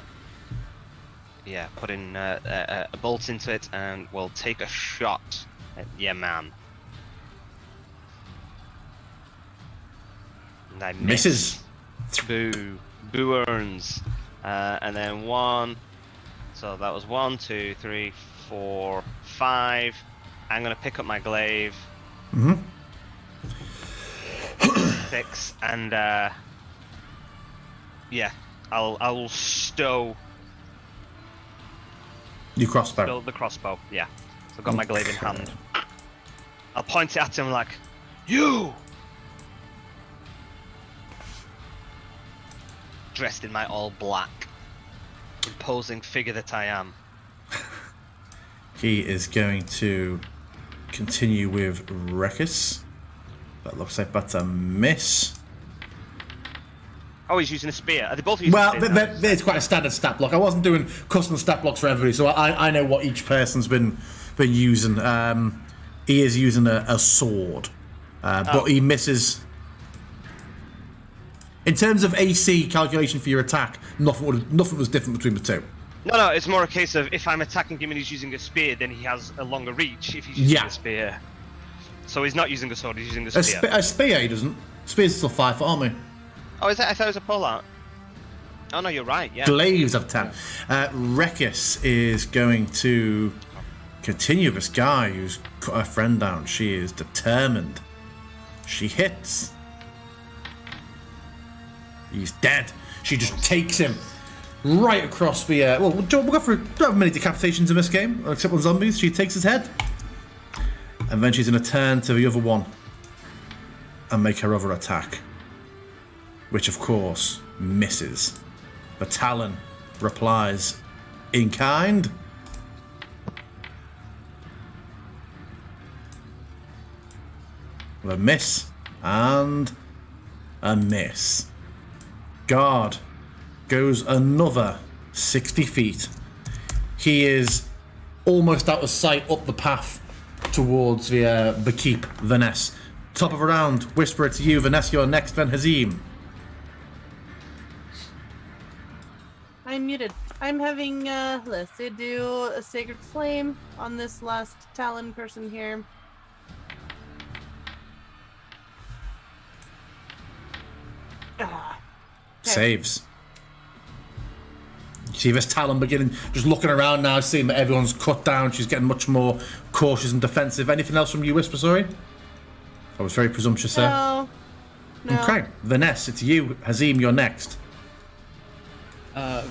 bolt into it, and we'll take a shot at your man. And I miss. Misses. Boo. Boo earns. And then 1. So that was 1, 2, 3, 4, 5. I'm gonna pick up my glaive. 6 and yeah, I'll stow You crossbow. the crossbow. Yeah, so I've got my glaive in hand. I'll point it at him like, you. Dressed in my all black, imposing figure that I am. He is going to continue with Rekis. That looks like that's a miss. Oh, he's using a spear. Are they both using Well, spears? it's quite a standard stat block. I wasn't doing custom stat blocks for everybody, so I know what each person's been using. He is using a sword, but he misses. In terms of AC calculation for your attack, nothing was different between the two. No, it's more a case of if I'm attacking him and he's using a spear, then he has a longer reach if he's using a spear. So he's not using a sword, he's using a spear. A spear he doesn't. Spears are still 5 foot, aren't we? Oh, is that? I thought it was a pull-out. Oh, no, you're right, yeah. Glaives have 10. Rekis is going to continue this guy who's cut her friend down. She is determined. She hits. He's dead. She just takes him right across the... we'll go for... don't have many decapitations in this game, except on zombies. She takes his head. And then she's going to turn to the other one and make her other attack. Which, of course, misses. The Talon replies in kind. A miss and a miss. Guard goes another 60 feet. He is almost out of sight up the path towards the keep, Vanessa. Top of a round. Whisper it to you. Vanessa, you're next, then Hazim. I'm muted. I'm having, let's see, do a Sacred Flame on this last Talon person here. Ah. Okay. Saves. You see this Talon beginning, just looking around now, seeing that everyone's cut down. She's getting much more cautious and defensive. Anything else from you, Whisper, sorry? I was very presumptuous there. No. Okay, Vanessa, it's you. Hazim, you're next.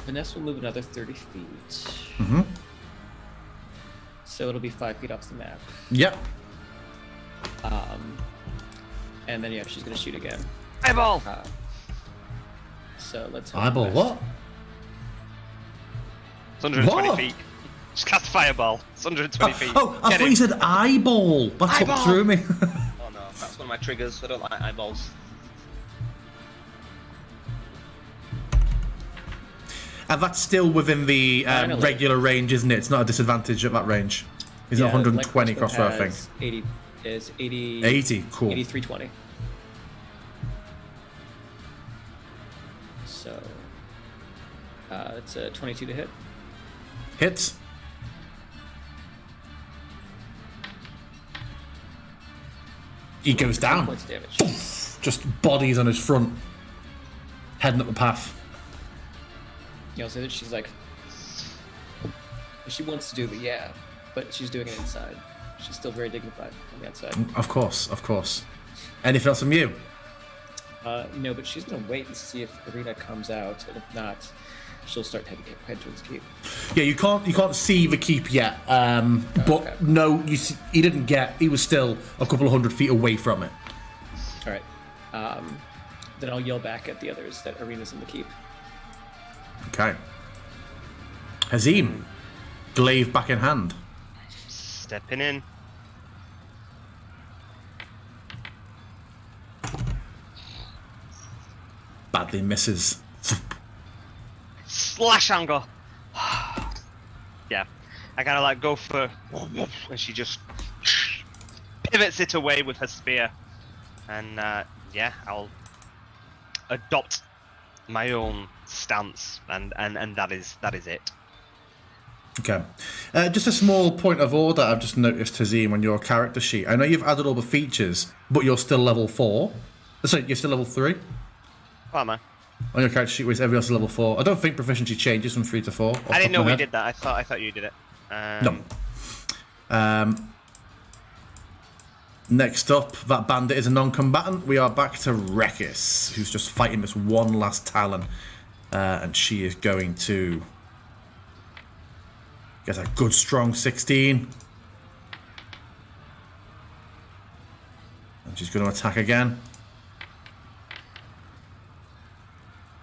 Vanessa will move another 30 feet. Mm-hmm. So it'll be 5 feet off the map. Yep. And then, yeah, she's going to shoot again. Eyeball! So let's hope Eyeball the what? It's 120 What? feet. Just cast fireball. It's 120 feet. Oh, I Get thought him. you said eyeball. That's Eyeball. what threw me. Oh no, that's one of my triggers. I don't like eyeballs. And that's still within the Finally. regular range, isn't it? It's not a disadvantage at that range. Is it 120 crossbow, I think? 80 is 80. 80, cool. 8320. So it's a 22 to hit. Hits. He goes 10 down. points of damage. Just bodies on his front. Heading up the path. You know, so that she's like, she wants to do the yeah, but she's doing it inside. She's still very dignified on the outside. Of course, of course. Anything else from you? No, but she's gonna wait and see if Arena comes out, and if not, she'll start heading towards the keep. Yeah, you can't see the keep yet. But okay. no, he didn't get. He was still a couple of 100 feet away from it. All right. Then I'll yell back at the others that Arena's in the keep. Okay. Hazim, glaive back in hand. Stepping in. Badly misses. Slash angle. Yeah. I gotta like go for, and she just pivots it away with her spear, and yeah, I'll adopt my own stance, and that is it. Okay. Just a small point of order I've just noticed, Hazim, on your character sheet. I know you've added all the features, but you're still level 4. Sorry, you're still level 3? Oh man. On your character sheet, where everyone else is level 4. I don't think proficiency changes from 3 to 4. I didn't know we did that. I thought you did it. No. Next up, that bandit is a non-combatant. We are back to Rekis, who's just fighting this one last Talon. And she is going to get a good strong 16. And she's going to attack again.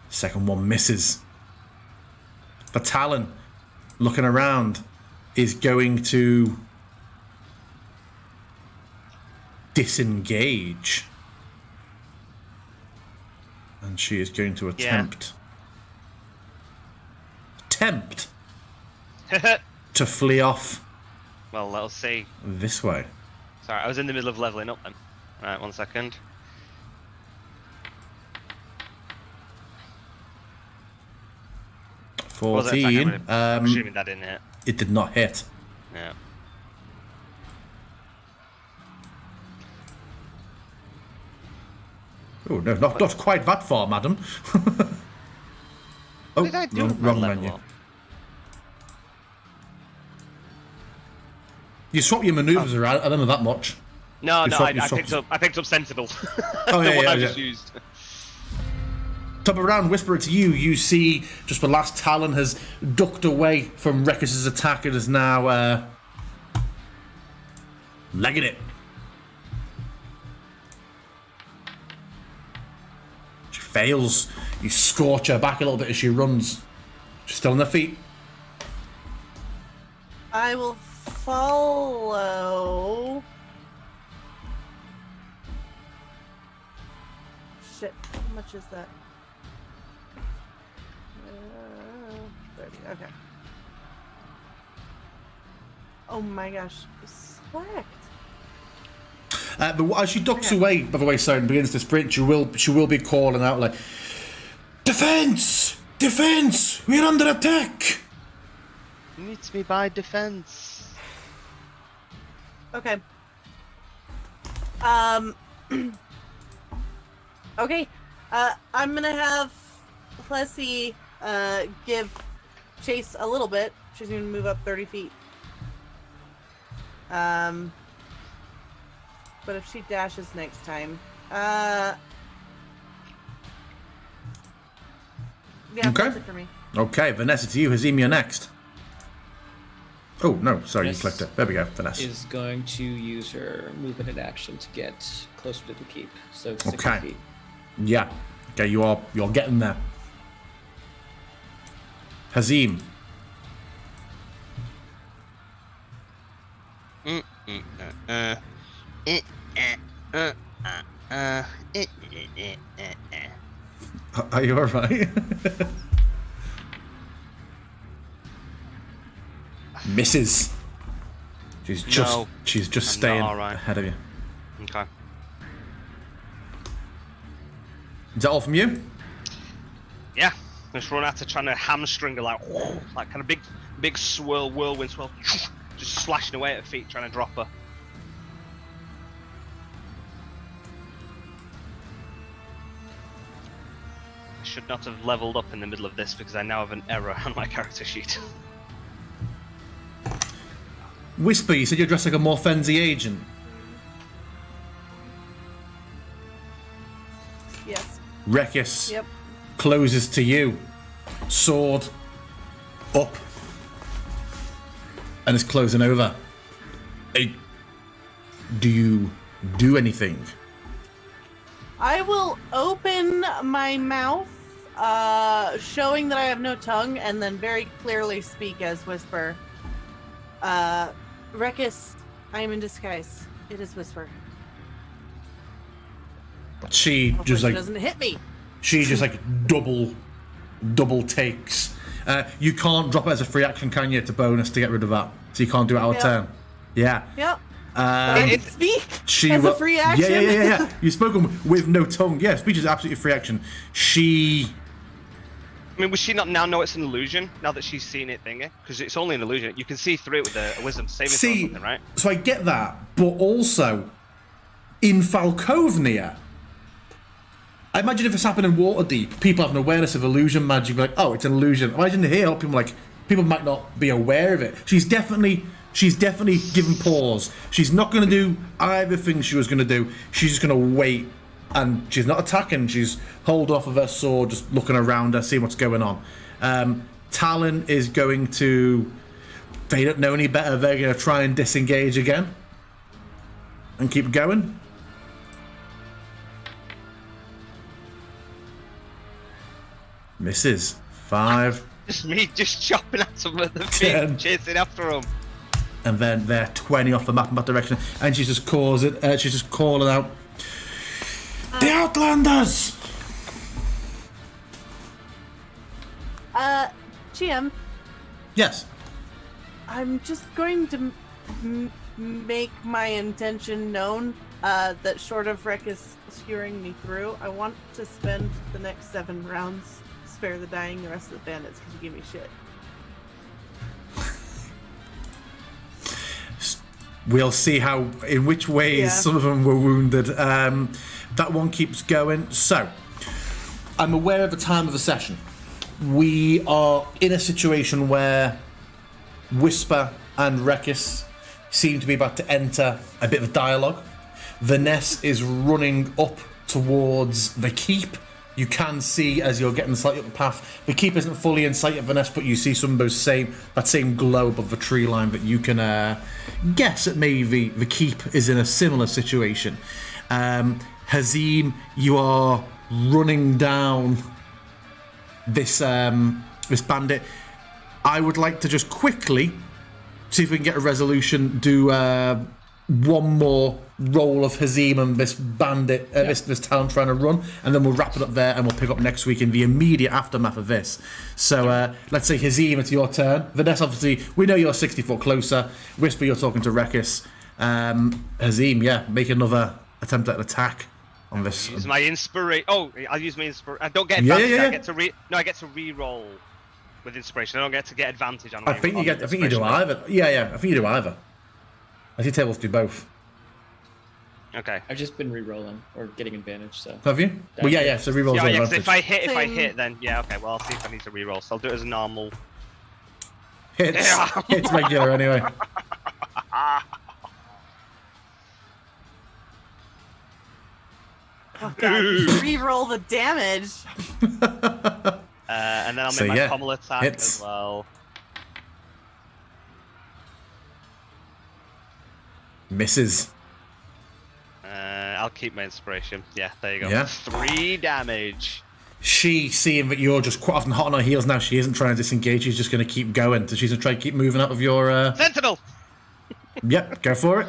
Second one misses. The Talon, looking around, is going to disengage. And she is going to attempt to flee off Well, let's see. this way. Sorry, I was in the middle of leveling up then. Right, 1 second. Was it 14. attacking? I'm assuming that didn't hit. It did not hit. Yeah. Oh no, not quite that far, madam. Oh, Did I do wrong level menu. up? You swap your maneuvers around. I don't know that much. No, You no, swap- you I swap- picked up Sensible. Oh, the yeah, one yeah, I yeah. just used. Top of round, whisper it to you. You see, just the last Talon has ducked away from Rekis' attack and is now legging it. She fails. You scorch her back a little bit as she runs. She's still on her feet. I will follow. Shit, how much is that? 30, okay. Oh my gosh, select. As she ducks away, by the way, sorry, and begins to sprint, she will be calling out like, "Defense! Defense! We're under attack!" Meet me by defense. Okay. Okay. I'm gonna have Plessy give chase a little bit. She's gonna move up 30 feet. But if she dashes next time, yeah, Okay. that's it for me. Okay, Vanessa, to you. Hazim, you're next. Oh, no, sorry, Yes. you clicked it. There we go, Vanessa. Is going to use her movement and action to get closer to the keep. So 60 Okay. feet. Yeah. Okay, you're getting there. Hazim. Are you alright? Misses. She's just No, she's just I'm staying not alright. ahead of you. Okay. Is that all from you? Yeah. Just run at her trying to hamstring her like kind of big whirlwind swirl, just slashing away at her feet, trying to drop her. I should not have leveled up in the middle of this because I now have an error on my character sheet. Whisper, you said you're dressed like a Morfenzi agent. Yes. Rekis Yep. closes to you. Sword up. And it's closing over. Hey, do you do anything? I will open my mouth, showing that I have no tongue, and then very clearly speak as Whisper. Rekis, I am in disguise. It is Whisper. She Hopefully just she like doesn't hit me. she just like double takes. You can't drop it as a free action, can you? It's a bonus to get rid of that, so you can't do it out of Yep. turn. Yeah. Yep. I can speak She as will- a free action. Yeah. You've spoken with no tongue. Yeah, speech is absolutely free action. She. I mean, would she not now know it's an illusion now that she's seen it thingy? Because it's only an illusion. You can see through it with a wisdom saving throw or See, something, right? so I get that, but also in Falkovnia, I imagine if this happened in Waterdeep, people have an awareness of illusion magic, like, oh, it's an illusion. Imagine here, people might not be aware of it. She's definitely given pause. She's not going to do either thing she was going to do. She's just going to wait, and she's not attacking. She's holding off of her sword, just looking around her, seeing what's going on. Talon is going to. They don't know any better. They're going to try and disengage again and keep going. Misses. 5. Just me just chopping at them at the feet, 10. chasing after them. And then they're 20 off the map in that direction. And she's just she's just calling out, the Outlanders! GM, Yes. I'm just going to make my intention known that short of Rekis skewering me through, I want to spend the next 7 rounds spare the dying the rest of the bandits because you give me shit. We'll see in which ways some of them were wounded. That one keeps going. So, I'm aware of the time of the session. We are in a situation where Whisper and Rekis seem to be about to enter a bit of a dialogue. Vanessa is running up towards the keep. You can see as you're getting slightly up the path, the keep isn't fully in sight of Vanessa, but you see some of that same glow above the tree line that you can guess that maybe the keep is in a similar situation. Hazim, you are running down this bandit. I would like to just quickly see if we can get a resolution. Do one more roll of Hazim and this bandit, this talent trying to run, and then we'll wrap it up there, and we'll pick up next week in the immediate aftermath of this. So let's say Hazim, it's your turn. Vanessa, obviously, we know you're 60 foot closer. Whisper, you're talking to Rekis. Hazim, yeah, make another attempt at an attack on this. Use my inspiration. Oh, I'll use my inspiration. I don't get Yeah, advantage. yeah. I get to I get to re-roll with inspiration. I don't get to get advantage on. I think you get. I think you do inspiration. either. Yeah. I think you do either. I think tables do both. Okay. I've just been re-rolling or getting advantage, so. Have you? Well, yeah. So rerolls Yeah, are yeah. 'Cause advantage. if I Same. hit, then yeah. Okay. Well, I'll see if I need to re-roll. So I'll do it as a normal. Hits. Yeah. Hits regular anyway. Oh god, re-roll the damage. And then I'll So, make my yeah, pommel attack hits. as well. Misses. I'll keep my inspiration. Yeah, there you go. Yeah. 3 damage. She, seeing that you're just quite often hot on her heels now, she isn't trying to disengage. She's just going to keep going. So she's going to try to keep moving out of your. Sentinel. Yep, go for it.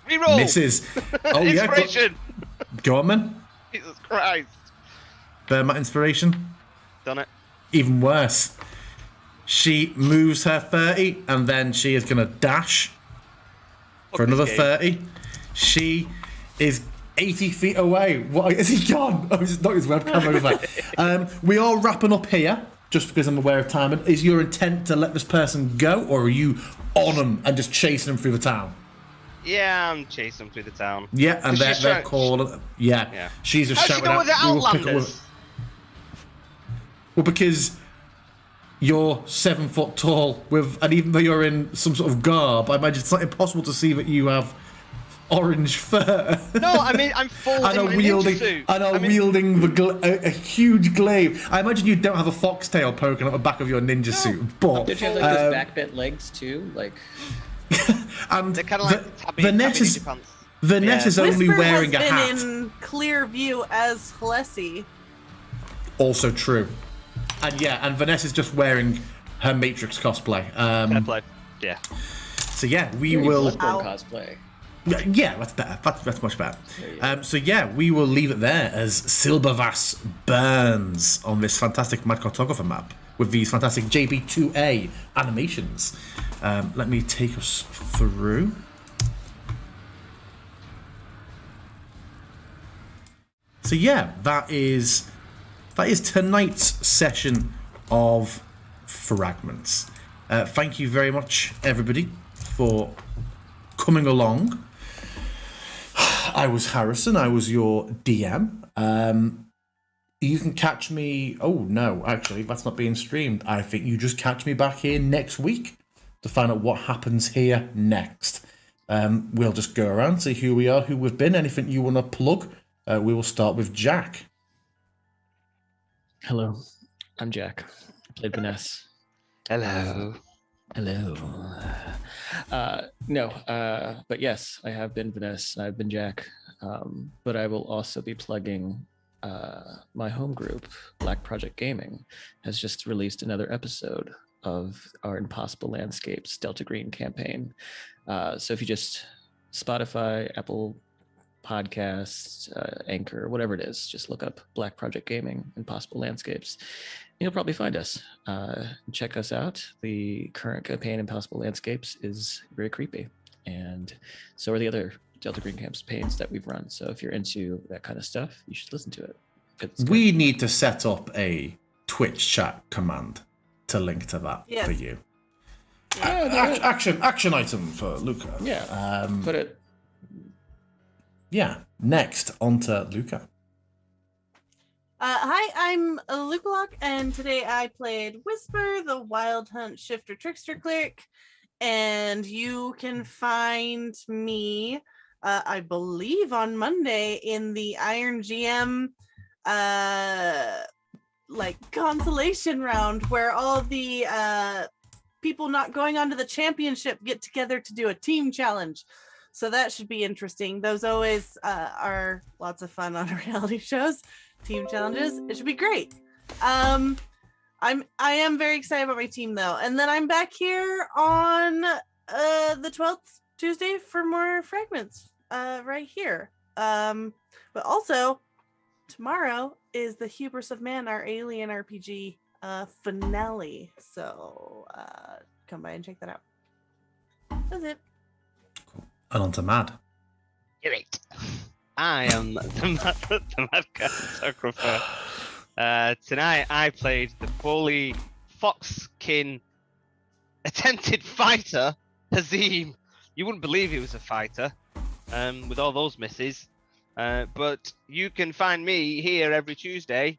Reroll. Misses. Oh yeah, Inspiration. go on, man. Jesus Christ. Burn that inspiration. Done it. Even worse. She moves her 30, and then she is going to dash for Fuck this another game. 30. She is 80 feet away. What is he gone? Oh, he's knocked his webcam over. We are wrapping up here, just because I'm aware of timing. Is your intent to let this person go, or are you on them and just chasing them through the town? Yeah, I'm chasing them through the town. Yeah, and She's they're trying- calling. Yeah. Yeah. She's just How's she shouting go out. with the "We will pick up Outlanders? with-" Well, because you're 7 foot tall, and even though you're in some sort of garb, I imagine it's not impossible to see that you have orange fur. No, I mean I'm full and in are my wielding, ninja suit. and are wielding a huge glaive. I imagine you don't have a foxtail poking out the back of your ninja suit, but Did you have like those backbent legs too? Like, and They're kind of like tabby Vanessa's ninja pants. Vanessa's only Whisper wearing has a been hat. in clear view as Hlessie. Also true. And yeah, and Vanessa's just wearing her Matrix cosplay. Fair play. Yeah. So yeah, we pretty will. Bloodborne Ow. cosplay. Yeah, that's better. That's much better. There you go. So yeah, we will leave it there as Silbervass burns on this fantastic Mad Cartographer map with these fantastic JB2A animations. Let me take us through. So yeah, that is tonight's session of Fragments. Thank you very much, everybody, for coming along. I was Harrison. I was your DM. You can catch me. Oh no, actually, that's not being streamed. I think you just catch me back here next week to find out what happens here next. We'll just go around, see who we are, who we've been. Anything you want to plug? We will start with Jack. Hello, I'm Jack. I played Vanessa. Hello. Hello. But yes, I have been Vanessa. I've been Jack. But I will also be plugging my home group, Black Project Gaming, has just released another episode of our Impossible Landscapes Delta Green campaign. So if you just Spotify, Apple Podcasts, Anchor, whatever it is, just look up Black Project Gaming, Impossible Landscapes. You'll probably find us. Check us out. The current campaign, Impossible Landscapes, is very creepy, and so are the other Delta Green campaigns that we've run. So if you're into that kind of stuff, you should listen to it. It's good. We need to set up a Twitch chat command to link to that Yes. for you. Yeah, Action item for Luca. yeah. Put it. Yeah. Next, on to Luca. Hi, I'm Lukalok, and today I played Whisper, the Wild Hunt Shifter Trickster Cleric, and you can find me, I believe, on Monday in the Iron GM, consolation round, where all of the people not going on to the championship get together to do a team challenge. So that should be interesting. Those always are lots of fun on reality shows. Team challenges. It should be great. I am very excited about my team though. And then I'm back here on the 12th Tuesday for more Fragments right here. But also tomorrow is the Hubris of Man, our alien RPG finale. So come by and check that out. That's it. And on to Mad. Great. I am the mad cartographer. Tonight I played the bully foxkin attempted fighter, Hazim. You wouldn't believe he was a fighter, with all those misses. But you can find me here every Tuesday,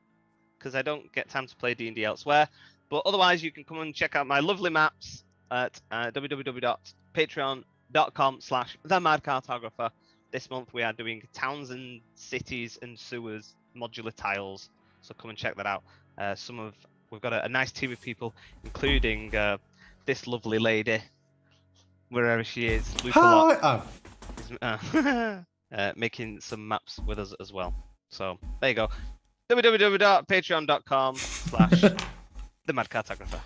because I don't get time to play D&D elsewhere. But otherwise, you can come and check out my lovely maps at www.patreon.com/themadcartographer. This month we are doing towns and cities and sewers modular tiles, so come and check that out. We've got a nice team of people, including this lovely lady, wherever she is, Hi. making some maps with us as well. So there you go, www.patreon.com/themadcartographer.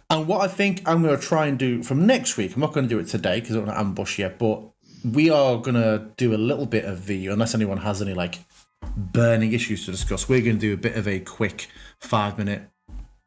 And what I think I'm going to try and do from next week, I'm not going to do it today because I don't want to ambush yet, but we are going to do a little bit of unless anyone has any like burning issues to discuss, we're going to do a bit of a quick 5-minute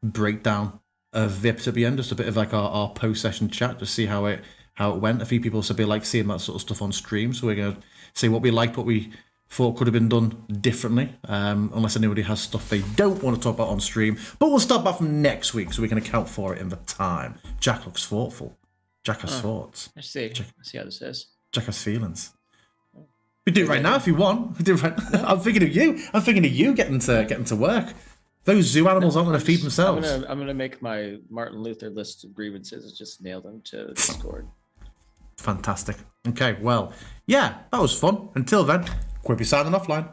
breakdown of the episode at the end, just a bit of like our post-session chat to see how it went. A few people said they like seeing that sort of stuff on stream, so we're going to see what we liked, what we thought could have been done differently, unless anybody has stuff they don't want to talk about on stream. But we'll start back from next week so we can account for it in the time. Jack looks thoughtful. Jack has thoughts. I see. I see how this is. Jack has feelings. We do it right now if you want. We do it right now. I'm thinking of you. I'm thinking of you getting to work. Those zoo animals aren't going to feed themselves. I'm gonna make my Martin Luther list of grievances. Just nail them to Discord. Fantastic. Okay, well, yeah, that was fun. Until then, Quippy signing offline.